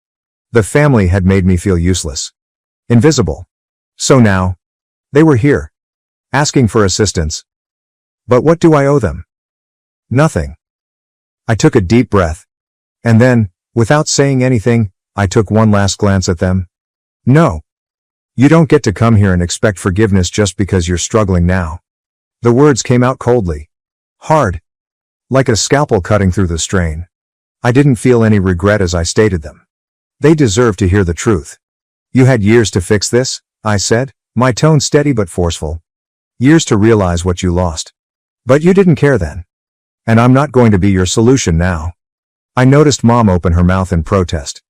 Speaker 1: The family had made me feel useless. Invisible. So now, they were here. Asking for assistance. But what do I owe them? Nothing. I took a deep breath. And then, without saying anything, I took one last glance at them. No. You don't get to come here and expect forgiveness just because you're struggling now. The words came out coldly. Hard. Like a scalpel cutting through the strain. I didn't feel any regret as I stated them. They deserve to hear the truth. You had years to fix this, I said, my tone steady but forceful. Years to realize what you lost. But you didn't care then. And I'm not going to be your solution now. I noticed Mom open her mouth in protest.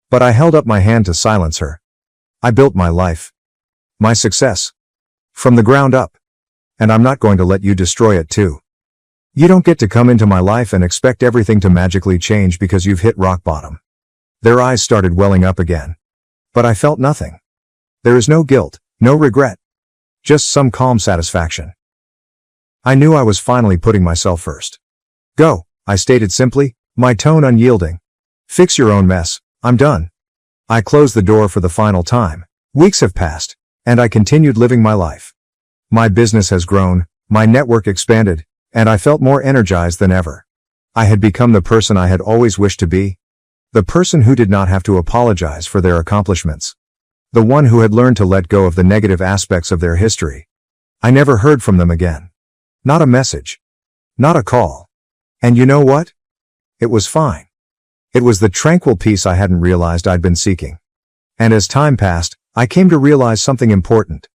Speaker 1: But I held up my hand to silence her. I built my life. My success. From the ground up. And I'm not going to let you destroy it too. You don't get to come into my life and expect everything to magically change because you've hit rock bottom. Their eyes started welling up again. But I felt nothing. There is no guilt, no regret. Just some calm satisfaction. I knew I was finally putting myself first. Go, I stated simply, my tone unyielding. Fix your own mess, I'm done. I closed the door for the final time. Weeks have passed, and I continued living my life. My business has grown, my network expanded, and I felt more energized than ever. I had become the person I had always wished to be. The person who did not have to apologize for their accomplishments. The one who had learned to let go of the negative aspects of their history. I never heard from them again. Not a message. Not a call. And you know what? It was fine. It was the tranquil peace I hadn't realized I'd been seeking. And as time passed, I came to realize something important.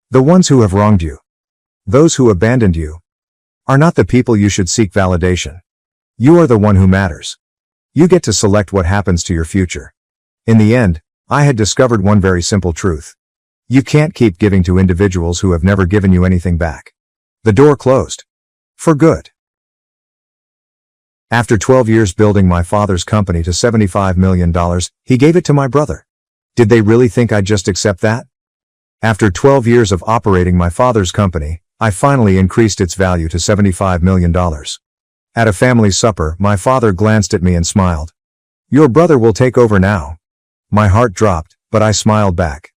Speaker 1: The ones who have wronged you. Those who abandoned you. are not the people you should seek validation. You are the one who matters. You get to select what happens to your future. In the end, I had discovered one very simple truth. You can't keep giving to individuals who have never given you anything back. The door closed. For good. After 12 years building my father's company to $75 million, he gave it to my brother. Did they really think I'd just accept that? After 12 years of operating my father's company, I finally increased its value to $75 million. At a family supper, my father glanced at me and smiled. Your brother will take over now. My heart dropped, but I smiled back.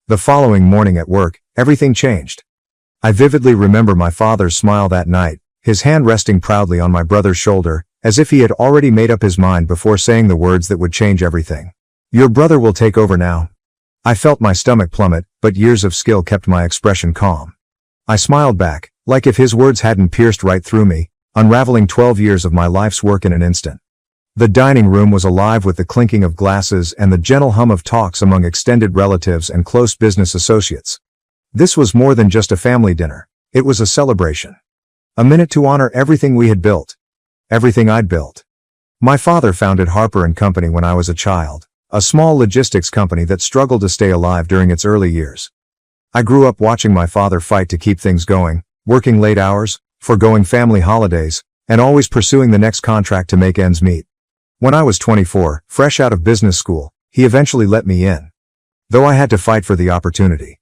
Speaker 1: The following morning at work, everything changed. I vividly remember my father's smile that night, his hand resting proudly on my brother's shoulder, as if he had already made up his mind before saying the words that would change everything. Your brother will take over now. I felt my stomach plummet, but years of skill kept my expression calm. I smiled back, like if his words hadn't pierced right through me, unraveling 12 years of my life's work in an instant. The dining room was alive with the clinking of glasses and the gentle hum of talks among extended relatives and close business associates. This was more than just a family dinner. It was a celebration. A minute to honor everything we had built. Everything I'd built. My father founded Harper & Company when I was a child, a small logistics company that struggled to stay alive during its early years. I grew up watching my father fight to keep things going, working late hours, foregoing family holidays, and always pursuing the next contract to make ends meet. When I was 24, fresh out of business school, he eventually let me in. Though I had to fight for the opportunity.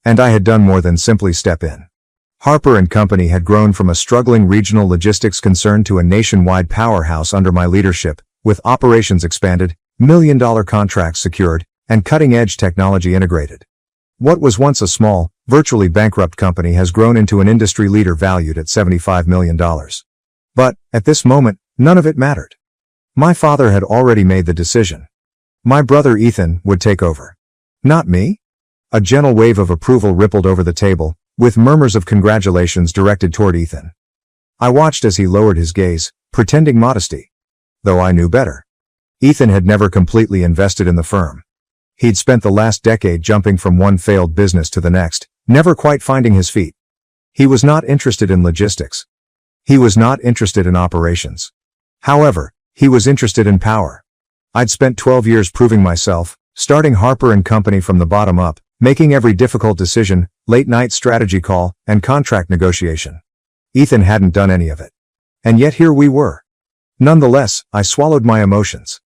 Speaker 1: And I had done more than simply step in. Harper & Company had grown from a struggling regional logistics concern to a nationwide powerhouse under my leadership, with operations expanded, million-dollar contracts secured, and cutting-edge technology integrated. What was once a small, virtually bankrupt company has grown into an industry leader valued at $75 million. But, at this moment, none of it mattered. My father had already made the decision. My brother Ethan would take over. Not me? A gentle wave of approval rippled over the table, with murmurs of congratulations directed toward Ethan. I watched as he lowered his gaze, pretending modesty. Though I knew better. Ethan had never completely invested in the firm. He'd spent the last decade jumping from one failed business to the next, never quite finding his feet. He was not interested in logistics. He was not interested in operations. However, he was interested in power. I'd spent 12 years proving myself, starting Harper & Company from the bottom up, making every difficult decision, late-night strategy call, and contract negotiation. Ethan hadn't done any of it. And yet here we were. Nonetheless, I swallowed my emotions.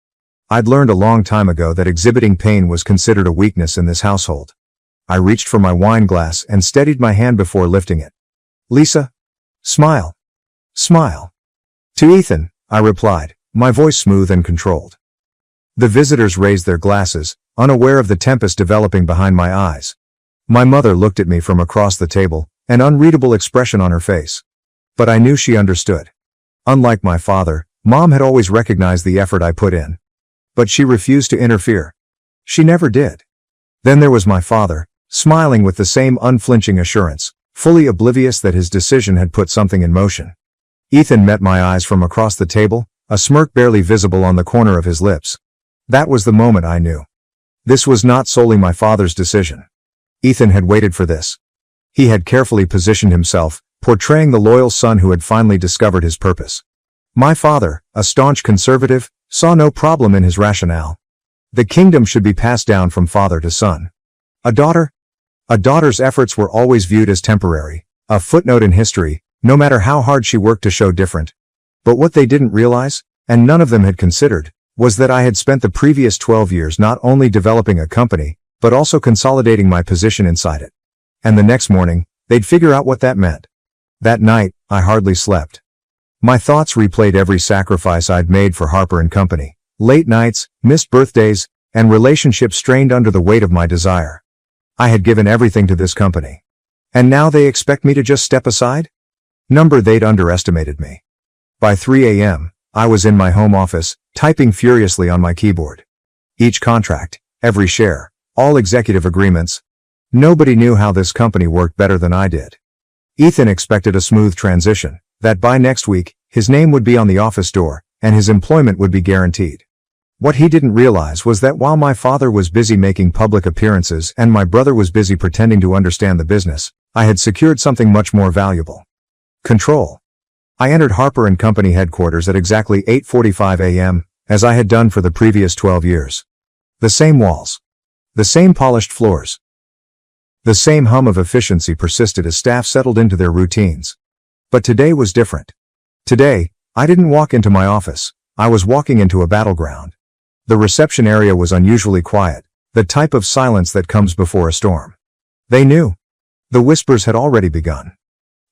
Speaker 1: I'd learned a long time ago that exhibiting pain was considered a weakness in this household. I reached for my wine glass and steadied my hand before lifting it. Lisa? Smile. Smile. To Ethan, I replied, my voice smooth and controlled. The visitors raised their glasses, unaware of the tempest developing behind my eyes. My mother looked at me from across the table, an unreadable expression on her face. But I knew she understood. Unlike my father, Mom had always recognized the effort I put in. But she refused to interfere. She never did. Then there was my father, smiling with the same unflinching assurance, fully oblivious that his decision had put something in motion. Ethan met my eyes from across the table, a smirk barely visible on the corner of his lips. That was the moment I knew. This was not solely my father's decision. Ethan had waited for this. He had carefully positioned himself, portraying the loyal son who had finally discovered his purpose. My father, a staunch conservative, saw no problem in his rationale. The kingdom should be passed down from father to son. A daughter's efforts were always viewed as temporary, a footnote in history, no matter how hard she worked to show different. But what they didn't realize, and none of them had considered, was that I had spent the previous 12 years not only developing a company, but also consolidating my position inside it. And the next morning, they'd figure out what that meant. That night, I hardly slept. My thoughts replayed every sacrifice I'd made for Harper & Company, late nights, missed birthdays, and relationships strained under the weight of my desire. I had given everything to this company. And now they expect me to just step aside? They'd underestimated me. By 3 a.m., I was in my home office, typing furiously on my keyboard. Each contract, every share, all executive agreements. Nobody knew how this company worked better than I did. Ethan expected a smooth transition, that by next week, his name would be on the office door, and his employment would be guaranteed. What he didn't realize was that while my father was busy making public appearances and my brother was busy pretending to understand the business, I had secured something much more valuable. Control. I entered Harper & Company headquarters at exactly 8:45 a.m., as I had done for the previous 12 years. The same walls. The same polished floors. The same hum of efficiency persisted as staff settled into their routines. But today was different. Today, I didn't walk into my office. I was walking into a battleground. The reception area was unusually quiet, the type of silence that comes before a storm. They knew. The whispers had already begun.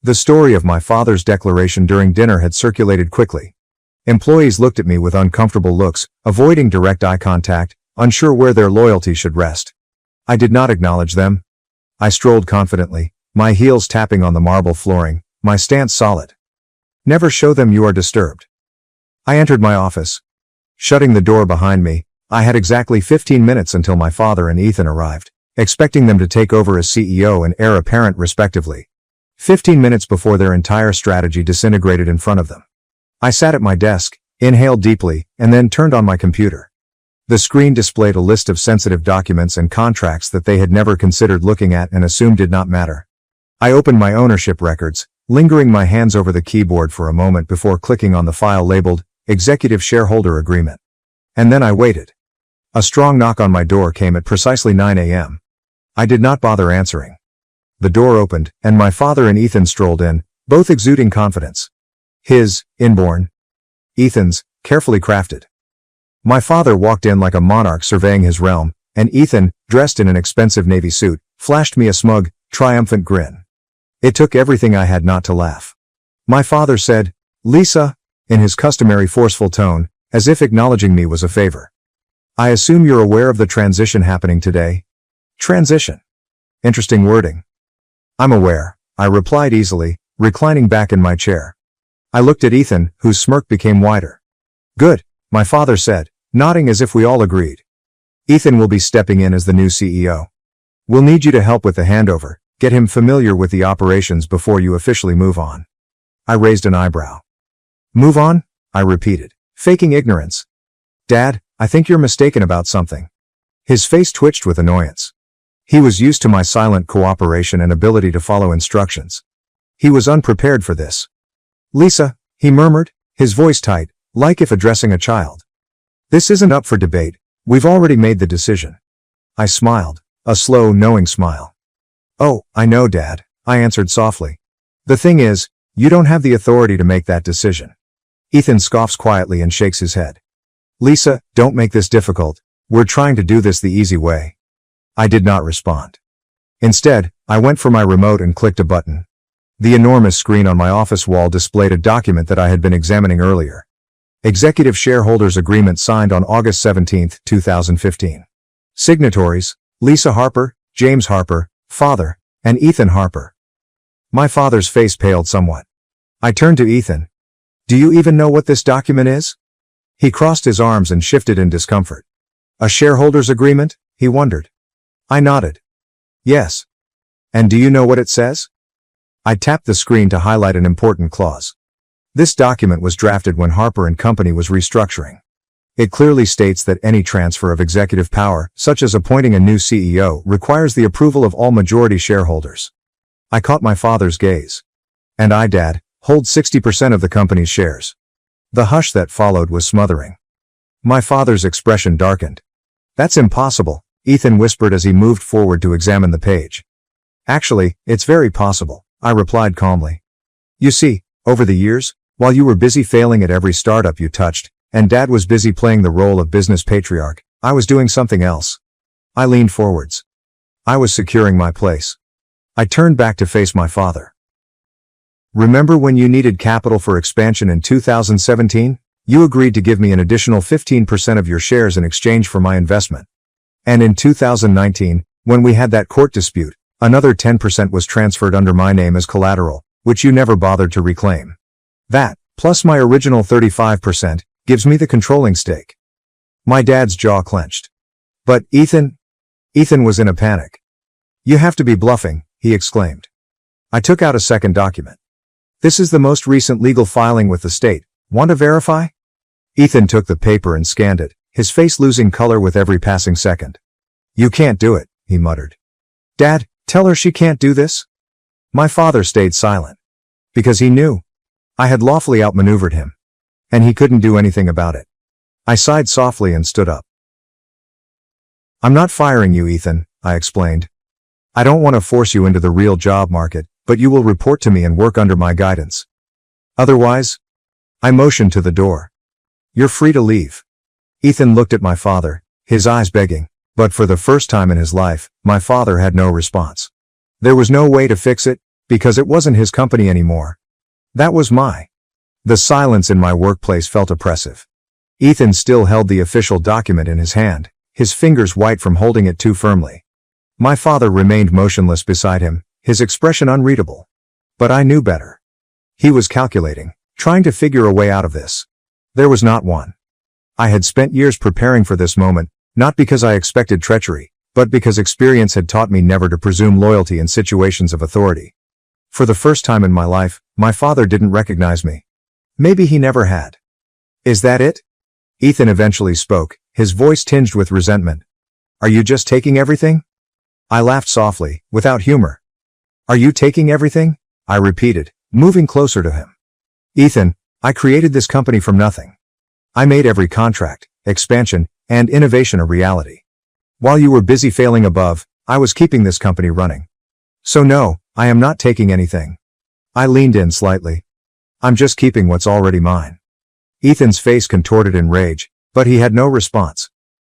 Speaker 1: The story of my father's declaration during dinner had circulated quickly. Employees looked at me with uncomfortable looks, avoiding direct eye contact, unsure where their loyalty should rest. I did not acknowledge them. I strolled confidently, my heels tapping on the marble flooring, my stance solid. Never show them you are disturbed. I entered my office. Shutting the door behind me, I had exactly 15 minutes until my father and Ethan arrived, expecting them to take over as CEO and heir apparent respectively. 15 minutes before their entire strategy disintegrated in front of them. I sat at my desk, inhaled deeply, and then turned on my computer. The screen displayed a list of sensitive documents and contracts that they had never considered looking at and assumed did not matter. I opened my ownership records, lingering my hands over the keyboard for a moment before clicking on the file labeled Executive Shareholder Agreement. And then I waited. A strong knock on my door came at precisely 9 a.m. I did not bother answering. The door opened, and my father and Ethan strolled in, both exuding confidence. His, inborn. Ethan's, carefully crafted. My father walked in like a monarch surveying his realm, and Ethan, dressed in an expensive navy suit, flashed me a smug, triumphant grin. It took everything I had not to laugh. My father said, "Lisa," in his customary forceful tone, as if acknowledging me was a favor. "I assume you're aware of the transition happening today?" Transition. Interesting wording. "I'm aware," I replied easily, reclining back in my chair. I looked at Ethan, whose smirk became wider. "Good," my father said, nodding as if we all agreed. "Ethan will be stepping in as the new CEO. We'll need you to help with the handover, get him familiar with the operations before you officially move on." I raised an eyebrow. "Move on?" I repeated, faking ignorance. "Dad, I think you're mistaken about something." His face twitched with annoyance. He was used to my silent cooperation and ability to follow instructions. He was unprepared for this. "Lisa," he murmured, his voice tight, like if addressing a child. "This isn't up for debate. We've already made the decision." I smiled, a slow, knowing smile. "Oh, I know, Dad," I answered softly. "The thing is, you don't have the authority to make that decision." Ethan scoffs quietly and shakes his head. "Lisa, don't make this difficult. We're trying to do this the easy way." I did not respond. Instead, I went for my remote and clicked a button. The enormous screen on my office wall displayed a document that I had been examining earlier. Executive Shareholders Agreement signed on August 17, 2015. Signatories, Lisa Harper, James Harper, father, and Ethan Harper. My father's face paled somewhat. I turned to Ethan. "Do you even know what this document is?" He crossed his arms and shifted in discomfort. "A shareholders agreement?" he wondered. I nodded. "Yes. And do you know what it says?" I tapped the screen to highlight an important clause. This document was drafted when Harper & Company was restructuring. It clearly states that any transfer of executive power, such as appointing a new CEO, requires the approval of all majority shareholders. I caught my father's gaze. "And I, Dad, hold 60% of the company's shares." The hush that followed was smothering. My father's expression darkened. "That's impossible," Ethan whispered as he moved forward to examine the page. "Actually, it's very possible," I replied calmly. "You see, over the years, while you were busy failing at every startup you touched, and Dad was busy playing the role of business patriarch, I was doing something else." I leaned forwards. I was securing my place. I turned back to face my father. "Remember when you needed capital for expansion in 2017? You agreed to give me an additional 15% of your shares in exchange for my investment. And in 2019, when we had that court dispute, another 10% was transferred under my name as collateral, which you never bothered to reclaim. That, plus my original 35%, gives me the controlling stake." My dad's jaw clenched. "But Ethan..." Ethan was in a panic. "You have to be bluffing," he exclaimed. I took out a second document. "This is the most recent legal filing with the state. Want to verify?" Ethan took the paper and scanned it, his face losing color with every passing second. "You can't do it," he muttered. "Dad, tell her she can't do this." My father stayed silent. Because he knew. I had lawfully outmaneuvered him. And he couldn't do anything about it. I sighed softly and stood up. I'm not firing you, Ethan, I explained. I don't want to force you into the real job market, but you will report to me and work under my guidance. Otherwise? I motioned to the door. You're free to leave. Ethan looked at my father, his eyes begging, but for the first time in his life, my father had no response. There was no way to fix it, because it wasn't his company anymore. That was my. The silence in my workplace felt oppressive. Ethan still held the official document in his hand, his fingers white from holding it too firmly. My father remained motionless beside him, his expression unreadable. But I knew better. He was calculating, trying to figure a way out of this. There was not one. I had spent years preparing for this moment, not because I expected treachery, but because experience had taught me never to presume loyalty in situations of authority. For the first time in my life, my father didn't recognize me. Maybe he never had. Is that it? Ethan eventually spoke, his voice tinged with resentment. Are you just taking everything? I laughed softly, without humor. Are you taking everything? I repeated, moving closer to him. Ethan, I created this company from nothing. I made every contract, expansion, and innovation a reality. While you were busy failing above, I was keeping this company running. So no, I am not taking anything. I leaned in slightly. I'm just keeping what's already mine. Ethan's face contorted in rage, but he had no response.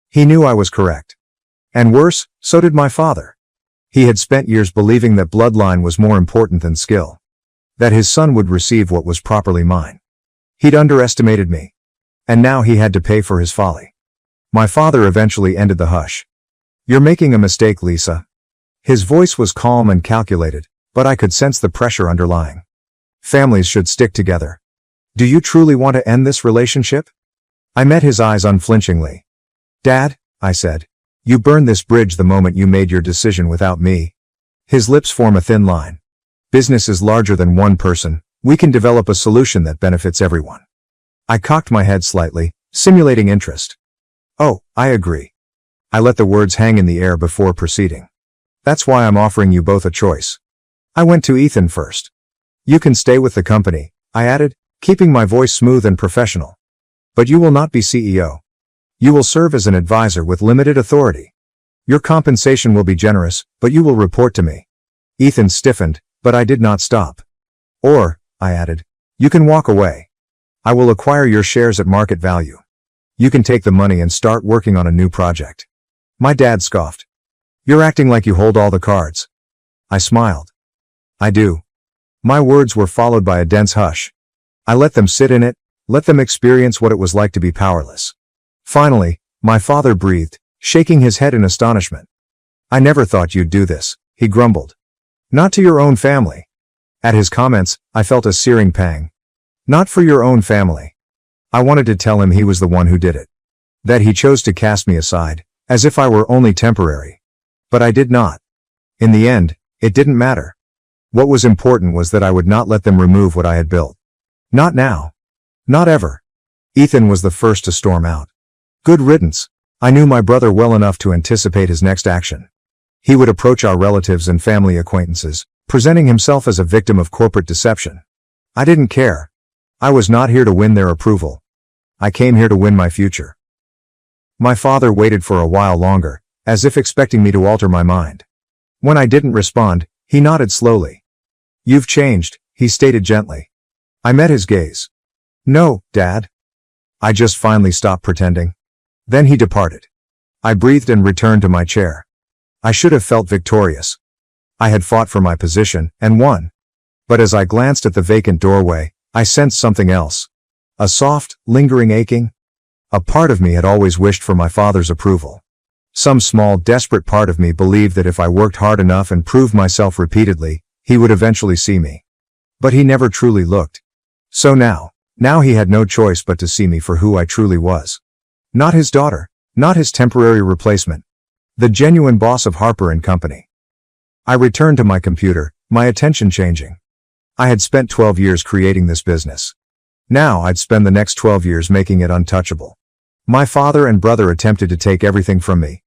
Speaker 1: He knew I was correct. And worse, so did my father. He had spent years believing that bloodline was more important than skill. That his son would receive what was properly mine. He'd underestimated me. And now he had to pay for his folly. My father eventually ended the hush. You're making a mistake, Lisa. His voice was calm and calculated, but I could sense the pressure underlying. Families should stick together. Do you truly want to end this relationship? I met his eyes unflinchingly. Dad, I said, you burned this bridge the moment you made your decision without me. His lips form a thin line. Business is larger than one person. We can develop a solution that benefits everyone. I cocked my head slightly, simulating interest. Oh, I agree. I let the words hang in the air before proceeding. That's why I'm offering you both a choice. I went to Ethan first. You can stay with the company, I added, keeping my voice smooth and professional. But you will not be CEO. You will serve as an advisor with limited authority. Your compensation will be generous, but you will report to me. Ethan stiffened, but I did not stop. Or, I added, you can walk away. I will acquire your shares at market value. You can take the money and start working on a new project. My dad scoffed. You're acting like you hold all the cards. I smiled. I do. My words were followed by a dense hush. I let them sit in it, let them experience what it was like to be powerless. Finally, my father breathed, shaking his head in astonishment. I never thought you'd do this, he grumbled. Not to your own family. At his comments, I felt a searing pang. Not for your own family. I wanted to tell him he was the one who did it. That he chose to cast me aside, as if I were only temporary. But I did not. In the end, it didn't matter. What was important was that I would not let them remove what I had built. Not now. Not ever. Ethan was the first to storm out. Good riddance. I knew my brother well enough to anticipate his next action. He would approach our relatives and family acquaintances, presenting himself as a victim of corporate deception. I didn't care. I was not here to win their approval. I came here to win my future. My father waited for a while longer, as if expecting me to alter my mind. When I didn't respond, he nodded slowly. You've changed, he stated gently. I met his gaze. No, Dad. I just finally stopped pretending. Then he departed. I breathed and returned to my chair. I should have felt victorious. I had fought for my position, and won. But as I glanced at the vacant doorway, I sensed something else. A soft, lingering aching. A part of me had always wished for my father's approval. Some small, desperate part of me believed that if I worked hard enough and proved myself repeatedly, he would eventually see me. But he never truly looked. So now he had no choice but to see me for who I truly was. Not his daughter, not his temporary replacement. The genuine boss of Harper & Company. I returned to my computer, my attention changing. I had spent 12 years creating this business. Now I'd spend the next 12 years making it untouchable. My father and brother attempted to take everything from me.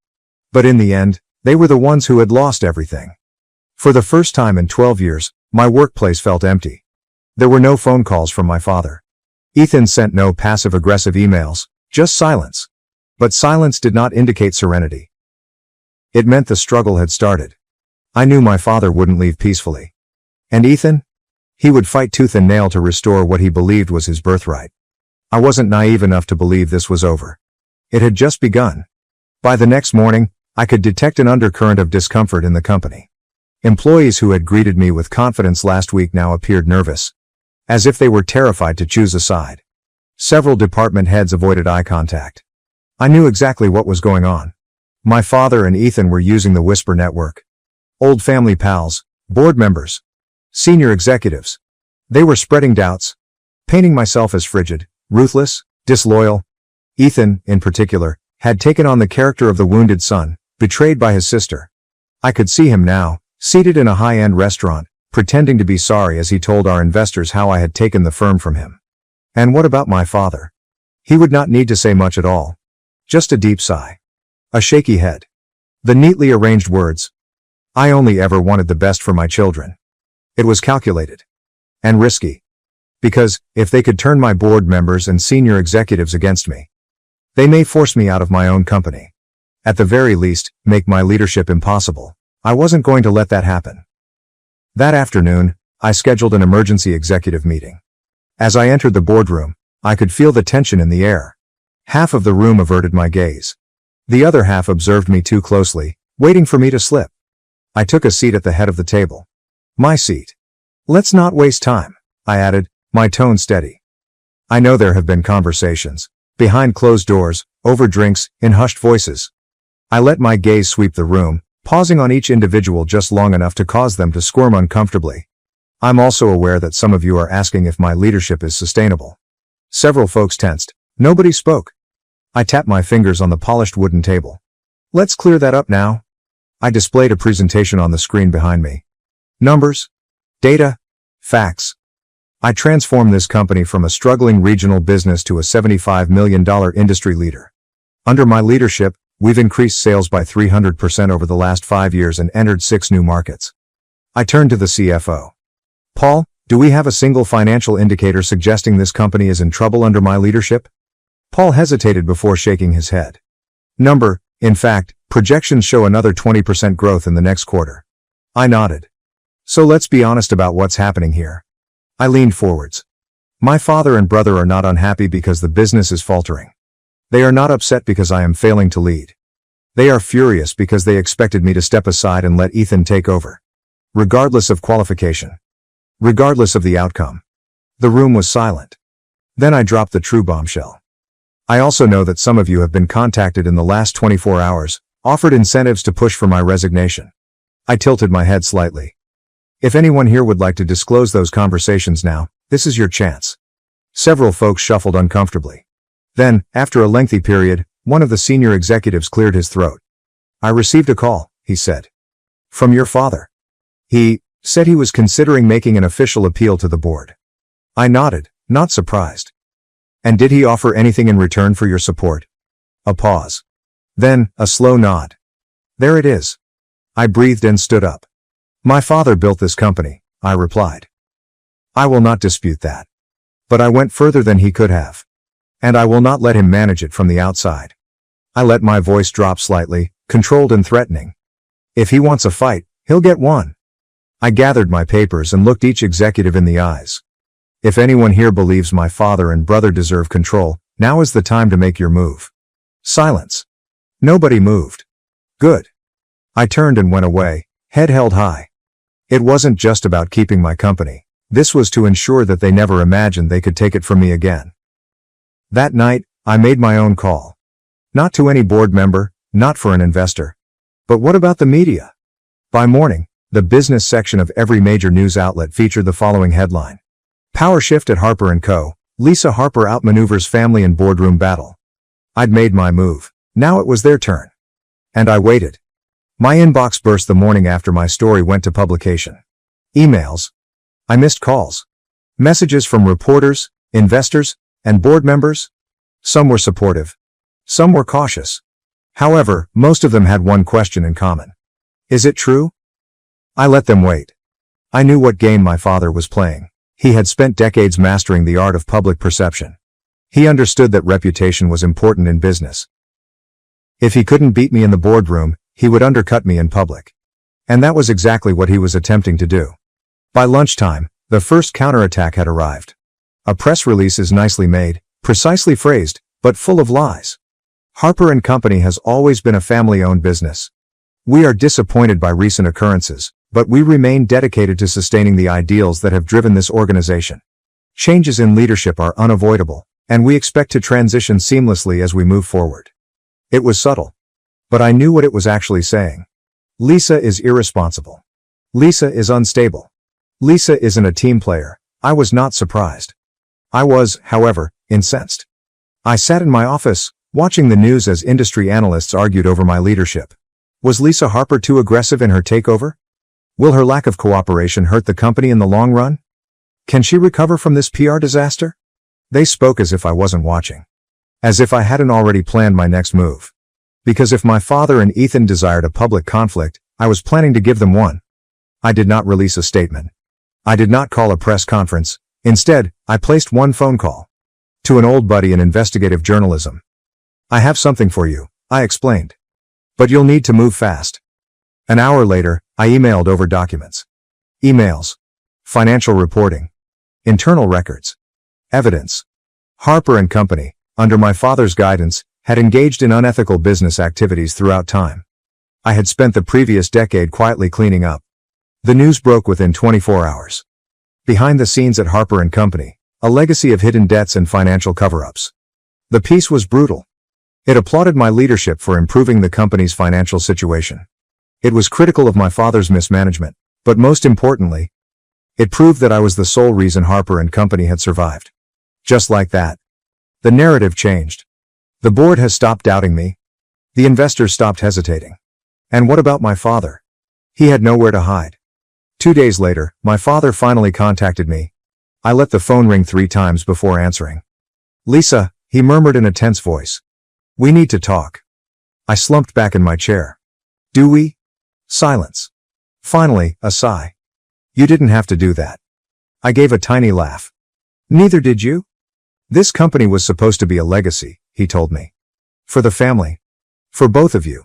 Speaker 1: But in the end, they were the ones who had lost everything. For the first time in 12 years, my workplace felt empty. There were no phone calls from my father. Ethan sent no passive-aggressive emails, just silence. But silence did not indicate serenity. It meant the struggle had started. I knew my father wouldn't leave peacefully. And Ethan? He would fight tooth and nail to restore what he believed was his birthright. I wasn't naive enough to believe this was over. It had just begun. By the next morning, I could detect an undercurrent of discomfort in the company. Employees who had greeted me with confidence last week now appeared nervous, as if they were terrified to choose a side. Several department heads avoided eye contact. I knew exactly what was going on. My father and Ethan were using the Whisper network. Old family pals, board members, senior executives. They were spreading doubts, painting myself as frigid, ruthless, disloyal. Ethan, in particular, had taken on the character of the wounded son, betrayed by his sister. I could see him now, seated in a high-end restaurant, pretending to be sorry as he told our investors how I had taken the firm from him. And what about my father? He would not need to say much at all. Just a deep sigh. A shaky head. The neatly arranged words. I only ever wanted the best for my children. It was calculated. And risky. Because, if they could turn my board members and senior executives against me, they may force me out of my own company. At the very least, make my leadership impossible. I wasn't going to let that happen. That afternoon, I scheduled an emergency executive meeting. As I entered the boardroom, I could feel the tension in the air. Half of the room averted my gaze. The other half observed me too closely, waiting for me to slip. I took a seat at the head of the table. My seat. Let's not waste time, I added, my tone steady. I know there have been conversations, behind closed doors, over drinks, in hushed voices. I let my gaze sweep the room, pausing on each individual just long enough to cause them to squirm uncomfortably. I'm also aware that some of you are asking if my leadership is sustainable. Several folks tensed. Nobody spoke. I tapped my fingers on the polished wooden table. Let's clear that up now. I displayed a presentation on the screen behind me. Numbers, data, facts. I transformed this company from a struggling regional business to a $75 million industry leader. Under my leadership, we've increased sales by 300% over the last 5 years and entered 6 new markets. I turned to the CFO. Paul, do we have a single financial indicator suggesting this company is in trouble under my leadership? Paul hesitated before shaking his head. In fact, projections show another 20% growth in the next quarter. I nodded. So let's be honest about what's happening here. I leaned forwards. My father and brother are not unhappy because the business is faltering. They are not upset because I am failing to lead. They are furious because they expected me to step aside and let Ethan take over. Regardless of qualification. Regardless of the outcome. The room was silent. Then I dropped the true bombshell. I also know that some of you have been contacted in the last 24 hours, offered incentives to push for my resignation. I tilted my head slightly. If anyone here would like to disclose those conversations now, this is your chance. Several folks shuffled uncomfortably. Then, after a lengthy period, one of the senior executives cleared his throat. I received a call, he said. From your father. He said he was considering making an official appeal to the board. I nodded, not surprised. And did he offer anything in return for your support? A pause. Then, a slow nod. There it is. I breathed and stood up. My father built this company, I replied. I will not dispute that. But I went further than he could have. And I will not let him manage it from the outside. I let my voice drop slightly, controlled and threatening. If he wants a fight, he'll get one. I gathered my papers and looked each executive in the eyes. If anyone here believes my father and brother deserve control, now is the time to make your move. Silence. Nobody moved. Good. I turned and went away, head held high. It wasn't just about keeping my company. This was to ensure that they never imagined they could take it from me again. That night, I made my own call. Not to any board member, not for an investor. But what about the media? By morning, the business section of every major news outlet featured the following headline. Power shift at Harper & Co. Lisa Harper outmaneuvers family in boardroom battle. I'd made my move. Now it was their turn. And I waited. My inbox burst the morning after my story went to publication. Emails. I missed calls. Messages from reporters, investors, and board members. Some were supportive. Some were cautious. However, most of them had one question in common. Is it true? I let them wait. I knew what game my father was playing. He had spent decades mastering the art of public perception. He understood that reputation was important in business. If he couldn't beat me in the boardroom, he would undercut me in public. And that was exactly what he was attempting to do. By lunchtime, the first counterattack had arrived. A press release is nicely made, precisely phrased, but full of lies. Harper & Company has always been a family-owned business. We are disappointed by recent occurrences, but we remain dedicated to sustaining the ideals that have driven this organization. Changes in leadership are unavoidable, and we expect to transition seamlessly as we move forward. It was subtle. But I knew what it was actually saying. Lisa is irresponsible. Lisa is unstable. Lisa isn't a team player. I was not surprised. I was, however, incensed. I sat in my office, watching the news as industry analysts argued over my leadership. Was Lisa Harper too aggressive in her takeover? Will her lack of cooperation hurt the company in the long run? Can she recover from this PR disaster? They spoke as if I wasn't watching. As if I hadn't already planned my next move. Because if my father and Ethan desired a public conflict, I was planning to give them one. I did not release a statement. I did not call a press conference. Instead, I placed one phone call. To an old buddy in investigative journalism. I have something for you, I explained. But you'll need to move fast. An hour later, I emailed over documents. Emails. Financial reporting. Internal records. Evidence. Harper & Company, under my father's guidance, had engaged in unethical business activities throughout time. I had spent the previous decade quietly cleaning up. The news broke within 24 hours. Behind the scenes at Harper & Company, a legacy of hidden debts and financial cover-ups. The piece was brutal. It applauded my leadership for improving the company's financial situation. It was critical of my father's mismanagement, but most importantly, it proved that I was the sole reason Harper & Company had survived. Just like that. The narrative changed. The board has stopped doubting me. The investors stopped hesitating. And what about my father? He had nowhere to hide. 2 days later, my father finally contacted me. I let the phone ring 3 times before answering. Lisa, he murmured in a tense voice. We need to talk. I slumped back in my chair. Do we? Silence. Finally, a sigh. You didn't have to do that. I gave a tiny laugh. Neither did you? This company was supposed to be a legacy, he told me. For the family. For both of you.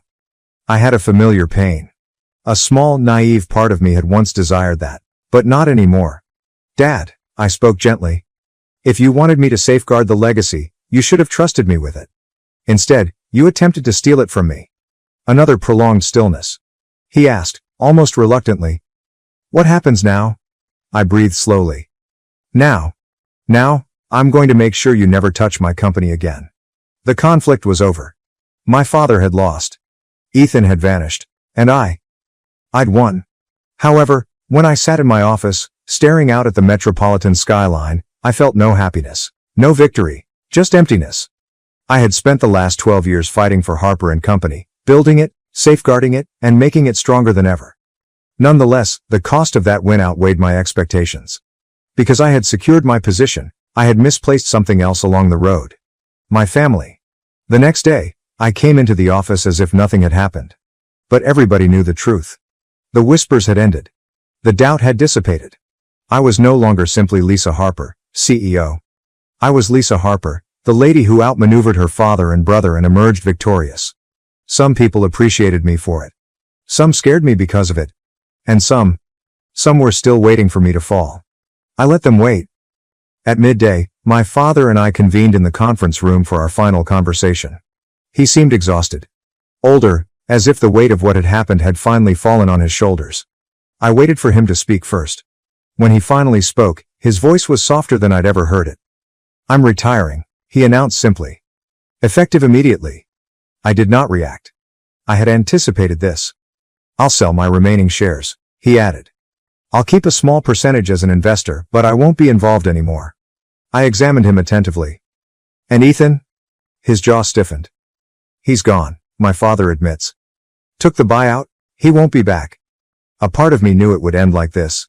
Speaker 1: I had a familiar pain. A small, naive part of me had once desired that, but not anymore. Dad, I spoke gently. If you wanted me to safeguard the legacy, you should have trusted me with it. Instead, you attempted to steal it from me. Another prolonged stillness. He asked, almost reluctantly. What happens now? I breathed slowly. Now, I'm going to make sure you never touch my company again. The conflict was over. My father had lost. Ethan had vanished. And I'd won. However, when I sat in my office, staring out at the metropolitan skyline, I felt no happiness, no victory, just emptiness. I had spent the last 12 years fighting for Harper & Company, building it, safeguarding it, and making it stronger than ever. Nonetheless, the cost of that win outweighed my expectations. Because I had secured my position, I had misplaced something else along the road. My family. The next day, I came into the office as if nothing had happened. But everybody knew the truth. The whispers had ended. The doubt had dissipated. I was no longer simply Lisa Harper, CEO. I was Lisa Harper, the lady who outmaneuvered her father and brother and emerged victorious. Some people appreciated me for it. Some scared me because of it. And some were still waiting for me to fall. I let them wait. At midday, my father and I convened in the conference room for our final conversation. He seemed exhausted. Older, as if the weight of what had happened had finally fallen on his shoulders. I waited for him to speak first. When he finally spoke, his voice was softer than I'd ever heard it. I'm retiring, he announced simply. Effective immediately. I did not react. I had anticipated this. I'll sell my remaining shares, he added. I'll keep a small percentage as an investor, but I won't be involved anymore. I examined him attentively. And Ethan? His jaw stiffened. He's gone, my father admits. Took the buyout? He won't be back. A part of me knew it would end like this.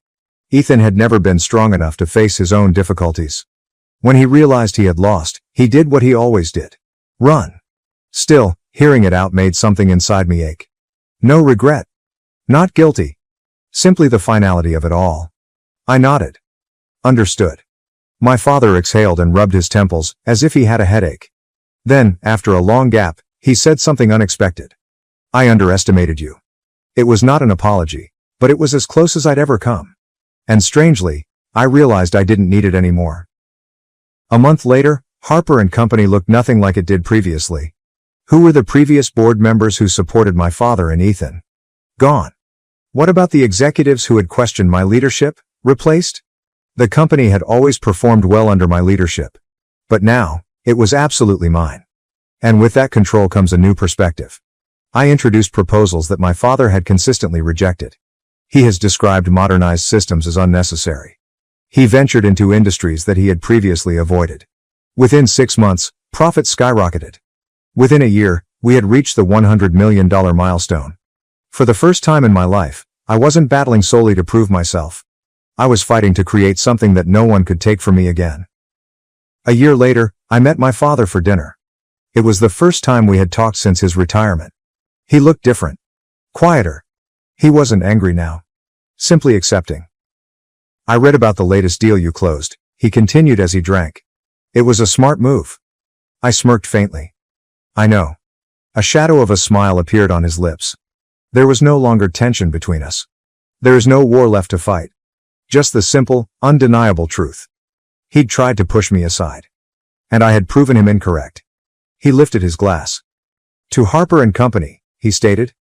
Speaker 1: Ethan had never been strong enough to face his own difficulties. When he realized he had lost, he did what he always did. Run. Still, hearing it out made something inside me ache. No regret. Not guilty. Simply the finality of it all. I nodded. Understood. My father exhaled and rubbed his temples, as if he had a headache. Then, after a long gap, he said something unexpected. I underestimated you. It was not an apology, but it was as close as I'd ever come. And strangely, I realized I didn't need it anymore. A month later, Harper & Company looked nothing like it did previously. Who were the previous board members who supported my father and Ethan? Gone. What about the executives who had questioned my leadership? Replaced? The company had always performed well under my leadership. But now, it was absolutely mine. And with that control comes a new perspective. I introduced proposals that my father had consistently rejected. He has described modernized systems as unnecessary. He ventured into industries that he had previously avoided. Within 6 months, profits skyrocketed. Within a year, we had reached the $100 million milestone. For the first time in my life, I wasn't battling solely to prove myself. I was fighting to create something that no one could take from me again. A year later, I met my father for dinner. It was the first time we had talked since his retirement. He looked different. Quieter. He wasn't angry now. Simply accepting. I read about the latest deal you closed, he continued as he drank. It was a smart move. I smirked faintly. I know. A shadow of a smile appeared on his lips. There was no longer tension between us. There is no war left to fight. Just the simple, undeniable truth. He'd tried to push me aside. And I had proven him incorrect. He lifted his glass. To Harper & Company, he stated.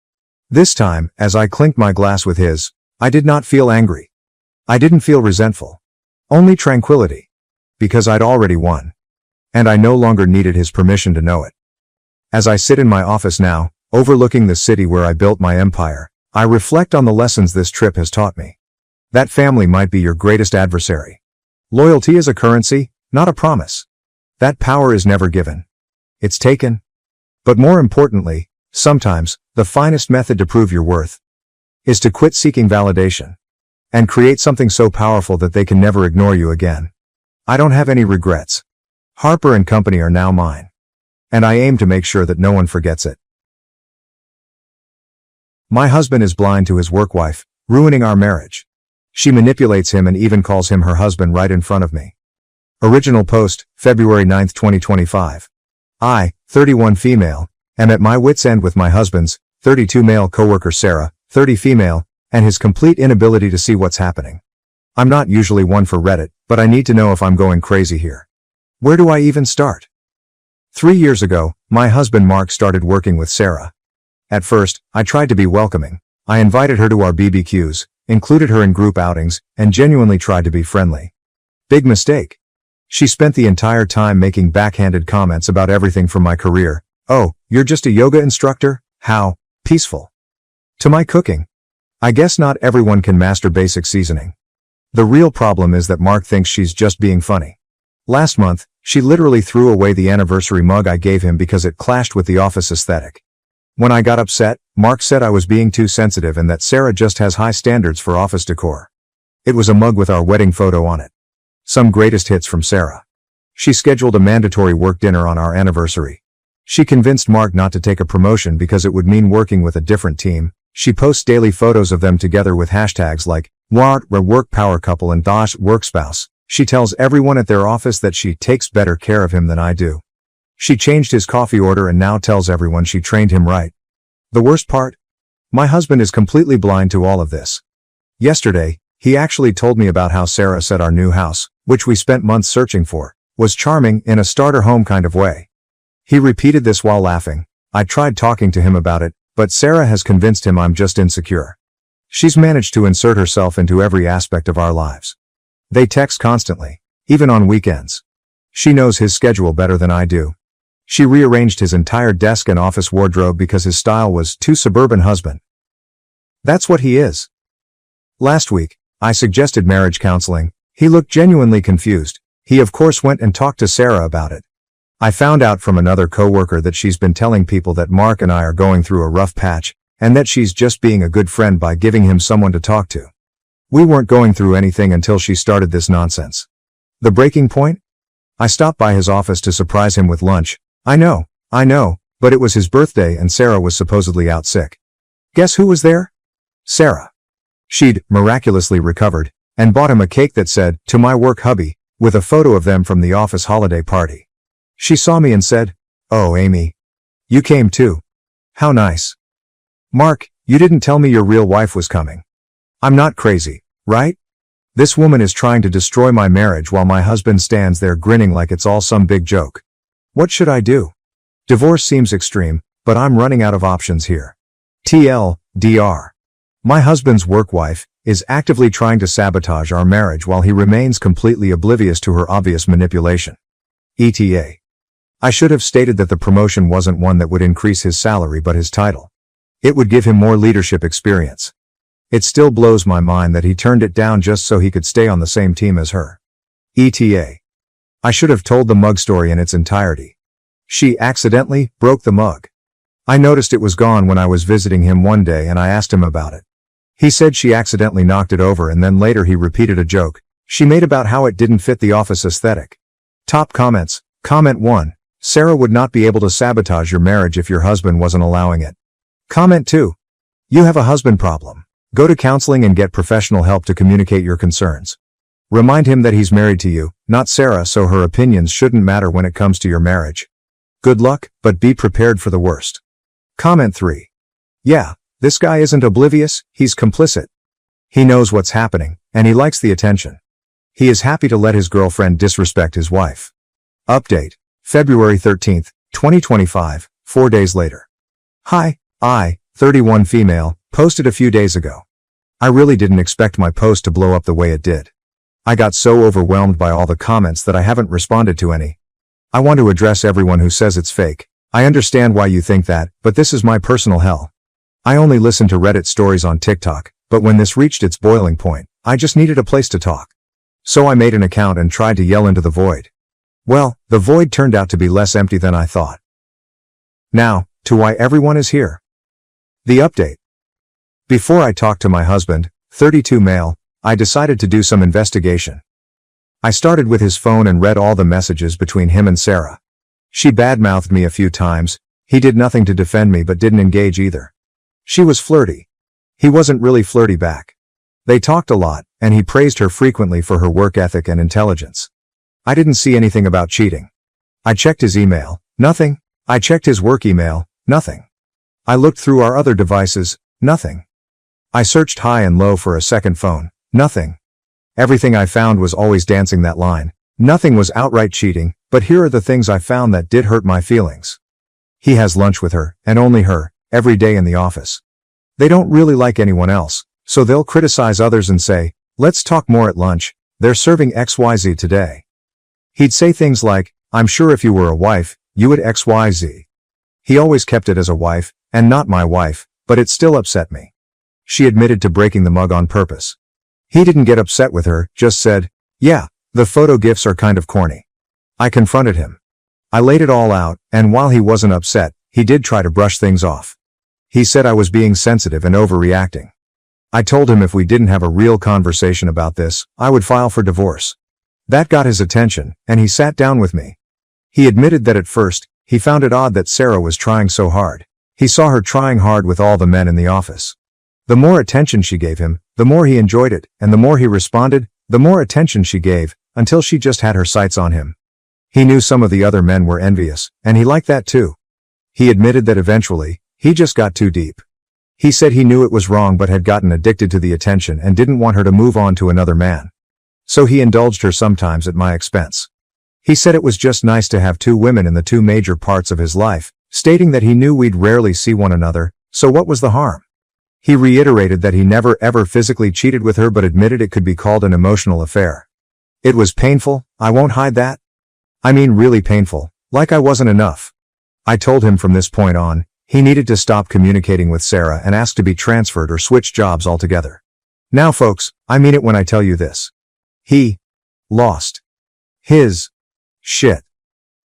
Speaker 1: This time, as I clinked my glass with his, I did not feel angry. I didn't feel resentful. Only tranquility. Because I'd already won. And I no longer needed his permission to know it. As I sit in my office now, overlooking the city where I built my empire, I reflect on the lessons this trip has taught me. That family might be your greatest adversary. Loyalty is a currency, not a promise. That power is never given. It's taken. But more importantly, sometimes, the finest method to prove your worth is to quit seeking validation and create something so powerful that they can never ignore you again. I don't have any regrets. Harper & Company are now mine. And I aim to make sure that no one forgets it. My husband is blind to his work wife, ruining our marriage. She manipulates him and even calls him her husband right in front of me. Original post, February 9, 2025. I, 31 female, am at my wit's end with my husband's, 32 male coworker Sarah, 30 female, and his complete inability to see what's happening. I'm not usually one for Reddit, but I need to know if I'm going crazy here. Where do I even start? 3 years ago, my husband Mark started working with Sarah. At first, I tried to be welcoming. I invited her to our BBQs, included her in group outings, and genuinely tried to be friendly. Big mistake. She spent the entire time making backhanded comments about everything from my career. Oh, you're just a yoga instructor? How peaceful. To my cooking. I guess not everyone can master basic seasoning. The real problem is that Mark thinks she's just being funny. Last month, she literally threw away the anniversary mug I gave him because it clashed with the office aesthetic. When I got upset, Mark said I was being too sensitive and that Sarah just has high standards for office decor. It was a mug with our wedding photo on it. Some greatest hits from Sarah. She scheduled a mandatory work dinner on our anniversary. She convinced Mark not to take a promotion because it would mean working with a different team. She posts daily photos of them together with hashtags like work power couple and work spouse. She tells everyone at their office that she takes better care of him than I do. She changed his coffee order and now tells everyone she trained him right. The worst part? My husband is completely blind to all of this. Yesterday, he actually told me about how Sarah said our new house, which we spent months searching for, was charming in a starter home kind of way. He repeated this while laughing. I tried talking to him about it, but Sarah has convinced him I'm just insecure. She's managed to insert herself into every aspect of our lives. They text constantly, even on weekends. She knows his schedule better than I do. She rearranged his entire desk and office wardrobe because his style was too suburban husband. That's what he is. Last week, I suggested marriage counseling. He looked genuinely confused. He of course went and talked to Sarah about it. I found out from another coworker that she's been telling people that Mark and I are going through a rough patch, and that she's just being a good friend by giving him someone to talk to. We weren't going through anything until she started this nonsense. The breaking point? I stopped by his office to surprise him with lunch. I know, but it was his birthday and Sarah was supposedly out sick. Guess who was there? Sarah. She'd miraculously recovered, and bought him a cake that said, "To my work hubby," with a photo of them from the office holiday party. She saw me and said, "Oh, Amy. You came too. How nice. Mark, you didn't tell me your real wife was coming. I'm not crazy, right? This woman is trying to destroy my marriage while my husband stands there grinning like it's all some big joke. What should I do? Divorce seems extreme, but I'm running out of options here. TLDR. My husband's work wife is actively trying to sabotage our marriage while he remains completely oblivious to her obvious manipulation. ETA. I should have stated that the promotion wasn't one that would increase his salary but his title. It would give him more leadership experience. It still blows my mind that he turned it down just so he could stay on the same team as her. ETA. I should have told the mug story in its entirety. She accidentally broke the mug. I noticed it was gone when I was visiting him one day and I asked him about it. He said she accidentally knocked it over and then later he repeated a joke she made about how it didn't fit the office aesthetic. Top comments. Comment 1. Sarah would not be able to sabotage your marriage if your husband wasn't allowing it. Comment 2. You have a husband problem. Go to counseling and get professional help to communicate your concerns. Remind him that he's married to you, not Sarah, so her opinions shouldn't matter when it comes to your marriage. Good luck, but be prepared for the worst. Comment 3. Yeah, this guy isn't oblivious, he's complicit. He knows what's happening, and he likes the attention. He is happy to let his girlfriend disrespect his wife. Update. February 13, 2025, 4 days later. Hi, I, 31 female, posted a few days ago. I really didn't expect my post to blow up the way it did. I got so overwhelmed by all the comments that I haven't responded to any. I want to address everyone who says it's fake. I understand why you think that, but this is my personal hell. I only listen to Reddit stories on TikTok, but when this reached its boiling point, I just needed a place to talk. So I made an account and tried to yell into the void. Well, the void turned out to be less empty than I thought. Now, to why everyone is here. The update. Before I talked to my husband, 32 male, I decided to do some investigation. I started with his phone and read all the messages between him and Sarah. She badmouthed me a few times. He did nothing to defend me but didn't engage either. She was flirty. He wasn't really flirty back. They talked a lot, and he praised her frequently for her work ethic and intelligence. I didn't see anything about cheating. I checked his email, nothing. I checked his work email, nothing. I looked through our other devices, nothing. I searched high and low for a second phone, nothing. Everything I found was always dancing that line. Nothing was outright cheating, but here are the things I found that did hurt my feelings. He has lunch with her, and only her, every day in the office. They don't really like anyone else, so they'll criticize others and say, "Let's talk more at lunch, they're serving XYZ today." He'd say things like, "I'm sure if you were a wife, you would XYZ. He always kept it as a wife, and not my wife, but it still upset me. She admitted to breaking the mug on purpose. He didn't get upset with her, just said, "Yeah, the photo gifs are kind of corny." I confronted him. I laid it all out, and while he wasn't upset, he did try to brush things off. He said I was being sensitive and overreacting. I told him if we didn't have a real conversation about this, I would file for divorce. That got his attention, and he sat down with me. He admitted that at first, he found it odd that Sarah was trying so hard. He saw her trying hard with all the men in the office. The more attention she gave him, the more he enjoyed it, and the more he responded, the more attention she gave, until she just had her sights on him. He knew some of the other men were envious, and he liked that too. He admitted that eventually, he just got too deep. He said he knew it was wrong but had gotten addicted to the attention and didn't want her to move on to another man. So he indulged her sometimes at my expense. He said it was just nice to have two women in the two major parts of his life, stating that he knew we'd rarely see one another, so what was the harm? He reiterated that he never ever physically cheated with her but admitted it could be called an emotional affair. It was painful, I won't hide that. I mean really painful, like I wasn't enough. I told him from this point on, he needed to stop communicating with Sarah and ask to be transferred or switch jobs altogether. Now folks, I mean it when I tell you this. He lost his shit.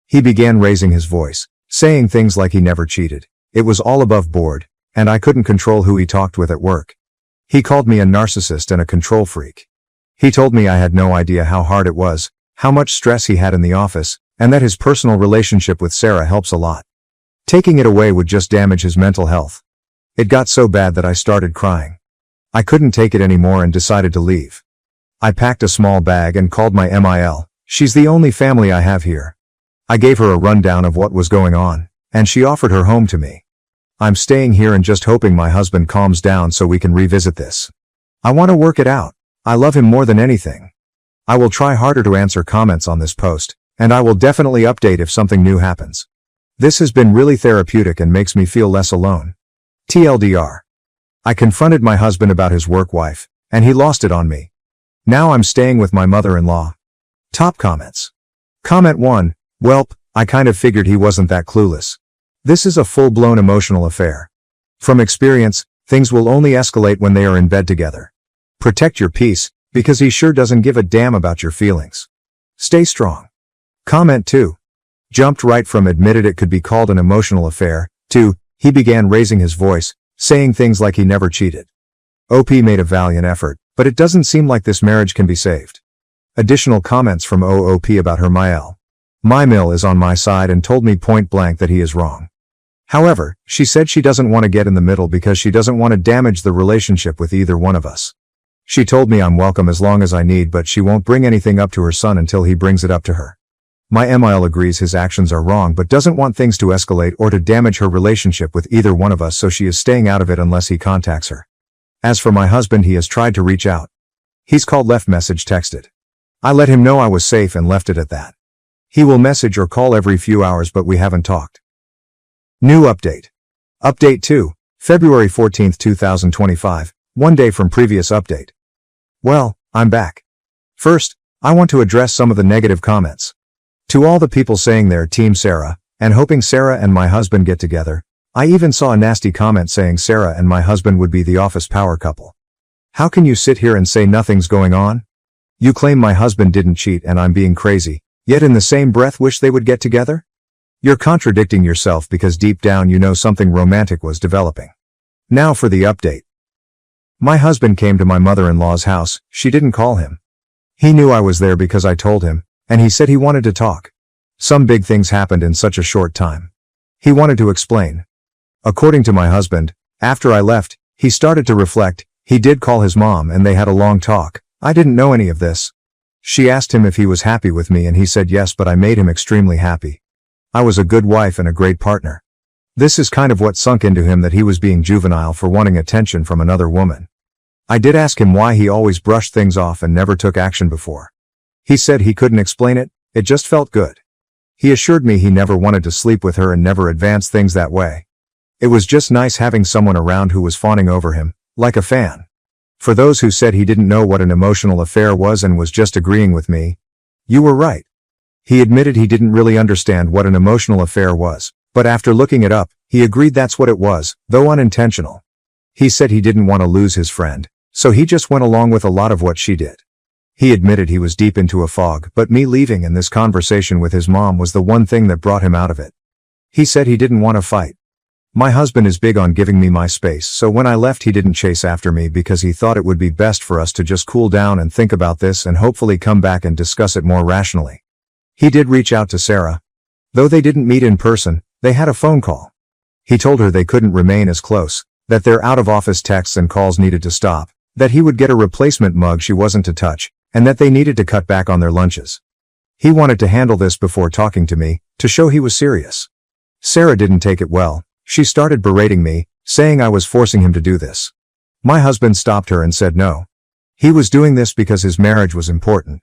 Speaker 1: He began raising his voice, saying things like he never cheated. It was all above board, and I couldn't control who he talked with at work. He called me a narcissist and a control freak. He told me I had no idea how hard it was, how much stress he had in the office, and that his personal relationship with Sarah helps a lot. Taking it away would just damage his mental health. It got so bad that I started crying. I couldn't take it anymore and decided to leave. I packed a small bag and called my MIL. She's the only family I have here. I gave her a rundown of what was going on, and she offered her home to me. I'm staying here and just hoping my husband calms down so we can revisit this. I want to work it out. I love him more than anything. I will try harder to answer comments on this post, and I will definitely update if something new happens. This has been really therapeutic and makes me feel less alone. TLDR. I confronted my husband about his work wife, and he lost it on me. Now I'm staying with my mother-in-law. Top comments. Comment 1, welp, I kind of figured he wasn't that clueless. This is a full-blown emotional affair. From experience, things will only escalate when they are in bed together. Protect your peace, because he sure doesn't give a damn about your feelings. Stay strong. Comment 2. Jumped right from admitted it could be called an emotional affair, to, he began raising his voice, saying things like he never cheated. OP made a valiant effort, but it doesn't seem like this marriage can be saved. Additional comments from OOP about her MIL. My Mill is on my side and told me point blank that he is wrong. However, she said she doesn't want to get in the middle because she doesn't want to damage the relationship with either one of us. She told me I'm welcome as long as I need, but she won't bring anything up to her son until he brings it up to her. My MIL agrees his actions are wrong but doesn't want things to escalate or to damage her relationship with either one of us, so she is staying out of it unless he contacts her. As for my husband, he has tried to reach out. He's called, left message, texted. I let him know I was safe and left it at that. He will message or call every few hours, but we haven't talked. New update. Update 2, February 14, 2025, one day from previous update. Well, I'm back. First, I want to address some of the negative comments. To all the people saying they're Team Sarah, and hoping Sarah and my husband get together, I even saw a nasty comment saying Sarah and my husband would be the office power couple. How can you sit here and say nothing's going on? You claim my husband didn't cheat and I'm being crazy, yet in the same breath wish they would get together? You're contradicting yourself because deep down you know something romantic was developing. Now for the update. My husband came to my mother-in-law's house. She didn't call him. He knew I was there because I told him, and he said he wanted to talk. Some big things happened in such a short time. He wanted to explain. According to my husband, after I left, he started to reflect. He did call his mom and they had a long talk. I didn't know any of this. She asked him if he was happy with me and he said yes, but I made him extremely happy. I was a good wife and a great partner. This is kind of what sunk into him, that he was being juvenile for wanting attention from another woman. I did ask him why he always brushed things off and never took action before. He said he couldn't explain it, it just felt good. He assured me he never wanted to sleep with her and never advance things that way. It was just nice having someone around who was fawning over him, like a fan. For those who said he didn't know what an emotional affair was and was just agreeing with me, you were right. He admitted he didn't really understand what an emotional affair was, but after looking it up, he agreed that's what it was, though unintentional. He said he didn't want to lose his friend, so he just went along with a lot of what she did. He admitted he was deep into a fog, but me leaving and this conversation with his mom was the one thing that brought him out of it. He said he didn't want to fight. My husband is big on giving me my space, so when I left he didn't chase after me because he thought it would be best for us to just cool down and think about this and hopefully come back and discuss it more rationally. He did reach out to Sarah. Though they didn't meet in person, they had a phone call. He told her they couldn't remain as close, that their out-of-office texts and calls needed to stop, that he would get a replacement mug she wasn't to touch, and that they needed to cut back on their lunches. He wanted to handle this before talking to me, to show he was serious. Sarah didn't take it well. She started berating me, saying I was forcing him to do this. My husband stopped her and said no. He was doing this because his marriage was important.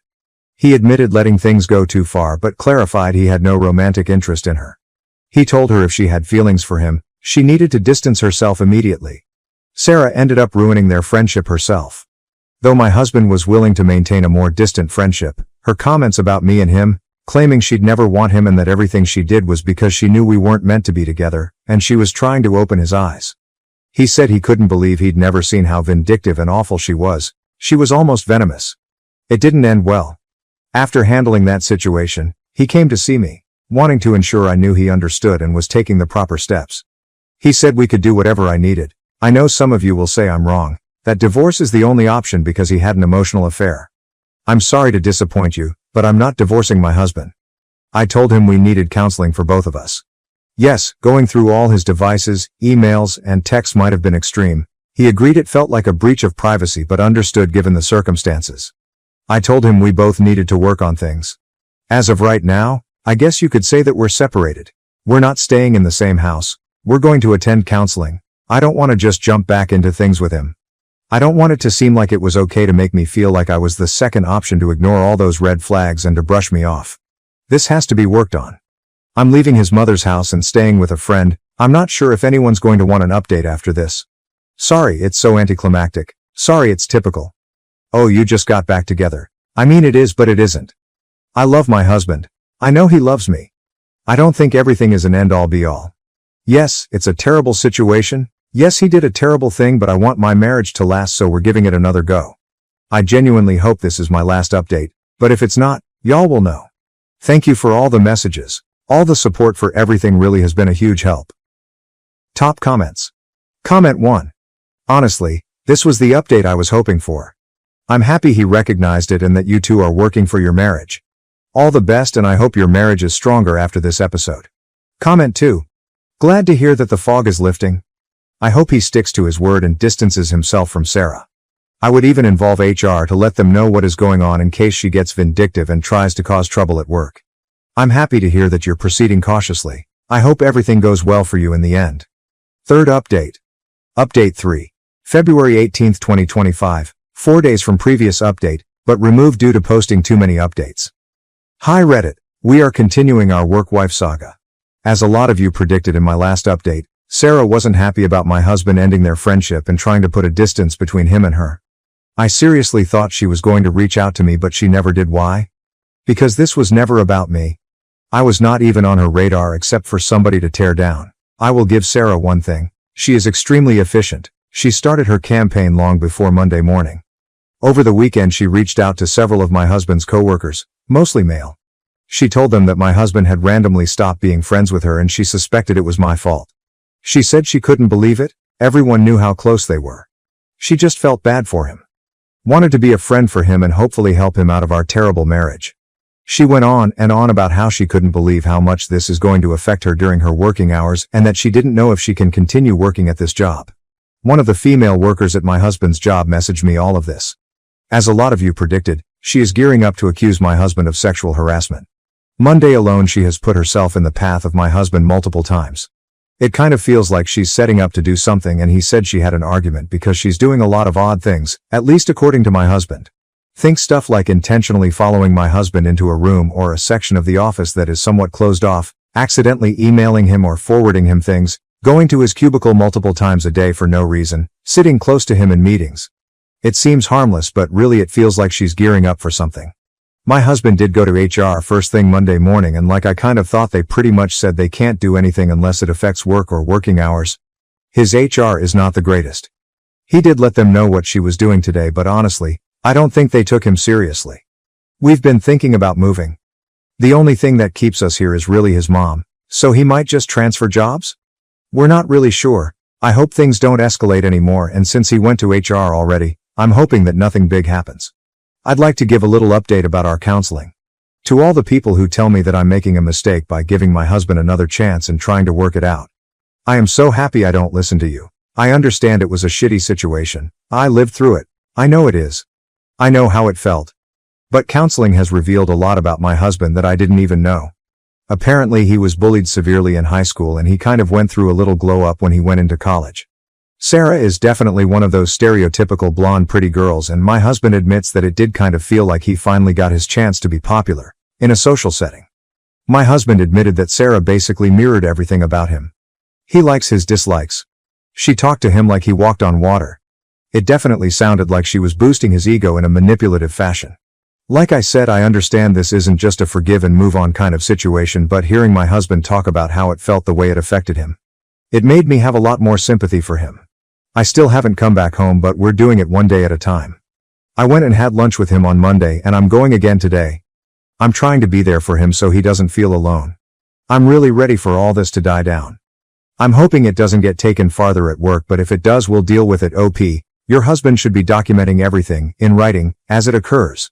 Speaker 1: He admitted letting things go too far but clarified he had no romantic interest in her. He told her if she had feelings for him, she needed to distance herself immediately. Sarah ended up ruining their friendship herself. Though my husband was willing to maintain a more distant friendship, her comments about me and him, claiming she'd never want him and that everything she did was because she knew we weren't meant to be together, and she was trying to open his eyes. He said he couldn't believe he'd never seen how vindictive and awful she was. She was almost venomous. It didn't end well. After handling that situation, he came to see me, wanting to ensure I knew he understood and was taking the proper steps. He said we could do whatever I needed. I know some of you will say I'm wrong, that divorce is the only option because he had an emotional affair. I'm sorry to disappoint you, but I'm not divorcing my husband. I told him we needed counseling for both of us. Yes, going through all his devices, emails, and texts might have been extreme. He agreed it felt like a breach of privacy but understood given the circumstances. I told him we both needed to work on things. As of right now, I guess you could say that we're separated. We're not staying in the same house. We're going to attend counseling. I don't want to just jump back into things with him. I don't want it to seem like it was okay to make me feel like I was the second option, to ignore all those red flags and to brush me off. This has to be worked on. I'm leaving his mother's house and staying with a friend. I'm not sure if anyone's going to want an update after this. Sorry, it's so anticlimactic. Sorry, it's typical. Oh, you just got back together. I mean, it is, but it isn't. I love my husband. I know he loves me. I don't think everything is an end-all be-all. Yes, it's a terrible situation. Yes, he did a terrible thing, but I want my marriage to last, so we're giving it another go. I genuinely hope this is my last update, but if it's not, y'all will know. Thank you for all the messages. All the support for everything really has been a huge help. Top comments. Comment 1. Honestly, this was the update I was hoping for. I'm happy he recognized it and that you two are working for your marriage. All the best, and I hope your marriage is stronger after this episode. Comment 2. Glad to hear that the fog is lifting. I hope he sticks to his word and distances himself from Sarah. I would even involve HR to let them know what is going on in case she gets vindictive and tries to cause trouble at work. I'm happy to hear that you're proceeding cautiously. I hope everything goes well for you in the end. Third update. Update 3. February 18, 2025, 4 days from previous update, but removed due to posting too many updates. Hi Reddit, we are continuing our work-wife saga. As a lot of you predicted in my last update, Sarah wasn't happy about my husband ending their friendship and trying to put a distance between him and her. I seriously thought she was going to reach out to me, but she never did. Why? Because this was never about me. I was not even on her radar except for somebody to tear down. I will give Sarah one thing. She is extremely efficient. She started her campaign long before Monday morning. Over the weekend she reached out to several of my husband's coworkers, mostly male. She told them that my husband had randomly stopped being friends with her and she suspected it was my fault. She said she couldn't believe it. Everyone knew how close they were. She just felt bad for him. Wanted to be a friend for him and hopefully help him out of our terrible marriage. She went on and on about how she couldn't believe how much this is going to affect her during her working hours and that she didn't know if she can continue working at this job. One of the female workers at my husband's job messaged me all of this. As a lot of you predicted, she is gearing up to accuse my husband of sexual harassment. Monday alone she has put herself in the path of my husband multiple times. It kind of feels like she's setting up to do something, and he said she had an argument because she's doing a lot of odd things, at least according to my husband. Think stuff like intentionally following my husband into a room or a section of the office that is somewhat closed off, accidentally emailing him or forwarding him things, going to his cubicle multiple times a day for no reason, sitting close to him in meetings. It seems harmless, but really it feels like she's gearing up for something. My husband did go to HR first thing Monday morning, and like I kind of thought, they pretty much said they can't do anything unless it affects work or working hours. His HR is not the greatest. He did let them know what she was doing today, but honestly, I don't think they took him seriously. We've been thinking about moving. The only thing that keeps us here is really his mom, so he might just transfer jobs? We're not really sure. I hope things don't escalate anymore, and since he went to HR already, I'm hoping that nothing big happens. I'd like to give a little update about our counseling. To all the people who tell me that I'm making a mistake by giving my husband another chance and trying to work it out. I am so happy I don't listen to you. I understand it was a shitty situation. I lived through it. I know it is. I know how it felt. But counseling has revealed a lot about my husband that I didn't even know. Apparently he was bullied severely in high school, and he kind of went through a little glow up when he went into college. Sarah is definitely one of those stereotypical blonde pretty girls, and my husband admits that it did kind of feel like he finally got his chance to be popular in a social setting. My husband admitted that Sarah basically mirrored everything about him. He likes his dislikes. She talked to him like he walked on water. It definitely sounded like she was boosting his ego in a manipulative fashion. Like I said, I understand this isn't just a forgive and move on kind of situation, but hearing my husband talk about how it felt the way it affected him, it made me have a lot more sympathy for him. I still haven't come back home, but we're doing it one day at a time. I went and had lunch with him on Monday, and I'm going again today. I'm trying to be there for him so he doesn't feel alone. I'm really ready for all this to die down. I'm hoping it doesn't get taken farther at work, but if it does, we'll deal with it. OP, your husband should be documenting everything, in writing, as it occurs.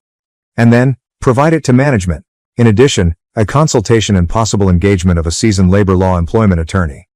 Speaker 1: And then, provide it to management. In addition, a consultation and possible engagement of a seasoned labor law employment attorney.